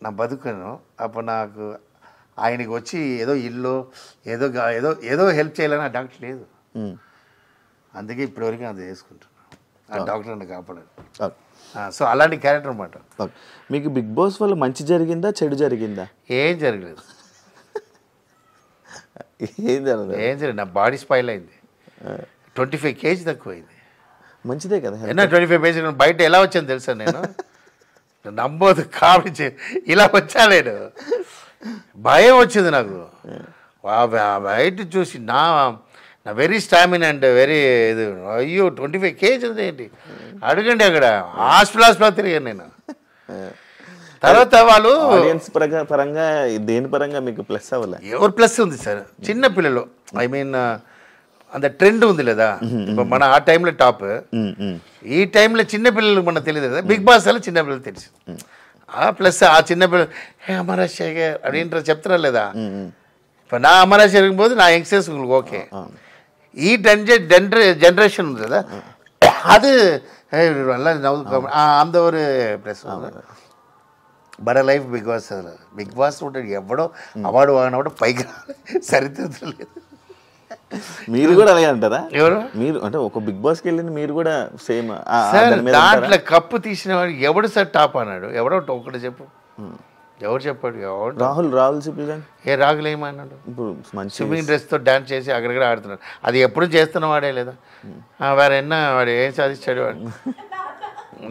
నా బతుకును. అప్పుడు నాకు ఆయనకి వచ్చి ఏదో ఇల్లు ఏదో ఏదో ఏదో హెల్ప్ చేయాలని ఆ డాక్టర్ లేదు. అందుకే ఇప్పటివరకు అది చేసుకుంటున్నాను. ఆ డాక్టర్ నన్ను కాపాడారు. సో అలాంటి క్యారెక్టర్ అనమాట. మీకు బిగ్ బాస్ వల్ల మంచి జరిగిందా చెడు జరిగిందా? ఏం జరగలేదు. ఏం జరగలేదు. నా బాడీ స్పాయిల్ అయింది. 25 kg తక్కువైంది. మంచిదే కదా. 25 kg బయట ఎలా వచ్చాను తెలుసా నేను? నమ్మోదు, కావించి ఇలా వచ్చా నేను. భయం వచ్చింది నాకు. బయట చూసి నా వెరీ స్టామినా అండ్ వెరీ ఇది. అయ్యో 25 kg ఏంటి అడగండి. అక్కడ హాస్పిటల్ తిరిగాను నేను. తర్వాత వాళ్ళు ఆడియన్స్ పరంగా దేని పరంగా మీకు ప్లస్ అవ్వలే? ఎవరు ప్లస్ ఉంది సార్? చిన్న పిల్లలు, ఐ మీన్ అంత ట్రెండ్ ఉంది లేదా మన ఆ టైంలో టాప్. ఈ టైంలో చిన్నపిల్లలు మనకు తెలియదు కదా. బిగ్ బాస్ వల్ల చిన్నపిల్లలు తెలుసు. ప్లస్ ఆ చిన్నపిల్లలు అమరాశేఖర్ అదేంటారు చెప్తారా లేదా? ఇప్పుడు నా అమరాశేఖర్ పోతే నా యంగ్స్టర్స్ ఓకే. ఈ జనరేషన్ ఉంది కదా, அது எல்லாம் அந்த ஒரு plus. But life Bigg Boss ఉంటాడు. ఎవడో అవార్డు వాడినప్పుడు పైకి సరిదిద్దలేదు లేదు. మీరు కూడా అలాగే అంటారా? ఎవరు మీరు అంటే ఒక బిగ్ బాస్కి వెళ్ళింది మీరు కూడా సేమ్ దాంట్లో కప్పు తీసిన వాడు ఎవడు సార్ టాప్ అన్నాడు? ఎవడో ఒకటి చెప్పు. ఎవరు చెప్పాడు? ఎవరు? రాహుల్ సిప్లి గారు. రాహుల్ ఏమన్నాడు? ఇప్పుడు స్విమ్మింగ్ డ్రెస్తో డాన్స్ చేసి అక్కడక్కడ ఆడుతున్నాడు. అది ఎప్పుడు చేస్తున్న వాడే లేదా? వాడు ఎన్న వాడు ఏం సాధించాడు? వాడు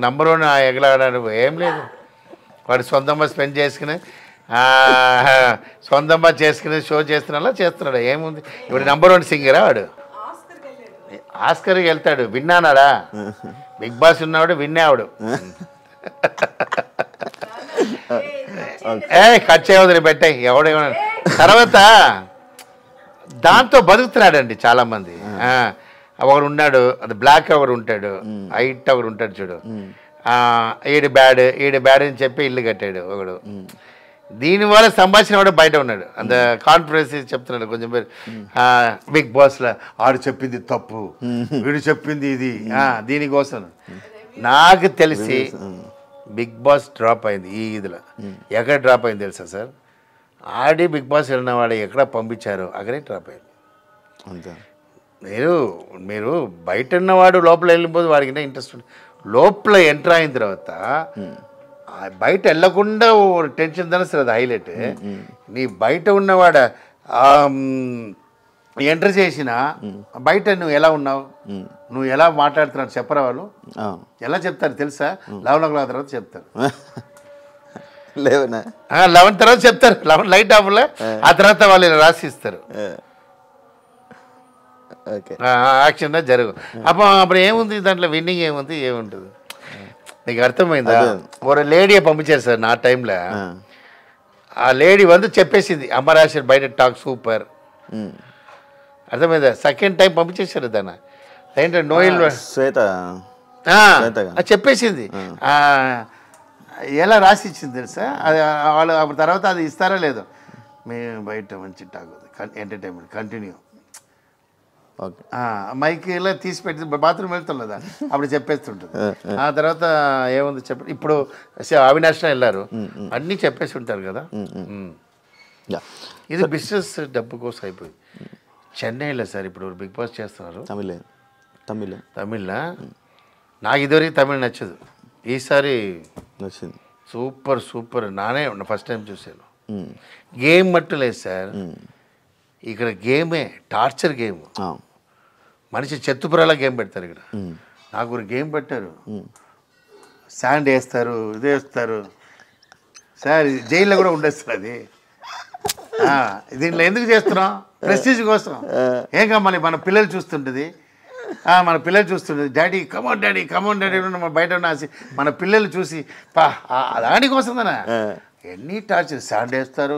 నంబర్ 1 ఎగలాడాడు. ఏం లేదు. వాడు సొంతంగా స్పెండ్ చేసుకుని సొంతంగా చేసుకుని షో చేస్తున్నా చేస్తున్నాడు. ఏముంది? ఇప్పుడు నంబర్ 1 సింగరా వాడు? ఆస్కర్కి వెళ్తాడు. విన్నానాడా? బిగ్ బాస్ ఉన్నవాడు విన్నావాడు. కట్ చేయవద్దు పెట్టాయి ఎవడేమన్నా. తర్వాత దాంతో బతుకుతున్నాడండి చాలామంది. ఒకడు ఉన్నాడు, అది బ్లాక్ ఒకడు ఉంటాడు, హైట్ ఒకడు ఉంటాడు చూడు. ఈడు బ్యాడ్ అని చెప్పి ఇల్లు కట్టాడు ఒకడు. దీనివల్ల సంభాషణ కూడా బయట ఉన్నాడు. అంత కాన్ఫిడెన్స్ చెప్తున్నాడు కొంచెం పేరు. బిగ్ బాస్లో ఆడు చెప్పింది తప్పు, వీడు చెప్పింది ఇది, దీనికోసం. నాకు తెలిసి బిగ్ బాస్ డ్రాప్ అయింది ఈ ఇదిలో. ఎక్కడ డ్రాప్ అయింది తెలుసా సార్? ఆడి బిగ్ బాస్ వెళ్ళిన వాడు ఎక్కడ పంపించారో అక్కడే డ్రాప్ అయింది. అంతే. మీరు బయట ఉన్నవాడు లోపల వెళ్ళిపోతే వాడికి ఇంట్రెస్ట్ ఉంది. లోపల ఎంటర్ అయిన తర్వాత బయట వెళ్ళకుండా టెన్షన్ దాని సార్ అది హైలైట్. నీ బయట ఉన్నవాడ ఎంటర్ చేసిన బయట నువ్వు ఎలా ఉన్నావు, నువ్వు ఎలా మాట్లాడుతున్నావు చెప్పరా వాళ్ళు? ఎలా చెప్తారు తెలుసా? 11 o'clock తర్వాత చెప్తారు. 11 తర్వాత చెప్తారు. 11 లైట్ ఆఫ్లో ఆ తర్వాత వాళ్ళు ఇలా రాసిస్తారు. యాక్షన్ జరుగు. అప్పుడు ఏముంది దాంట్లో? విన్నింగ్ ఏముంది? ఏముంటుంది? నీకు అర్థమైందా? ఒక లేడీ పంపించారు సార్ నా టైంలో. ఆ లేడీ చెప్పేసింది అమరాశర్ బయట టాక్ సూపర్. అర్థమైందా? సెకండ్ టైం పంపించేశారు దాన్ని. ఏంటంటే నోయిల్ శ్వేత చెప్పేసింది. ఎలా రాసి ఇచ్చింది తెలుసా? అది వాళ్ళు అప్పుడు తర్వాత అది ఇస్తారా లేదో, మేము బయట మంచి టాక్ ఎంటర్టైన్మెంట్ కంటిన్యూ. మైక్లో తీసి పెట్టి బాత్రూమ్ వెళ్తుందా అప్పుడు చెప్పేస్తుంటుంది. ఆ తర్వాత ఏముంది చెప్పండి. ఇప్పుడు అవినాష్ వెళ్ళారు, అన్నీ చెప్పేసి ఉంటారు కదా. ఇది బిజినెస్ డబ్బు కోసం అయిపోయింది. చెన్నైలో సార్ ఇప్పుడు బిగ్ బాస్ చేస్తున్నారు. తమిళ నాకు ఇదివరకు తమిళ నచ్చదు. ఈసారి నచ్చింది. సూపర్. నానే ఫస్ట్ టైం చూశాను. గేమ్ మట్టు లేదు సార్ ఇక్కడ. గేమే టార్చర్ గేమ్. మనిషి చెత్తుపురాల గేమ్ పెడతారు ఇక్కడ. నాకు ఒక గేమ్ పెట్టారు. శాండ్ వేస్తారు, ఇది వేస్తారు సార్. జైల్లో కూడా ఉండేస్తారు అది. దీంట్లో ఎందుకు చేస్తున్నాం? ప్రెస్టీజ్ కోసం. ఏం కావాలి? మన పిల్లలు చూస్తుంటుంది. డాడీ కమోన్ డాడీ మన బయట ఉన్న మన పిల్లలు చూసి దానికోసమేనా ఎన్ని టార్చర్. శాండ్ వేస్తారు,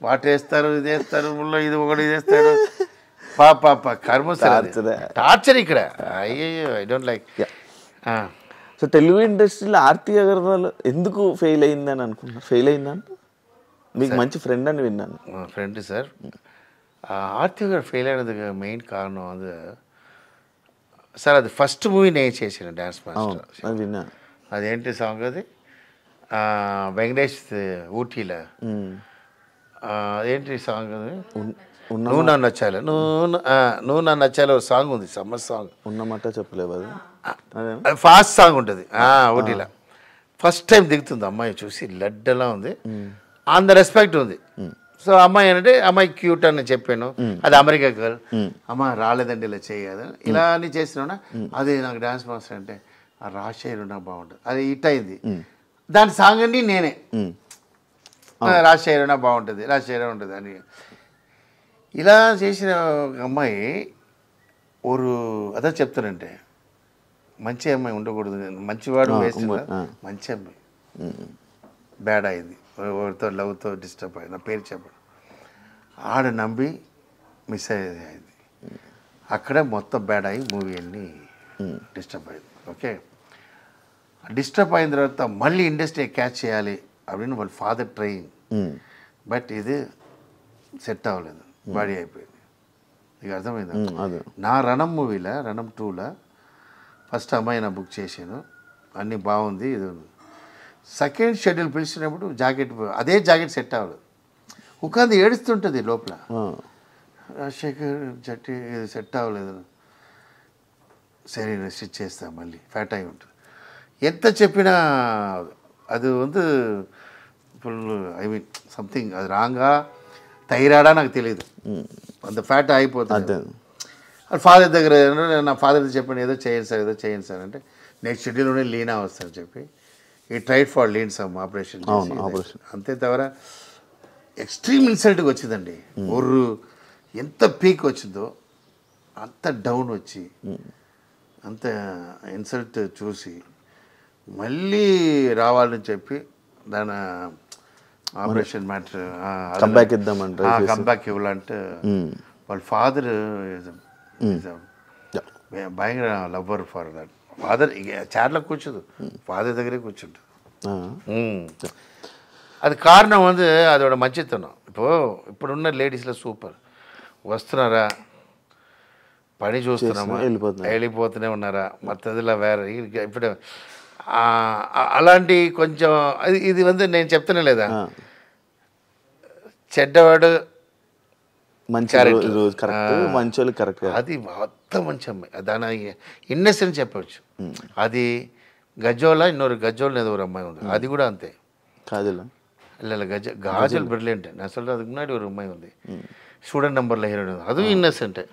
వాటర్ వేస్తారు, ఇది వేస్తారు, ముళ్ళో ఇది ఒకటి ఇది వేస్తాడు. కర్మ టార్చర్ ఇక్కడ. అయ్యో I don't like. So Telugu ఇండస్ట్రీలో ఆర్తి అగర్వాల్ ఎందుకు ఫెయిల్ అయిందని అనుకున్నారు? ఫెయిల్ అయిందంటే మీకు మంచి ఫ్రెండ్ అని విన్నాను. Friend sir. Aarti Agarwal fail అయినది మెయిన్ కారణం అది సార్. అది ఫస్ట్ మూవీ నేను చేసాను డ్యాన్స్ మాస్టర్. విన్నా. అదేంటి సాంగ్ అది? వెంకటేష్ ఊటీలో ఏంటి సాంగ్ అది నువ్వు నన్ను నచ్చాలి నువ్వు నన్ను నచ్చాలి ఒక సాంగ్ ఉంది సమ్మర్ సాంగ్ ఉన్నమాట చెప్పలేవు అది ఫాస్ట్ సాంగ్ ఉంటుంది ఊటీలో ఫస్ట్ టైం దిగుతుంది అమ్మాయి చూసి లడ్డలా ఉంది ఆన్ ద రెస్పెక్ట్ ఉంది సో అమ్మాయి అంటే అమ్మాయి క్యూట్ అని చెప్పాను అది అమెరికా గర్ల్ అమ్మ రాలేదండి ఇలా చేయదు ఇలా అని చేసినా అది నాకు డాన్స్ మాస్టర్ అంటే ఆ రాజశేఖర్ నాకు బాగుంటుంది అది హిట్ అయింది దాని సాంగ్ అండి నేనే రాజశేఖర్ బాగుంటుంది రాజశేఖర్ ఉంటుంది అని ఇలా చేసిన అమ్మాయి అదే చెప్తానంటే మంచి అమ్మాయి ఉండకూడదు మంచివాడు వేసిన మంచి అమ్మాయి బ్యాడ్ అయింది ఎవరితో లవ్తో డిస్టర్బ్ అయింది నా పేరు చెప్పాడు ఆడ నమ్మి మిస్ అయింది అక్కడ మొత్తం బ్యాడ్ అయ్యి మూవీ అన్ని డిస్టర్బ్ అయింది ఓకే డిస్టర్బ్ అయిన తర్వాత మళ్ళీ ఇండస్ట్రీ క్యాచ్ చేయాలి அப்படின்னு వాళ్ళ ఫాదర్ ట్రైయింగ్ బట్ ఇది సెట్ అవ్వలేదు బాడీ అయిపోయింది ఇక అర్థమైంది నా రణం మూవీలో రణం 2లో ఫస్ట్ అమ్మాయి నా బుక్ చేశాను అన్నీ బాగుంది ఇది సెకండ్ షెడ్యూల్ పిలిచినప్పుడు జాకెట్ అదే జాకెట్ సెట్ అవ్వలేదు ఉకాంది ఏడుస్తుంటుంది లోపల రాజశేఖర్ జట్టి ఇది సెట్ అవ్వలేదు సరే స్టిచ్ చేస్తా మళ్ళీ ఫ్యాట్ అయి ఉంటుంది ఎంత చెప్పినా అది ఫుల్ ఐ మీన్ సంథింగ్ అది రాంగా థైరాయిడా నాకు తెలియదు అంత ఫ్యాట్ అయిపోతుంది అది ఫాదర్ దగ్గర నా ఫాదర్ చెప్పాను ఏదో చేయండి సార్ అంటే నెక్స్ట్ షెడ్యూల్లోనే లీనా వస్తాను చెప్పి ఈ tried for lean some operation అంతే తవర ఎక్స్ట్రీమ్ ఇన్సల్ట్గా వచ్చిందండి ఎంత పీక్ వచ్చిందో అంత డౌన్ వచ్చి అంత ఇన్సల్ట్ చూసి మళ్ళీ రావాలని చెప్పి దాని ఆపరేషన్ మ్యాటర్ కంబ్యాక్ ఇవ్వాలంటే వాళ్ళ ఫాదర్ భయంకర లవ్వర్ ఫర్ దట్ ఫాదర్ చైర్లో కూర్చోదు ఫాదర్ దగ్గరే కూర్చుంటుంది అది కారణం అదోட మంచితనం ఇప్పుడున్న లేడీస్లో సూపర్ వస్తున్నారా పని చూస్తున్నామా వెళ్ళిపోతూనే ఉన్నారా మత్తదిలా వేరే ఇప్పుడు అలాంటి కొంచెం ఇది నేను చెప్తానే లేదా చెడ్డవాడు అది మొత్తం మంచి అమ్మాయి దాని ఇన్నెసెన్స్ చెప్పవచ్చు అది గజోలా ఇన్నొరు గజోల్ ఏదో ஒரு అమ్మాయి ఉంది అది కూడా అంతే இல்லை காஜல் பிரில்லியன்ட் நான் சொல்கிறது அதுக்கு முன்னாடி ஒரு அம்மாய் வந்து ஸ்டூடெண்ட் நம்பரில் ஹீரோயின் அதுவும் இன்னசென்ட்டு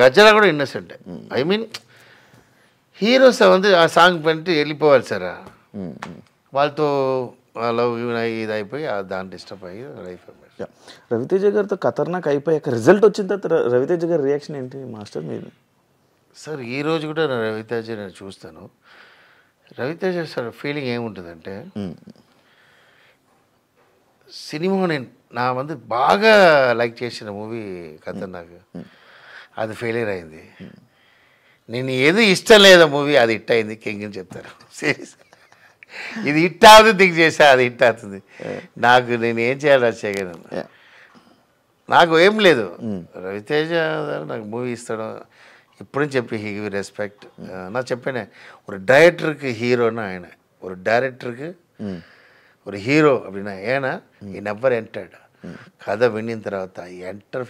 గజాలా కూడా ఇన్నసెంట్ ఐ మీన్ హీరోస్ ఆ సాంగ్ పెట్టి వెళ్ళిపోవాలి సార్ వాళ్ళతో లవ్ ఇది అయిపోయి దాన్ని డిస్టర్బ్ అయ్యి లైఫ్ రవితేజ గారితో ఖతర్నాక్ అయిపోయాక రిజల్ట్ వచ్చిన తర్వాత రవితేజ గారి రియాక్షన్ ఏంటి మాస్టర్ మీరు సార్ ఈరోజు కూడా రవితేజ నేను చూస్తాను రవితేజ సార్ ఫీలింగ్ ఏముంటుందంటే సినిమా నా బాగా లైక్ చేసిన మూవీ ఖతర్నాక్ అది ఫెయిలియర్ అయింది నేను ఏది ఇష్టం లేదా మూవీ అది హిట్ అయింది కింగ్ అని చెప్తారు సీరియస్ ఇది హిట్ అవుతుంది థింక్ చేసా అది హిట్ అవుతుంది నాకు నేను ఏం చేయాలి రాజశేఖర్ నాకు ఏం లేదు రవితేజ నాకు మూవీ ఇస్తాడు ఇప్పుడు చెప్పి హీ గివ్ రెస్పెక్ట్ நான் చెప్పానే ஒரு டைரக்டருக்கு ஹீரோன்னா ఆయన ஒரு டைரக்டருக்கு ஒரு హీరో அப்படின்னா ஏன்னா ఈ నెవర్ ఎంటర్డ్ కథ వినిన తర్వాత ఎంటర్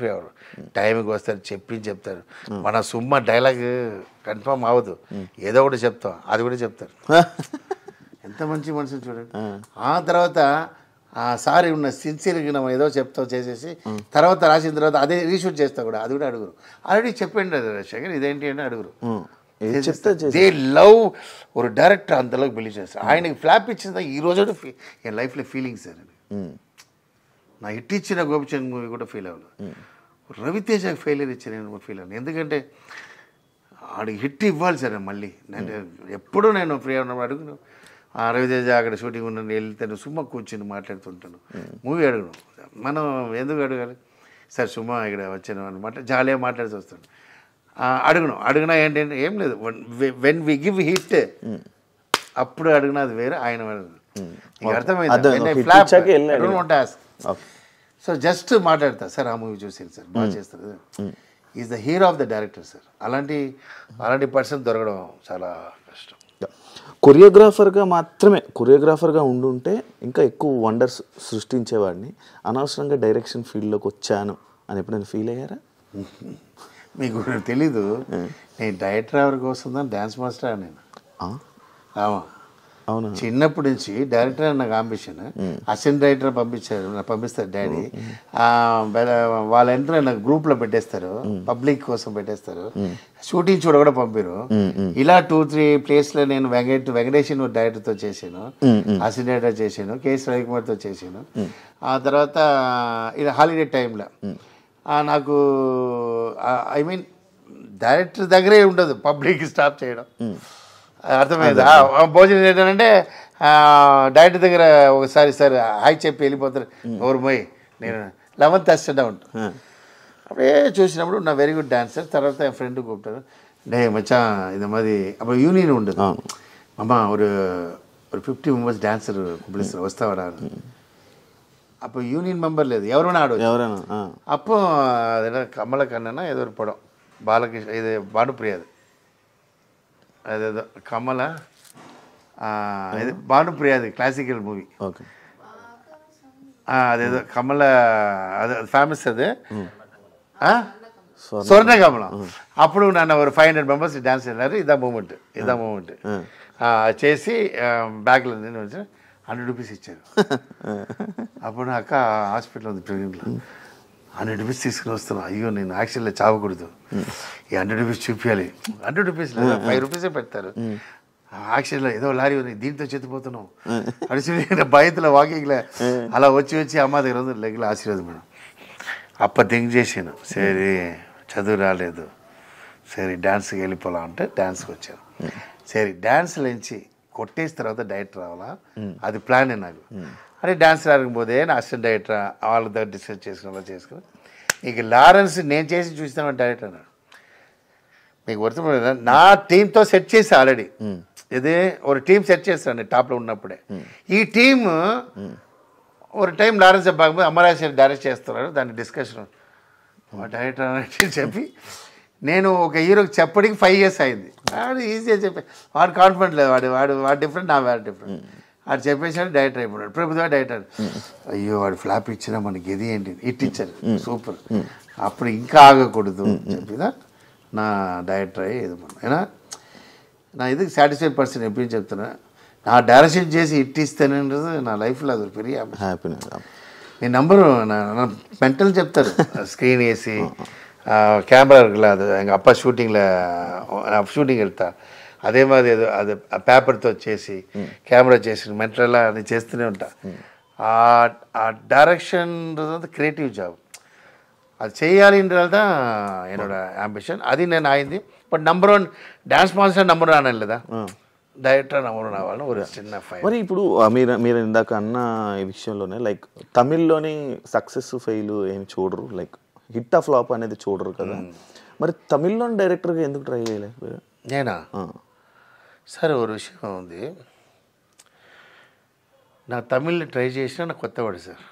టైంకి వస్తారు చెప్తారు మన సుమ్మ డైలాగ్ కన్ఫర్మ్ అవ్వదు ఏదో ఒకటి చెప్తాం అది కూడా చెప్తారు ఎంత మంచి మనుషులు చూడండి ఆ తర్వాత ఆ సారీ ఉన్న సిన్సియర్గా మనం ఏదో చెప్తాం చేసేసి తర్వాత రాసిన తర్వాత అదే రీషూట్ చేస్తా కూడా అది కూడా అడుగురు ఆల్రెడీ చెప్పండి రాజశేఖర్ ఇదేంటి అని అడుగురు దే లవ్ ఒక డైరెక్టర్ అంతలోకి బిలీవ్ చేస్తారు ఆయనకి ఫ్లాప్ ఇచ్చిన ఈ రోజు ఎన్ లైఫ్లో ఫీలింగ్ సార్ నా హిట్ ఇచ్చిన గోపిచంద్ మూవీ కూడా ఫీల్ అవ్వలేదు రవితేజకి ఫెయిలియర్ ఇచ్చిన ఫీల్ అవ్వను ఎందుకంటే ఆడికి హిట్ ఇవ్వాలి సార్ మళ్ళీ నేను ఎప్పుడూ నేను ఫ్రీ ఉన్నప్పుడు అడుగును రవితేజ అక్కడ షూటింగ్ ఉన్న వెళ్తాను సుమ్మ కూర్చుని మాట్లాడుతుంటాను మూవీ అడుగును మనం ఎందుకు అడగాలి సార్ సుమ్మ ఇక్కడ వచ్చాను అనమాట జాలీగా మాట్లాడుతూ వస్తాను అడుగునా ఏంటంటే ఏం లేదు వెన్ వి గివ్ హిట్ అప్పుడు అడిగినా అది వేరే ఆయన అర్థమైంది సో జస్ట్ మాట్లాడతా సార్ ఆ మూవీ చూసాను సార్ బాగా చేస్తారు is the hero of the director sir అలాంటి పర్సన్ దొరకడం చాలా కష్టం కొరియోగ్రాఫర్గా మాత్రమే కొరియోగ్రాఫర్గా ఉండుంటే ఇంకా ఎక్కువ వండర్స్ సృష్టించేవాడిని, అనవసరంగా డైరెక్షన్ ఫీల్డ్లోకి వచ్చాను అని ఎప్పుడైనా ఫీల్ అయ్యారా? మీకు తెలీదు, నేను డైరెక్టర్ కోసం డ్యాన్స్ మాస్టర్ నేను. అవునా? చిన్నప్పటి నుంచి డైరెక్టర్ నాకు అంబిషన్. అసిస్టెంట్ డైరెక్టర్ పంపిస్తారు డాడీ. వాళ్ళంతా నాకు గ్రూప్లో పెట్టేస్తారు, పబ్లిక్ కోసం పెట్టేస్తారు, షూటింగ్ చూడ కూడా పంపారు. ఇలా 2-3 ప్లేస్లో నేను వెంకటేష్ డైరెక్టర్తో చేశాను, అసిస్టెంట్ డైరెక్టర్ చేశాను, కేఎస్ రవికుమార్తో చేశాను. ఆ తర్వాత ఇలా హాలిడే టైంలో నాకు ఐ మీన్ డైరెక్టర్ దగ్గరే ఉండదు, పబ్లిక్ స్టాప్ చేయడం. అర్థమైంది. భోజనం ఏంటంటే డైరెక్టర్ దగ్గర ఒకసారి సార్ హాయ్ చెప్పి వెళ్ళిపోతారు, ఎవరు పోయి నేను 11th అసిస్టెంట్ ఉంటాను. అప్పుడే చూసినప్పుడు నా వెరీ గుడ్ డాన్సర్. తర్వాత ఫ్రెండ్ కూపుతారు, డే మచ్చా ఇది మాది అప్పుడు యూనియన్ ఉండదు అమ్మ, ஒரு 50 మెంబర్స్ డాన్సర్ పిలుస్తారు వస్తావరా. அப்போ யூனியன் மெம்பர் లేదు, ఎవరైనా ఆడవచ్చు. ఎవరైనా அப்போ అదే కమల కన్నా ఏదో ஒரு படம் బాలకృష్ణ, ఇది భానుప్రియాది, అదేదో కమల, ఇది భానుప్రియాది క్లాసికల్ మూవీ. ఓకే, అదేదో కమల, అది ఫేమస్ అది స్వర్ణ కమలం. అప్పుడు నన్ను ஒரு 500 మెంబర్స్ డాన్స్ చేశారు. ఇదా మూమెంట్ చేసి బ్యాగ్లో నేను వచ్చి 100 రూపీస్ ఇచ్చారు. అప్పుడు నా అక్క హాస్పిటల్ ఉంది ట్రైనింగ్లో, 100 రూపీస్ తీసుకుని వస్తున్నాను. అయ్యో నేను యాక్చువల్గా చావకూడదు, ఈ 100 రూపీస్ చూపించాలి. 100 రూపీస్ లేదా 5 రూపీసే పెడతారు. యాక్చువల్గా ఏదో లారీ ఉంది, దీంతో చెత్తిపోతున్నాం అడిచి భయంతో వాకింగ్లో అలా వచ్చి అమ్మ దగ్గర ఉంది లెగ్లో ఆశీర్వాదం మేడం. అప్ప థింక్ చేసాను, సరే చదువు రాలేదు, సరే డ్యాన్స్కి వెళ్ళిపోలా అంటే డ్యాన్స్కి వచ్చాను. సరే డ్యాన్స్లో నుంచి కొట్టేసిన తర్వాత డైరెక్టర్ రావాలా, అది ప్లాన్ నాకు. అరే డ్యాన్స్ రాకపోతే నా అసిస్టెంట్ డైరెక్టర్ వాళ్ళ దగ్గర డిస్కస్ చేసుకుని నీకు లారెన్స్ నేను చేసి చూస్తాను డైరెక్టర్ అన్నాడు. మీకు వర్తపడ నా టీంతో సెట్ చేసి ఆల్రెడీ ఇది ఒక టీం సెట్ చేస్తాను టాప్లో ఉన్నప్పుడే. ఈ టీమ్ ఒక టైం లారెన్స్ బాగుంది అమరాశ్వరి డైరెక్ట్ చేస్తున్నారు, దాన్ని డిస్కషన్ డైరెక్టర్ అని చెప్పి నేను ఒక హీరోకి చెప్పడానికి 5 years అయింది. వాడు ఈజీగా చెప్పి వాడు కాన్ఫిడెంట్ లేదు, వాడు డిఫరెంట్, నా వాడు డిఫరెంట్. వాడు చెప్పేసాడు డైరెక్టర్ అయిపోయాడు. ప్రభుత్వ డైరెక్టర్ అయ్యో వాడు ఫ్లాప్ ఇచ్చినా మనకి ఇది ఏంటి ఇట్ ఇచ్చారు సూపర్, అప్పుడు ఇంకా ఆగకూడదు చెప్పిదా నా డైరెక్టర్ అయ్యి ఇది అయినా నా ఇది సాటిస్ఫైడ్ పర్సన్ ఎప్పుడు చెప్తున్నా. నా డైరెక్షన్ చేసి ఇట్ ఇస్తానది నా లైఫ్లో అది పెరిగి హ్యాపీనెస్. మీ నంబరు నా మెంటల్ చెప్తారు, స్క్రీన్ వేసి கேமரா இருக்குல்ல, அது எங்கள் அப்பா షూటింగ్ వెళ్తా అదే మాది ఏదో అది ఆ పేపర్తో చేసి కెమెరా చేసి మెంటల్లా అది చేస్తూనే ఉంటా. ఆ డైరెక్షన్ క్రియేటివ్ జాబ్ அது செய்யாலின்றது தான் என்னோட ஆம்பிஷன். அது నేను అయింది. But number 1 dance master number 1 అనలేదా, డైరెక్టర్ నెంబర్ 1 అవ్వాలని ఒక చిన్న ఫైల్. మరి ఇప్పుడు మీరు ఇందాక అన్న ఈ విషయంలోనే లైక్ తమిళ్లోని సక్సెస్ ఫెయిల్ ఏం చూడరు, లైక్ హిట్ ఆ ఫ్లాప్ అనేది చూడరు కదా, మరి తమిళ్లోని డైరెక్టర్గా ఎందుకు ట్రై చేయలేదు? నేనా సార్ ఒక విషయం ఉంది, నా తమిళ్ని ట్రై చేసినా నాకు కొత్తవాడు సార్.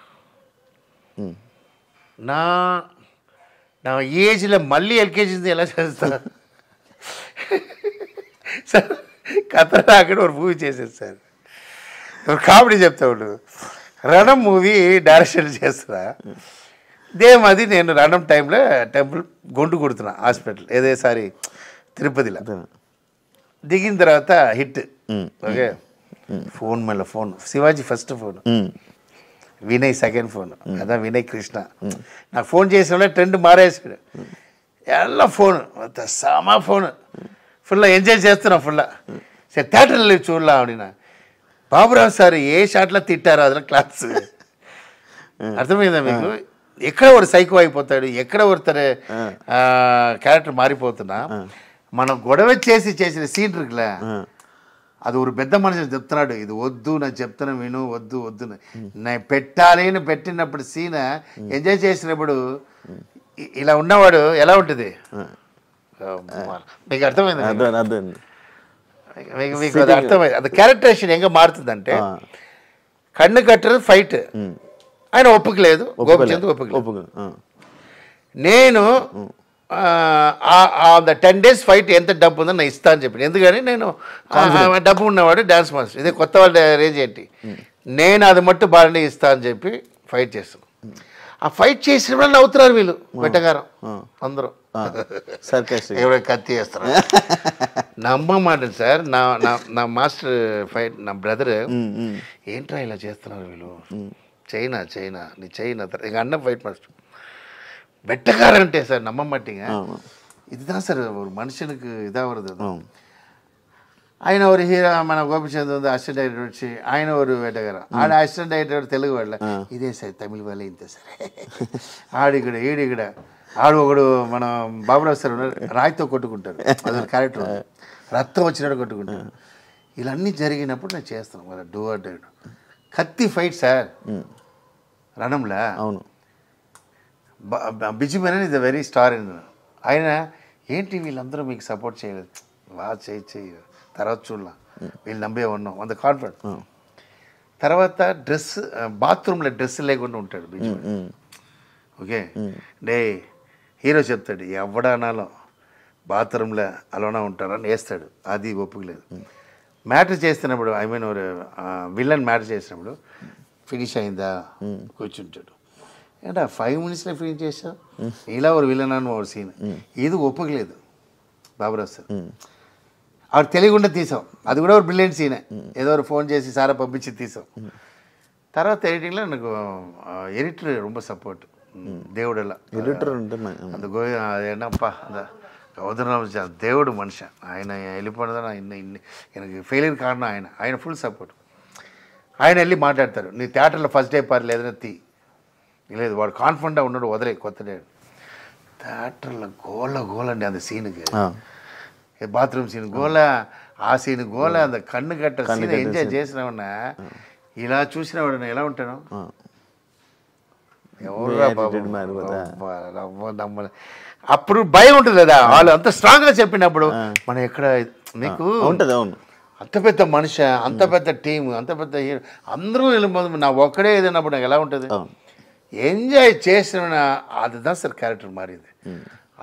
నా ఏజ్లో మళ్ళీ ఎల్కేజీ ఎలా చేస్తా సార్. కథ అక్కడ ఒక మూవీ చేసేది సార్, ఒక కామెడీ చెప్తాడు. రణం మూవీ డైరెక్షన్ చేస్తున్నా, ఇదేమది నేను రణం టైంలో టెంపుల్ గొంటు కొడుతున్నా హాస్పిటల్ ఏదేసారి తిరుపతిలో. దిగిన తర్వాత హిట్ ఓకే, ఫోన్ మళ్ళీ phone Shivaji first phone, Vinay second phone, అదా వినయ్ కృష్ణ. నాకు ఫోన్ చేసిన ట్రెండ్ మారేసాడు, ఎలా ఫోన్ సమా ఫోన్ ఫుల్లా ఎంజాయ్ చేస్తున్నాం ఫుల్లా. సరే థియేటర్లో చూడలా ఆవిడ బాబురావు సార్ ఏ షాట్లో తిట్టారో అదిలో క్లాస్ అర్థమైందా మీకు? ఎక్కడ ఒక సైకో అయిపోతాడు, ఎక్కడ ఒకరు క్యారెక్టర్ మారిపోతున్నా. మనం గొడవ చేసిన సీన్ இருக்குல்ல, అది ఒక పెద్ద మనిషి చెప్తున్నాడు ఇది వద్దు నాకు చెప్తున్నా విను వద్దు నేను పెట్టాలి అని పెట్టినప్పుడు సీన్ ఎంజాయ్ చేసినప్పుడు ఇలా ఉన్నవాడు ఎలా ఉంటుంది మీకు అర్థమైంది? మీకు అది అర్థమైంది. అది క్యారెక్టరేషన్ ఎంగ మారుతుందంటే కన్ను కట్టరు ఫైట్ ఆయన ఒప్పుకోలేదు, గోపిచంద్ ఒప్పుకోలేదు. నేను ద 10 days ఫైట్ ఎంత డబ్బు ఉందో నేను ఇస్తా అని చెప్పాను. ఎందుకని నేను డబ్బు ఉన్నవాడు డాన్స్ మాస్టర్, ఇదే కొత్త వాళ్ళ రేంజ్ ఏంటి, నేను అది మట్టు బాగానే ఇస్తా అని చెప్పి ఫైట్ చేస్తాను. ఆ ఫైట్ చేసిన వాళ్ళు నవ్వుతున్నారు వీళ్ళు వెట్టగారం అందరూ, ఎవరో కత్తి వేస్తారు. నమ్మమాట సార్. నా మాస్టర్ ఫైట్ నా బ్రదర్, ఏంట్రా ఇలా చేస్తున్నారు వీళ్ళు, చైనా నీ చైనా ఇక అన్న ఫైట్ మాస్టర్ வெட்டக்காரன்ட்டே சார் நம்ப மாட்டீங்க. இதுதான் சார் ஒரு மனுஷனுக்கு இதாக வருது. ఆయన ஒரு హీరో మన గోపిచంద్ ఉంది అసిస్టెంట్ డైరెక్టర్ వచ్చి ఆయన ఒక వేటగారం, ఆడ అసిస్టెంట్ డైరెక్టర్ తెలుగు వాళ్ళ ఇదే సార్ తమిళ వాళ్ళే ఇంతే సార్. ఆడిక్కడ ఈడిక్కడ ఆడు ఒకడు మన బాబురావు సార్ ఉన్నారు, రాయితో కొట్టుకుంటారు, అదొక క్యారెక్టర్, రక్తం వచ్చినట్టు కొట్టుకుంటారు. ఇలా అన్నీ జరిగినప్పుడు నేను చేస్తాను వాళ్ళ డూ ఆర్ డై. కత్తి ఫైట్ సార్ రణంలా. అవును, busy Menon is the very star in. ఆయన ఏంటి వీళ్ళందరూ మీకు సపోర్ట్ చేయలేదు, బాగా చేయి తర్వాత చూడலாம், వీళ్ళు నమ్మే ఉన్నాం అంత కాన్ఫిడెంట్. తర్వాత డ్రెస్ బాత్రూంలో డ్రెస్ లేకుండా ఉంటాడు busy Menon. Okay day hero చెప్తాడు ఎవడానాలో బాత్రూంలో అలోనా ఉంటారని వేస్తాడు, అది ఒప్పుకోలేదు. మ్యాటర్ చేస్తున్నప్పుడు ఐ మీన్ విలన్ మ్యాటర్ చేసినప్పుడు ఫినిష్ అయిందా కూర్చుంటాడు. ஏன்டா 5 minutesல ஃபினிஷ் చేసా, ఇలా ஒரு విలనాన్ని ఒక సీన్ ఇది ఒప్పుకోలేదు బాబురావు సార్. ఆవిడ తెలియకుండా తీసాం, అది కూడా ఒక బ్రిలియంట్ సీనే, ఏదో ఒక ఫోన్ చేసి సారా పంపించి తీసాం. తర్వాత ఎడిటింగ్లో నాకు ఎడిటర్ ரொம்ப సపోర్ట్, దేవుడెல்லாம் ఎడిటర్ అంటే அந்த அது என்னப்பா அந்த கௌதரராம దేవుడు మనిషి, ఆయన వెళ్ళిపోవడం எனக்கு ఫెయిలియర్ కారణం ఆయన ఫుల్ సపోర్ట్. ఆయన వెళ్ళి మాట్లాడతారు, నీ థియేటర్లో ఫస్ట్ డే పార్ లేదని తీ, లేదు వాడు కాన్ఫిడెంట్గా ఉన్నాడు వదిలే కొత్త డే. థియేటర్లో గోల అండి அந்த సీనుకి, బాత్రూమ్ సీన్ గోల, ఆ సీన్ గోల, அந்த కన్ను కట్ట సీన్ ఎంజాయ్ చేసినామన్నా ఇలా చూసినావాడు ఎలా ఉంటాను. అప్పుడు భయం ఉంటుంది కదా, వాళ్ళు అంత స్ట్రాంగ్గా చెప్పినప్పుడు మనం ఎక్కడ నీకు ఉంటుంది. అవును, అంత పెద్ద మనిషి, అంత పెద్ద టీం, అంత పెద్ద హీరో, అందరూ వెళ్ళిపోదు, నా ఒక్కడే ఏదైనప్పుడు నాకు ఎలా ఉంటుంది. ఎంజాయ్ చేసిన அதுதான் సార్ క్యారెక్టర్ మారింది.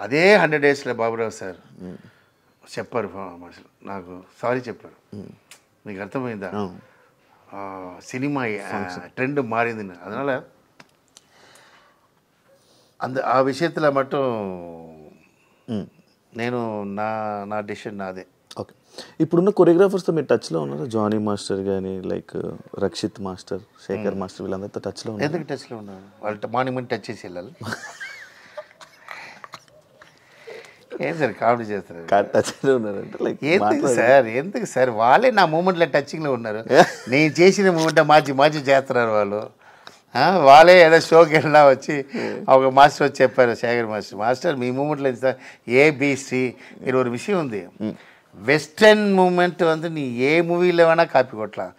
అదే 100 daysలో బాబురావు సార్ చెప్పారు, నాకు సారీ చెప్పారు, నీకు అర్థమైందా సినిమా ట్రెండ్ మారింది. அதனால ఆ విషయத்தில் மட்டும் నేను నా డిసిషన్ నాదే. ఓకే, ఇప్పుడున్న కొరియోగ్రాఫర్స్తో మీరు టచ్లో ఉన్నారా? జానీ మాస్టర్ కానీ like Rakshit master, Sekhar master, వీళ్ళందరితో టచ్లో ఉన్నారు? ఎందుకు టచ్లో ఉన్నారు? వాళ్ళు మార్నింగ్ మంది టచ్ చేసి వెళ్ళాలి. ఏం సార్ కామెడీ చేస్తారు, టచ్లో ఉన్నారంటే లైక్ ఎందుకు సార్ వాళ్ళే నా మూమెంట్లో టచింగ్లో ఉన్నారు. నేను చేసిన మూమెంట్ మార్చి చేస్తున్నారు వాళ్ళు. వాళ్ళే ఏదో షోకి వెళ్ళినా వచ్చి ఒక మాస్టర్ వచ్చి చెప్పారు, శేఖర్ మాస్టర్ మీ మూమెంట్లో సార్ ఏబిసి. మీరు ఒక విషయం ఉంది, வெஸ்டர்ன் மூமெண்ட் வந்து நீ ஏ மூவியில் வேணால் காப்பி கொட்டலாம்,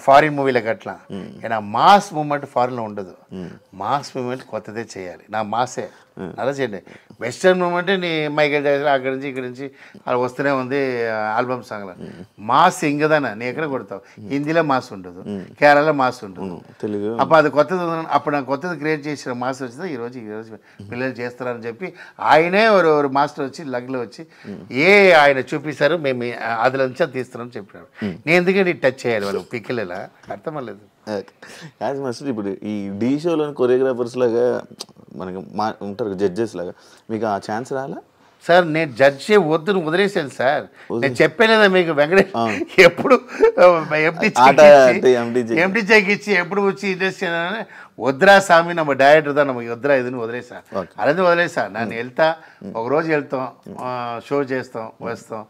ఫారిన్ మూవీలకు అట్లా. ఏనా మాస్ మూమెంట్ ఫారిన్లో ఉండదు, మాస్ మూమెంట్ కొత్తదే చేయాలి. నా మాసే అలా చేయండి. వెస్టర్న్ మూమెంట్ నీ మైకేల్ జాక్సన్ అక్కడి నుంచి ఇక్కడి నుంచి అలా వస్తూనే ఉంది ఆల్బమ్ సాంగ్లో. మాస్ ఇంకదానా నీ ఎక్కడ కొడతావు, హిందీలో మాస్ ఉండదు, కేరళలో మాస్ ఉండదు, తెలుగు. అప్పుడు అది కొత్తది, అప్పుడు నాకు కొత్తది క్రియేట్ చేసిన మాస్ వచ్చింది. ఈరోజు పిల్లలు చేస్తారని చెప్పి ఆయనే ఒక మాస్టర్ వచ్చి లగ్లో వచ్చి ఆయన చూపిస్తారు, మేము అదిలో నుంచి తీస్తున్నాం చెప్పినాడు. నేను ఎందుకంటే టచ్ చేయాలి వాళ్ళు పిక్కలేలా అర్థమలేదు. యాజ్ మాస్టర్ ఇప్పుడు ఈ డీ షోలోని కొరియోగ్రాఫర్స్ లాగా మనకి ఉంటారు జడ్జెస్ లాగా, మీకు ఆ ఛాన్స్ రాలా? సార్ నేను జడ్జి వదిలేసాను సార్. నేను చెప్పలేదా మీకు వెంకటేష్ ఎప్పుడు ఎంటీ చెక్ ఇచ్చి ఎప్పుడు వచ్చి ఇండస్ట్రీ వద్రా స్వామి நம்ம డైరెక్టర్ தான் நமக்கு వద్రా ఇదని వదిలేసా. అలాగే వదిలేసా, నేను వెళ్తా, ఒకరోజు వెళ్తాం, షో చేస్తాం, వస్తాం,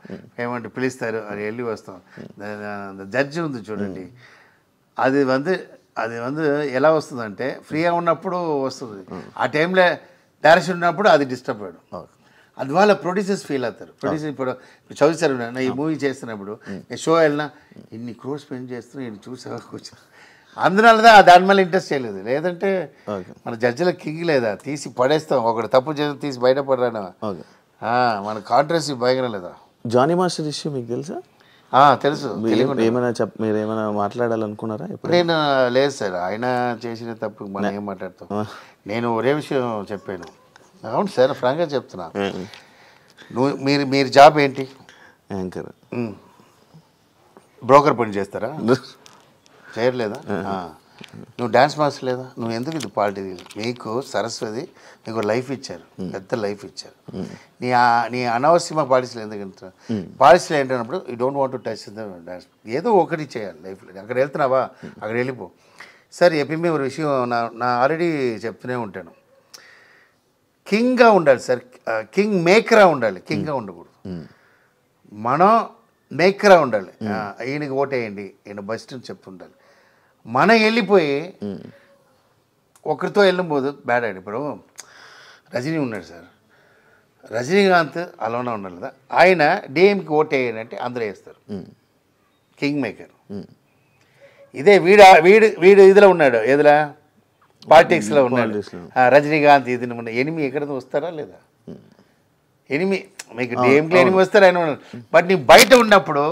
ఏమంటే పిలుస్తారు, అది వెళ్ళి వస్తాం. జడ్జి ఉంది చూడండి, అది ఎలా వస్తుందంటే ఫ్రీగా ఉన్నప్పుడు వస్తుంది, ఆ టైంలో డైరెక్షన్ ఉన్నప్పుడు అది డిస్టర్బ్ అయ్యాడు. అందువల్ల ప్రొడ్యూసర్స్ ఫీల్ అవుతారు. ప్రొడ్యూసర్ ఇప్పుడు చదువుతారు, నేను ఈ మూవీ చేస్తున్నప్పుడు నేను షో వెళ్ళినా ఇన్ని క్రోర్స్ స్పెండ్ చేస్తున్నా ఇన్ని చూసా కూర్చో, అందువల్ల దాని మళ్ళీ ఇంట్రెస్ట్ చేయలేదు. లేదంటే మన జడ్జిల కింగ్ లేదా తీసి పడేస్తాం, ఒకటి తప్పు చేసి తీసి బయటపడరాను, మన కాంట్రవర్సీ భయంకరం లేదా. జానీ మాస్టర్ ఇష్యూ మీకు తెలుసా? తెలుసు. మీరు ఏమైనా మాట్లాడాలనుకున్నారా? నేను లేదు సార్, ఆయన చేసిన తప్పు మనం ఏం మాట్లాడతాం. నేను ఒరే విషయం చెప్పాను, అవును సార్, ఫ్రాంక్గా చెప్తున్నా. మీరు జాబ్ ఏంటి? యాంకర్. బ్రోకర్ పని చేస్తారా? చేయట్లేదా? నువ్వు డ్యాన్స్ మాస్టర్ లేదా? నువ్వు ఎందుకు ఇది పాలిటిక్స్? మీకు సరస్వతి మీకు లైఫ్ ఇచ్చారు, పెద్ద లైఫ్ ఇచ్చారు. నీ అనవసరమైన పాలిటిక్స్లో ఎందుకు? పాలిటిక్స్లో ఏంటన్నప్పుడు you don't want to touch the dance. ఏదో ఒకటి చేయాలి లైఫ్లో. అక్కడ వెళ్తున్నావా, అక్కడ వెళ్ళిపో. సార్ ఎప్పుడు ఒక విషయం నా ఆల్రెడీ చెప్తూనే ఉంటాను. కింగ్గా ఉండాలి సార్, కింగ్ మేకరా ఉండాలి, కింగ్గా ఉండకూడదు. మనం మేకరా ఉండాలి. ఈయనకి ఓటేయండి, ఈయన బెస్ట్ అని చెప్తుండాలి. మనం వెళ్ళిపోయి ఒకరితో వెళ్ళిపోదు బ్యాడ్ అండి. ఇప్పుడు రజనీ ఉన్నాడు సార్, రజనీకాంత్ అలానే ఉండాలి కదా. ఆయన డిఎంకి ఓటేయండి అంటే అందరూ వేస్తారు, కింగ్ మేకర్. ఇదే వీడు ఇదిలో ఉన్నాడు, ఏదిలా పాలిటిక్స్లో ఉన్నాడు రజనీకాంత్. ఇది ఎనిమి ఎక్కడ వస్తారా లేదా? ఎనిమి మీకు డిఎంకే ఎనిమి వస్తారు ఆయన. బట్ నీ బయట ఉన్నప్పుడు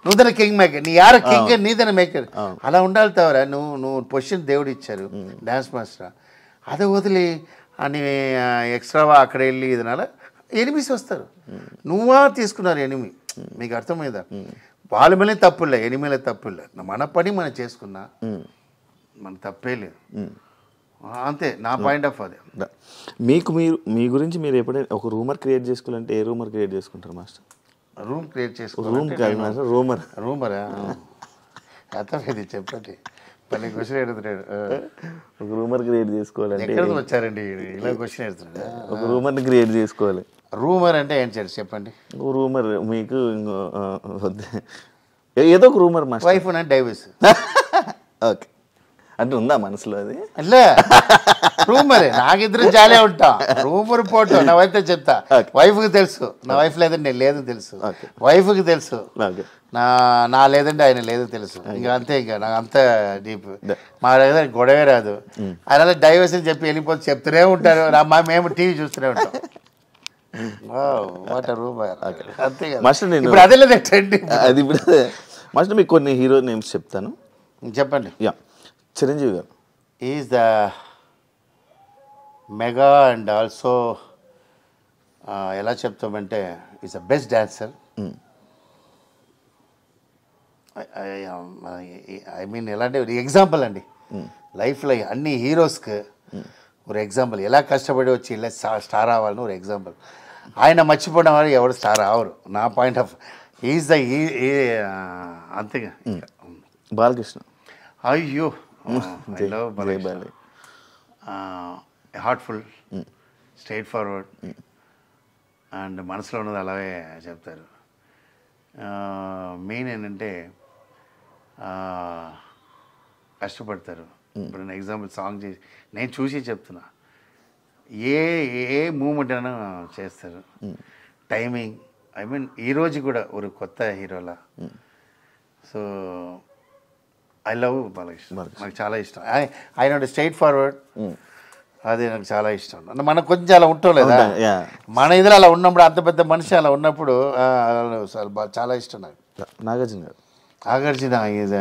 నువ్వు కింగ్ మేకర్, నీ యార కింగ్ నీదన మేకర్. అలా ఉండాలి తవరా. నువ్వు పొజిషన్ దేవుడు ఇచ్చారు, డ్యాన్స్ మాస్టర్. అదే వదిలి అని ఎక్స్ట్రావా అక్కడ వెళ్ళి ఇదనాల ఎనిమిస్ వస్తారు. నువ్వా తీసుకున్నారు ఎనిమి. మీకు అర్థమైందా? వాళ్ళ మీద తప్పులే, ఎనిమిలే తప్పులే. మన పని మనం చేసుకున్నా మన తప్పే లేదు. అంతే నా పాయింట్ ఆఫ్ అది. మీ గురించి మీరు ఎప్పుడైనా ఒక రూమర్ క్రియేట్ చేసుకోవాలంటే ఏ రూమర్ క్రియేట్ చేసుకుంటారు మాస్టర్? రూమ్ క్రియేట్ చేసుకోవాలి. రూమ్ కాదు మాస్టర్, రూమరా? అర్థమైంది, చెప్పండి. పని క్వశ్చన్ ఎడుతున్నాడు. ఒక రూమర్ క్రియేట్ చేసుకోవాలంటే ఎక్కడ వచ్చారండి ఇలా క్వశ్చన్ ఎడుతున్నాడు? ఒక రూమర్ని క్రియేట్ చేసుకోవాలి. రూమర్ అంటే ఏంటి సార్ చెప్పండి? రూమర్ మీకు ఏదో ఒక రూమర్ మాస్టర్. వైఫ్ నా డైవర్స్. ఓకే అంటే ఉందా మనసులో అది? అట్లే రూమరే. నాకిద్దరు జాలే ఉంటా. రూమర్ పోటు నా వైఫ్ చెప్తా. వైఫ్కి తెలుసు నా వైఫ్ లేదండి, నేను లేదని తెలుసు. వైఫ్కి తెలుసు నా లేదండి, ఆయన లేదని తెలుసు. ఇంకా అంతే, ఇంకా నాకు అంత డీప్. మా దగ్గర గొడవే రాదు. ఆయన డైవర్స్ అని చెప్పి వెళ్ళిపోతే చెప్తూనే ఉంటారు. మేము టీవీ చూస్తూనే ఉంటాం. వాట్ రూమర్ అంతే కదా. ఇప్పుడు అదే లేదా ట్రెండ్. అది ఇప్పుడు మాస్టర్ మీకు కొన్ని హీరో నేమ్స్ చెప్తాను, చెప్పండి. Yeah. Chiranjeevi garu is the mega and also ఎలా చెప్తామంటే is the best dancer. I mean ఎలాంటి ఎగ్జాంపుల్ అండి లైఫ్లో అన్ని హీరోస్కి ఒక ఎగ్జాంపుల్. ఎలా కష్టపడి వచ్చి ఇలా స్టార్ అవ్వాలని ఒక ఎగ్జాంపుల్. ఆయన మర్చిపోవడం వల్ల ఎవరు స్టార్ అవ్వరు నా పాయింట్ ఆఫ్. ఈజ్ ద అంతేగా. బాలకృష్ణ. అయ్యో హార్ట్ఫుల్, స్ట్రైట్ ఫార్వర్డ్ అండ్ మనసులో ఉన్నది అలాగే చెప్తారు. మెయిన్ ఏంటంటే కష్టపడతారు. ఇప్పుడు నేను ఎగ్జాంపుల్ సాంగ్ చేసి నేను చూసి చెప్తున్నా, ఏ మూమెంట్ అయినా చేస్తారు. టైమింగ్, ఐ మీన్ ఈరోజు కూడా ఒక కొత్త హీరోలా. So I love Balakrishna. నాకు చాలా ఇష్టం ఆయన స్ట్రైట్ ఫార్వర్డ్. అది నాకు చాలా ఇష్టం. మనకు కొంచెం అలా ఉంటాం లేదా, మన ఇదిలో అలా ఉన్నప్పుడు, అంత పెద్ద మనిషి అలా ఉన్నప్పుడు చాలా ఇష్టం నాకు. నాగార్జున గారు. Nagarjuna is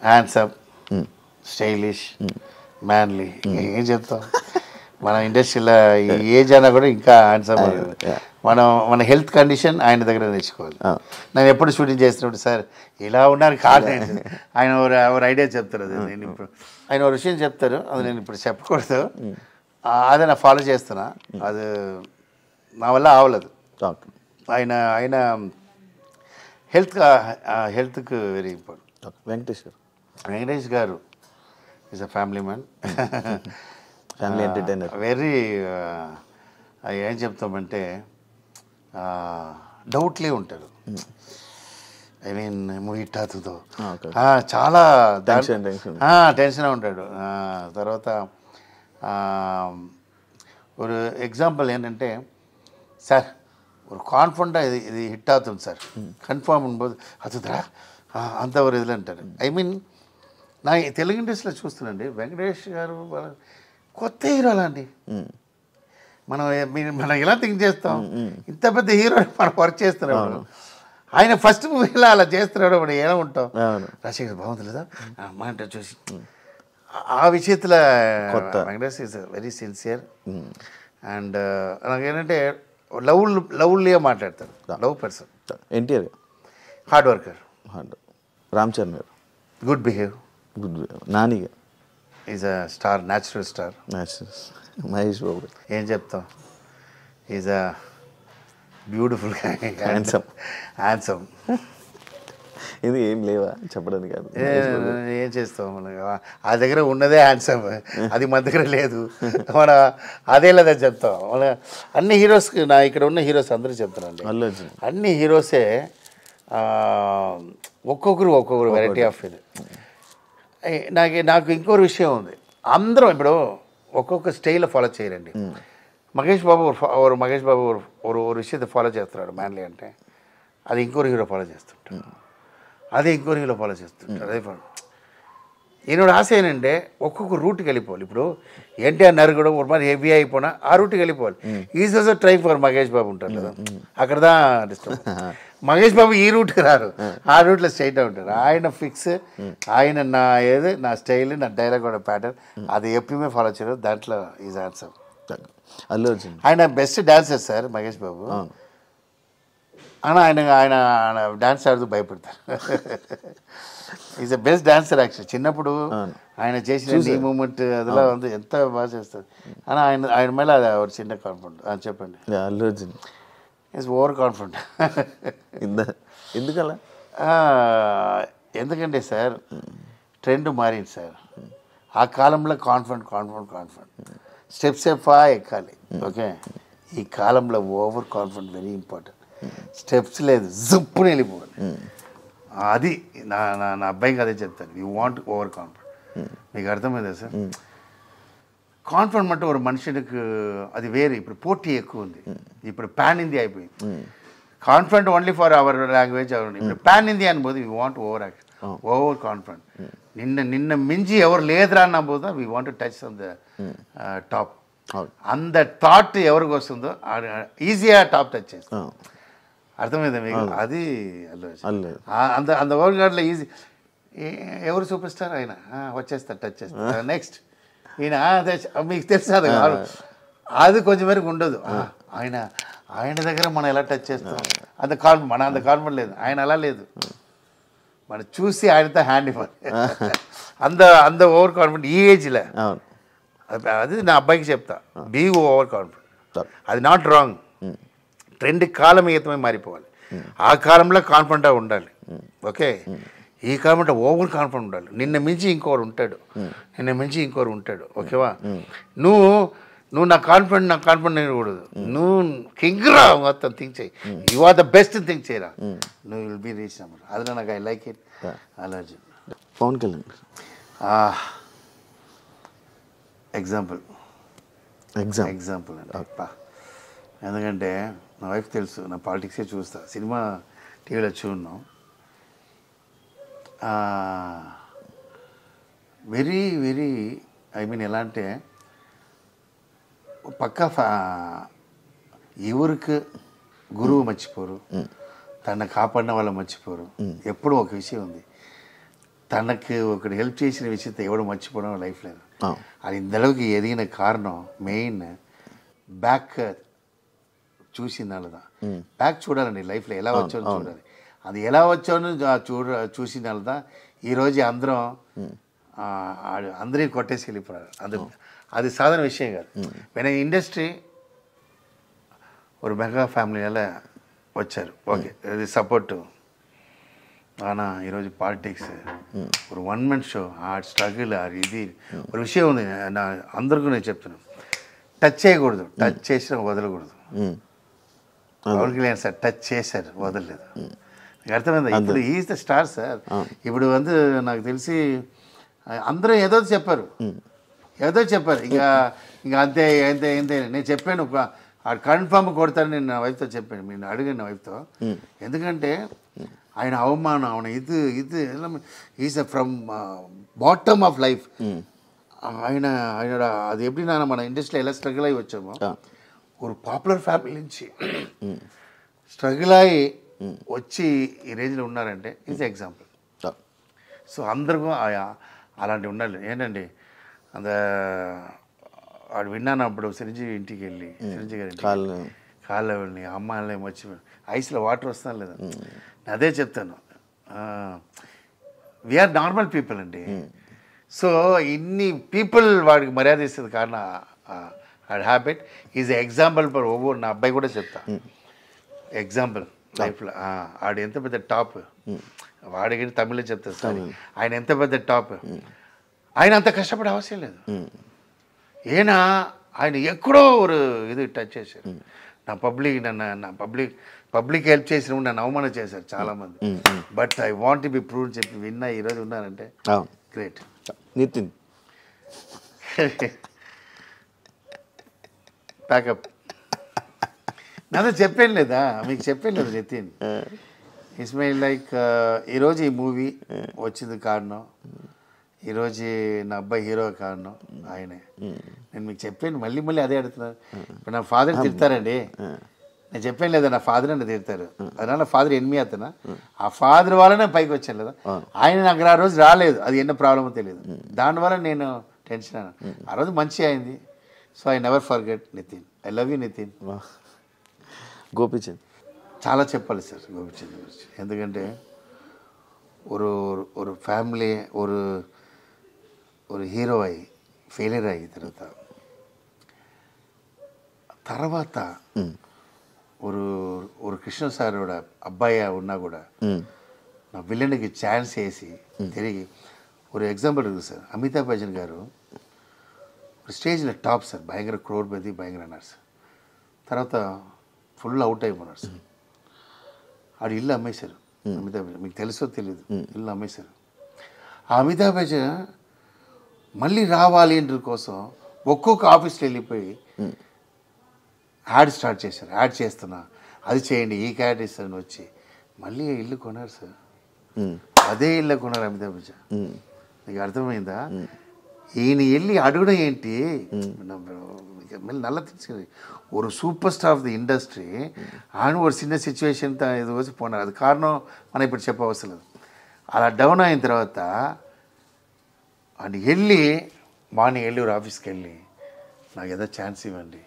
handsome, stylish, manly. ఏం చెప్తాం, మన ఇండస్ట్రీలో ఏజ్ అయినా కూడా ఇంకా హ్యాండ్సమ్. మన హెల్త్ కండిషన్ ఆయన దగ్గర నేర్చుకోవాలి. నేను ఎప్పుడు షూటింగ్ చేస్తున్నప్పుడు సార్ ఇలా ఉన్నారు కాదు, ఆయన ఒక ఐడియా చెప్తారు. అది నేను ఇప్పుడు ఆయన ఒక విషయం చెప్తారు, అది నేను ఇప్పుడు చెప్పకూడదు. అదే నా ఫాలో చేస్తున్నా. అది నా వల్ల అవలేదు. ఆయన హెల్త్కి very important. Venkatesh garu is a family man, family entertainer. Very ఏం చెప్తామంటే డౌట్లే ఉంటారు. ఐ మీన్ మూవీ హిట్ చాలా టెన్షన్ ఉంటాడు. తర్వాత ఒక ఎగ్జాంపుల్ ఏంటంటే సార్ ஒரு கான்ஃபிடண்ட்டாக இது ஹிட் ஆகுது சார் கன்ஃபார்ம் பண்ணும்போது அதுதா అంత ఒక ఇదిలో అంటారు. ఐ మీన్ నా తెలుగు ఇండస్ట్రీలో చూస్తున్నాండి వెంకటేష్ గారు కొత్త హీరోలా అండి. మనం ఎలా థింక్ చేస్తాం, ఇంత పెద్ద హీరో మనం వర్క్ చేస్తున్నాడు. ఆయన ఫస్ట్ మూవీలో అలా చేస్తున్నాడు, మనం ఎలా ఉంటాం. రాజశేఖర్ బాగుంది లేదా మా అంటే చూసి ఆ విషయத்தில் Venkatesh is very sincere and నాకేంటంటే లవ్లీగా మాట్లాడతారు. Love person. NTR hard worker. Ram Charan garu good behave. నానిగా is a star, natural star. Mahesh Babu ఏం చెప్తాం, ఈజ్ అ బ్యూటిఫుల్ హ్యాండ్సమ్. ఇది ఏం లేవా చెప్పడానికి కాదు, ఏం చేస్తాం మనకి ఆ దగ్గర ఉన్నదే హ్యాండ్సమ్, అది మన దగ్గర లేదు, మన అదే లేదని చెప్తాం. మన అన్ని హీరోస్కి నా ఇక్కడ ఉన్న హీరోస్ అందరూ చెప్తానండి, అన్ని హీరోసే ఒక్కొక్కరు వెరైటీ ఆఫ్ ఇది. నాకు ఇంకొక విషయం ఉంది, అందరం ఇప్పుడు ఒక్కొక్క స్టైల్లో ఫాలో చేయరండి. మహేష్ బాబు ஒரு விஷயத்தை ఫాలో చేస్తున్నాడు మ్యాన్లీ అంటే, అది ఇంకోరు హీరో ఫాలో చేస్తుంటాడు, అదే ఇంకోరు హీరో ఫాలో చేస్తుంటాడు. అదే என்னோட ஆசை ఏంటంటే ఒక్కొక్క రూట్కి వెళ్ళిపోవాలి. ఇప్పుడు ఎన్టీఆర్ నరగడం ఒక மாதிரி హెవీ అయిపోయినా ఆ రూట్కి వెళ్ళిపోవాలి. Is also try for Mahesh Babu ఉంటారు కదా, అక్కడ దా డిస్టర్బ్. మహేష్ బాబు ఈ రూట్కి రారు, ఆ రూట్లో స్ట్రైట్ ఉంటారు. ఆయన ఫిక్స్, ఆయన నా స్టైల్, నా డైలాగ్ కూడా ప్యాటర్న్, అది ఎప్పుడూ ఫాలో చేయరు. దాంట్లో ఈజ్ ఆన్సర్. అల్లు అర్జున్ ఆయన best dancer sir Mahesh Babu. ఆయన డాన్స్ ఆడుతూ భయపడతారు. Is a best dancer actually. చిన్నప్పుడు ఆయన చేసిన నీ మూమెంట్ అదిలా ఉంది, ఎంత బాగా చేస్తారు. అని ఆయన మేళ ఒక చిన్న కాన్ఫిడెంట్. చెప్పండి. Allu Arjun is over confident. ఎందుకలా? ఎందుకంటే సార్ ట్రెండ్ మారింది సార్. ఆ కాలంలో కాన్ఫిడెంట్ స్టెప్స్ ఎక్కాలి. ఓకే, ఈ కాలంలో over confident very important. Steps లేదు, జుప్పుని వెళ్ళిపోవాలి. అది నా అబ్బాయికి అదే చెప్తాను, యూ వాంట్ ఓవర్ కాన్ఫిడెంట్. మీకు అర్థమైందా సార్? కాన్ఫిడెంట్ అంటే ఒక మనుషులకు అది వేరే. ఇప్పుడు పోటీ ఎక్కువ ఉంది, ఇప్పుడు పాన్ ఇండియా అయిపోయింది. Confident only for our language. ఇప్పుడు పాన్ ఇండియా అనిపోదు, we want over action, over confident. నిన్న మించి ఎవరు లేదురా అన్న పోదా, we want touch on the top. అంత థాట్ ఎవరికి వస్తుందో ఈజీగా టాప్ టచ్ చేస్తాం. అర్థమైందా మీకు? అది అంత వరల్డ్ గార్డ్లో ఈజీ. ఎవరు సూపర్ స్టార్ ఆయన వచ్చేస్తారు, టచ్ చేస్తారు. నెక్స్ట్ ఈయన మీకు తెలుసు అది కాదు, అది కొంచెం వరకు ఉండదు. ఆయన దగ్గర మనం ఎలా టచ్ చేస్తాం అంత కాన్ఫిడెంట్ లేదు. ఆయన అలా లేదు, మనం చూసి ఆయనతో హ్యాండ్ ఇవ్వాలి. అంత ఓవర్ కాన్ఫిడెంట్ ఈ ఏజ్లో. అది నా అబ్బాయికి చెప్తా, బీ ఓవర్ కాన్ఫిడెంట్. అది నాట్ రాంగ్. ట్రెండ్ కాలమేతమై మారిపోవాలి. ఆ కాలంలో కాన్ఫిడెంట్గా ఉండాలి. ఓకే, ఈ కాలంలో ఓవర్ కాన్ఫిడెంట్ ఉండాలి. నిన్న మించి ఇంకోరు ఉంటాడు. ఓకేవా? నువ్వు నా కాన్ఫిడెంట్ కూడదు. నువ్వు కింగ్రా మొత్తం థింక్ చేయి, you are the best think చేయరా, నువ్వు విల్ బీ రీచ్ నెంబర్. అది నాకు I like it. Allu Arjun. Pawan Kalyan example అండి అప్ప. ఎందుకంటే నా వైఫ్ తెలుసు, నా పాలిటిక్సే చూస్తా, సినిమా టీవీలో చూడను. వెరీ వెరీ ఎలా అంటే పక్కా ఎవరికి గురువు మర్చిపోరు, తనను కాపాడిన వాళ్ళు మర్చిపోరు. ఎప్పుడూ ఒక విషయం ఉంది, తనకు ఒకటి హెల్ప్ చేసిన విషయంతో ఎవడు మర్చిపోవడం లైఫ్ లేదు. అది ఇంతలోకి ఎదిగిన కారణం మెయిన్ బ్యాక్ చూసిన వాళ్ళదా. బ్యాక్ చూడాలండి లైఫ్లో, ఎలా వచ్చానో చూడాలి. అది ఎలా వచ్చానో చూసిన వాళ్ళదా. ఈరోజు అందరినీ కొట్టేసి వెళ్ళిపోయారు. అది సాధారణ విషయం కాదు. మన ఇండస్ట్రీ ఒక మెగా ఫ్యామిలీ ఎలా వచ్చారు. ఓకే, అది సపోర్టు. ஆனால் ఈరోజు పాలిటిక్స్ ఒక వన్ మన్ షో, ఆ స్ట్రగుల్, ఇది ఒక విషయం ఉంది. అందరికీ నేను చెప్తున్నాను, టచ్ చేయకూడదు, టచ్ చేసినా వదలకూడదు. పవన్ కళ్యాణ్ సార్ టచ్ చేశారు, వదలలేదు. నాకు అర్థమైందా? ఇప్పుడు ఈజ్ ద స్టార్ సార్. ఇప్పుడు నాకు తెలిసి అందరూ ఏదో చెప్పారు. ఇంకా అంతే నేను చెప్పాను, కన్ఫర్మ్ కొడతాను. నేను నా వైఫ్తో చెప్పాను, నేను అడిగాను నా వైఫ్తో. ఎందుకంటే ఆయన అవమానం, ఇది is from bottom of life. ఆయన అది ఎప్పుడైనా మన ఇండస్ట్రీలో ఎలా స్ట్రగుల్ అయ్యి వచ్చామో, ఒక పాపులర్ ఫ్యామిలీ నుంచి స్ట్రగుల్ అయ్యి వచ్చి ఈ రేంజ్లో ఉన్నారంటే ఈజ్ ఎగ్జాంపుల్. సో అందరికీ అలాంటివి ఉండాలి. ఏంటంటే அந்த వాడు విన్నాను అప్పుడు చిరంజీవి ఇంటికి వెళ్ళి చిరంజీవి గారి కాళ్ళ వెళ్ళి అమ్మాయిని వచ్చి ఐస్లో వాటర్ వస్తాను లేదా అదే చెప్తాను వీఆర్ నార్మల్ పీపుల్ అండి సో ఇన్ని పీపుల్ వాడికి మర్యాద ఇస్తుంది కారణం ఆడ habit is example for over నా అబ్బాయి కూడా చెప్తా ఎగ్జాంపుల్ లైఫ్లో ఆడు ఎంత పెద్ద టాప్ వాడికి తమిళ చెప్తారు సార్ ఆయన ఎంత పెద్ద టాప్ ఆయన అంత కష్టపడే అవసరం లేదు ఏనా ఆయన ఎక్కడో ఒక ఇది టచ్ చేశారు నా పబ్లిక్ హెల్ప్ చేసిన నన్ను అవమానం చేశారు చాలామంది but I want to be prove చెప్పి విన్నా ఈరోజు ఉన్నానంటే గ్రేట్ నితిన్ ప్యాకప్ నాతో చెప్పాను లేదా మీకు చెప్పాను లేదా నితిన్ ఇట్స్ మై లైక్ ఈరోజు ఈ మూవీ వచ్చింది కారణం ఈరోజు నా అబ్బాయి హీరో కారణం ఆయనే నేను మీకు చెప్పాను మళ్ళీ అదే అడుగుతున్నాను ఇప్పుడు నా ఫాదర్ తిడతారండి నేను చెప్పాను లేదా నా ఫాదర్ నన్ను తిడతారు அதனால ఫాదర్ ఎనిమి అతను ఆ ఫాదర్ వల్లనే పైకి వచ్చాను లేదా ఆయన నాకు ఆ రోజు రాలేదు అది ఎన్నో ప్రాబ్లమో తెలియదు దానివల్ల నేను టెన్షన్ అయ్యాను ఆ రోజు మంచి అయింది so I never forget Nitin I love you Nitin Gopichand చాలా చెప్పాలి సార్ గోపీచంద్ గురించి ఎందుకంటే ஒரு ఫ్యామిలీ ஒரு హీరో అయ్యి ఫెయిలియర్ అయ్యి తర్వాత ஒரு కృష్ణ సారోட అబ్బాయి ఉన్నా కూడా నా విలన్కి ఛాన్స్ వేసి తిరిగి ஒரு ఎగ్జాంపుల్ இருக்குது సార్ అమితాబ్ బచ్చన్ గారు ఒక స్టేజ్లో టాప్ సార్ భయంకర క్రోడ్పతి భయంకర అన్నారు సార్ తర్వాత ఫుల్ అవుట్ అయిపోయినారు సార్ ఆడు ఇల్లు అమ్మేశారు అమితాబ్ బచ్చన్ మీకు తెలుసో తెలియదు ఇల్లు అమ్మేశారు ఆ అమితాబ్ బచ్చన్ మళ్ళీ రావాలి ఇంటర్ కోసం ఒక్కొక్క ఆఫీస్కి వెళ్ళిపోయి యాడ్ స్టార్ట్ చేశారు యాడ్ చేస్తున్నా అది చేయండి ఈ క్యారెక్టర్ ఇస్తాను వచ్చి మళ్ళీ ఇల్లు కొన్నారు సార్ అదే ఇల్లు కొన్నారు అమితాబ్ బచ్చన్ మీకు అర్థమైందా ఈయన వెళ్ళి అడగడం ఏంటి நல்லா தெரிஞ்சுக்கிறது ஒரு super star of the industry ఆయన ఒక చిన్న సిచ్యువేషన్ ఇది వచ్చి పోనారు అది కారణం మనం ఇప్పుడు చెప్పవలసిన లేదు అలా డౌన్ అయిన తర్వాత ఆయన వెళ్ళి మార్నింగ్ వెళ్ళి ఒక ఆఫీస్కి వెళ్ళి నాకు ఏదో ఛాన్స్ ఇవ్వండి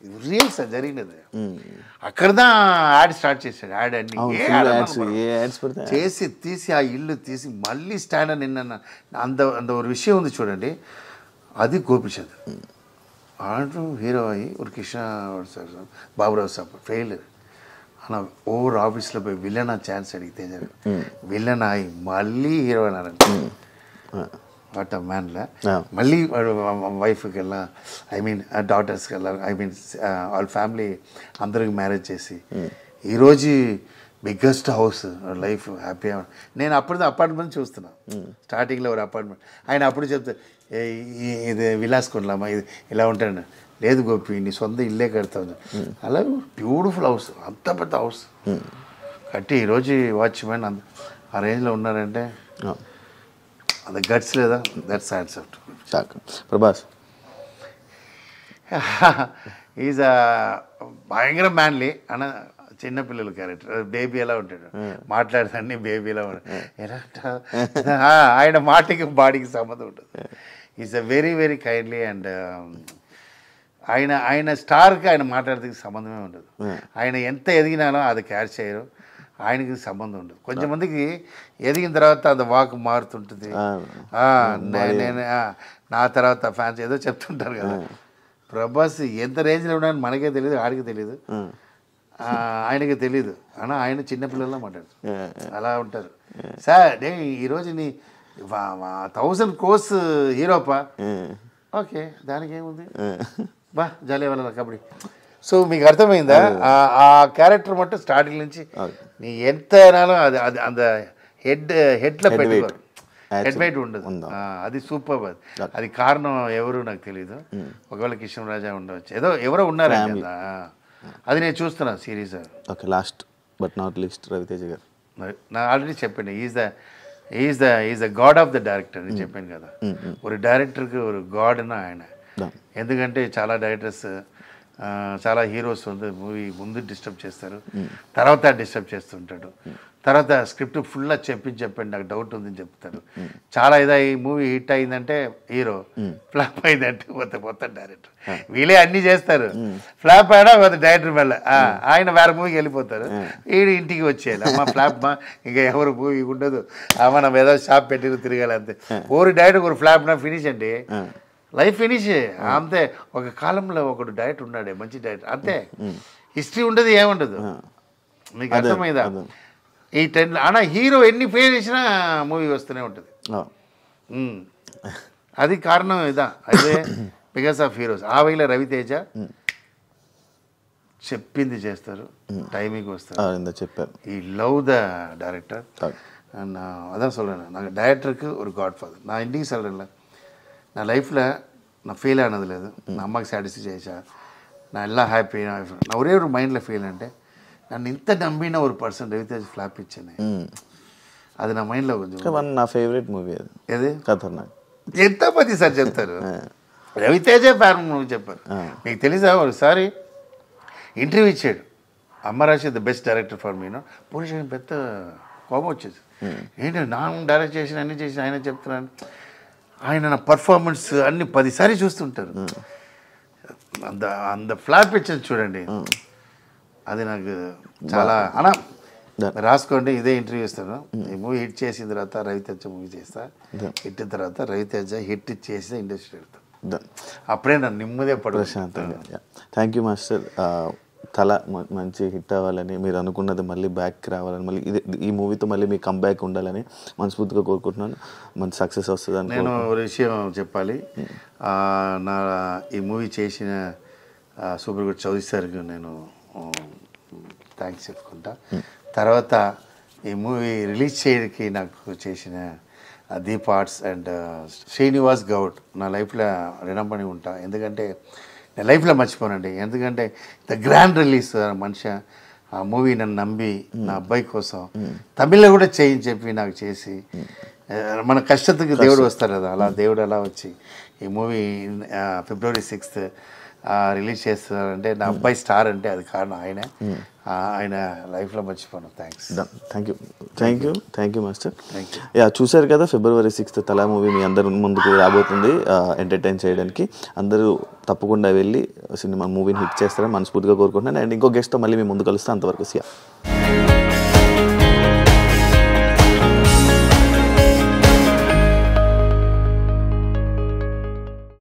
ఇది రియల్ సార్ జరిగినది అక్కడదా యాడ్ స్టార్ట్ చేశాడు యాడ్ అన్ని చేసి తీసి ఆ ఇల్లు తీసి మళ్ళీ స్టాండ్ అని నిన్న అంత ఒక విషయం ఉంది చూడండి అది గోపిచంద్ ఆడు హీరో అయ్యి ఒక Krishna sir Baburao sir failure అన్న ఓవర్ ఆఫీస్లో పోయి విలన్ ఛాన్స్ అడిగితే విలన్ అయ్యి మళ్ళీ హీరో అన్నారంట వాట్ ఆ మ్యాన్లా మళ్ళీ వైఫ్కి వెళ్ళా ఐ మీన్ డాటర్స్కి వెళ్ళా ఐ మీన్ వాళ్ళ ఫ్యామిలీ అందరికి మ్యారేజ్ చేసి ఈరోజు బిగ్గెస్ట్ హౌస్ లైఫ్ హ్యాపీ నేను అప్పుడు అపార్ట్మెంట్ చూస్తున్నా స్టార్టింగ్లో ఒక అపార్ట్మెంట్ ఆయన అప్పుడు చెప్తే ఇది విలాస్ కొనలామా ఇది ఇలా ఉంటాను లేదు గోపి నీ సొంత ఇల్లే కడతావు అలా బ్యూటిఫుల్ హౌస్ అంత పెద్ద హౌస్ కట్టి ఈరోజు వాచ్మెన్ ఆ రేంజ్లో ఉన్నారంటే అది గట్స్ లేదా దట్స్ యాక్సెప్ట్ ప్రభాస్ ఈజ్ భయంకర మ్యాన్లీ అన్న చిన్నపిల్లల క్యారెక్టర్ బేబీ ఎలా ఉంటాడు మాట్లాడేదాన్ని బేబీ ఎలా ఉంటాడు ఎలా ఆయన మాటకి బాడీకి సంబంధం ఉంటుంది is a very very kindly and ఆయన స్టార్కి ఆయన మాట్లాడేందుకు సంబంధమే ఉండదు ఆయన ఎంత ఎదిగినానో అది క్యాచ్ చేయరు ఆయనకి సంబంధం ఉండదు కొంచెంమందికి ఎదిగిన తర్వాత అది వాక్ మారుతుంటుంది నేను నా తర్వాత ఫ్యాన్స్ ఏదో చెప్తుంటారు కదా ప్రభాస్ ఎంత రేంజ్లో ఉన్నాయని మనకే తెలియదు ఆడికి తెలియదు ఆయనకి తెలీదు అన్నా ఆయన చిన్నపిల్లల్లో మాట్లాడుతారు అలా ఉంటారు సార్ నే ఈరోజు నీ 1000 crores హీరోపా ఓకే దానికి ఏముంది బా జాలీ వాళ్ళ కబడ్డీ సో మీకు అర్థమైందా ఆ క్యారెక్టర్ మట్టు స్టార్టింగ్ నుంచి నీ ఎంత అయినాలో అది అది అంత హెడ్లో పెట్టుకోరు హెడ్ వెయిట్ ఉండదు అది సూపర్ అది కారణం ఎవరు నాకు తెలీదు ఒకవేళ కిషన్ రాజా ఉండవచ్చు ఏదో ఎవరో ఉన్నారు అది నేను చూస్తున్నా series okay last but not least Ravi Teja గారు నా ఆల్రెడీ చెప్పండి is the god of the director అని చెప్పాను కదా ఒక డైరెక్టర్కి ఒక గాడ్న ఆయన ఎందుకంటే చాలా డైరెక్టర్స్ చాలా హీరోస్ ఉంది మూవీ ముందు డిస్టర్బ్ చేస్తారు తర్వాత డిస్టర్బ్ చేస్తుంటాడు తర్వాత స్క్రిప్ట్ ఫుల్గా చెప్పండి నాకు డౌట్ ఉందని చెప్తాడు. చాలా ఈ మూవీ హిట్ అయిందంటే హీరో, ఫ్లాప్ అయిందంటే మొత్తం డైరెక్టర్. వీళ్ళే అన్నీ చేస్తారు. ఫ్లాప్ అయినా డైరెక్టర్ మళ్ళీ ఆయన వేరే మూవీకి వెళ్ళిపోతారు. వీడు ఇంటికి వచ్చేయాలి, అమ్మ ఫ్లాప్ మా ఇంకా ఎవరు మూవీ ఉండదు, మనం ఏదో షాప్ పెట్టి తిరగాలి అంతే. ఓరి డైరెక్టర్ ఒక ఫ్లాప్ నా ఫినిష్ అంటే లైఫ్ ఫినిష్ అంతే. ఒక కాలంలో ఒకడు డైరెక్టర్ ఉన్నాడే మంచి డైరెక్టర్ అంతే, హిస్టరీ ఉండదు ఏముండదు. మీకు అర్థమైందా? ఈ ట్రెండ్ అన్నా హీరో ఎన్ని ఫెయిల్ చేసినా మూవీ వస్తూనే ఉంటుంది. అది కారణం ఇదా, అదే బికాస్ ఆఫ్ హీరోస్. ఆ వేళ రవితేజ చెప్పింది చేస్తారు, టైమింగ్ వస్తారు. చెప్పారు ఈ లవ్ ద డైరెక్టర్. அதான் சொல்கிறேன், நாங்கள் டேரக்டருக்கு ஒரு காட் ஃபாதர். நான் இன்றைக்கி சொல்கிறேன்ல, నా లైఫ్లో నా ఫెయిల్ అన్నది లేదు. నా అమ్మకి సాటిస్ఫై చేసా, నా ఎలా హ్యాపీ. నా ఒరే ఒక మైండ్లో ఫెయిల్ అంటే నన్ను ఇంత నమ్మిన ఒక పర్సన్ రవితేజ ఫ్లాప్ ఇచ్చాను. అది నా మైండ్లో కొంచెం నా ఫేవరెట్ మూవీ అది. ఏది ఖతర్నాక్. ఎంతమంది సార్ చెప్తారు రవితేజే ఫ్యాన్ మూవీ చెప్పారు. మీకు తెలుసా ఒకసారి ఇంటర్వ్యూ ఇచ్చాడు, అమ్మరాశి ద బెస్ట్ డైరెక్టర్ ఫర్ మీనో. పోలీస్ పెద్ద కోపం వచ్చేది, ఏంటి నా డైరెక్ట్ చేసిన అన్ని చేసిన ఆయన చెప్తున్నాను. ఆయన నా పర్ఫార్మెన్స్ అన్ని 10 సార్లు చూస్తుంటారు. అంత ఫ్లాప్ ఇచ్చేది చూడండి, అది నాకు చాలా అనా రాసుకోండి. ఇదే ఇంటర్వ్యూ ఇస్తాను. ఈ మూవీ హిట్ చేసిన తర్వాత రవితేజ మూవీ చేస్తా, హిట్ తర్వాత రవితేజ హిట్ చేసి ఇండస్ట్రీ వెళ్తాను. అప్పుడే నన్ను నిమ్మదే ప్రశాంతంగా. Thank you master. తల మంచి హిట్ అవ్వాలని, మీరు అనుకున్నది మళ్ళీ బ్యాక్ రావాలని, మళ్ళీ ఈ మూవీతో మళ్ళీ మీ కంబ్యాక్ ఉండాలని మనస్ఫూర్తిగా కోరుకుంటున్నాను. మంచి సక్సెస్ వస్తుందని. నేను ఒక విషయం చెప్పాలి, నా ఈ మూవీ చేసిన సూపర్ గుడ్ చౌదరి సార్కి నేను థ్యాంక్స్ చెప్పుకుంటా. తర్వాత ఈ మూవీ రిలీజ్ చేయడానికి నాకు చేసిన దీప్ ఆర్ట్స్ అండ్ శ్రీనివాస్ గౌడ్ నా లైఫ్లో రుణపడి ఉంటా. ఎందుకంటే నేను లైఫ్లో మర్చిపోనండి. ఎందుకంటే ద గ్రాండ్ రిలీజ్ మనిషి ఆ మూవీ నన్ను నమ్మి నా అబ్బాయి కోసం తమిళ్లో కూడా చేయని చెప్పి నాకు చేసి, మన కష్టத்துக்கு దేవుడు వస్తారు కదా, అలా దేవుడు అలా వచ్చి ఈ మూవీ February 6th రిలీజ్ చేస్తున్నారంటే నా అబ్బాయి స్టార్ అంటే అది కారణం ఆయనే. ఆయన లైఫ్లో మర్చిపోను. Thank you master. యా, చూశారు కదా, February 6th తలా మూవీ మీ అందరి ముందుకు రాబోతుంది ఎంటర్టైన్ చేయడానికి. అందరూ తప్పకుండా వెళ్ళి సినిమా మూవీని హిట్ చేస్తారని మనస్ఫూర్తిగా కోరుకుంటున్నాను. అండ్ ఇంకో గెస్ట్తో మళ్ళీ మీ ముందు కలుస్తాను. అంతవరకు సియా.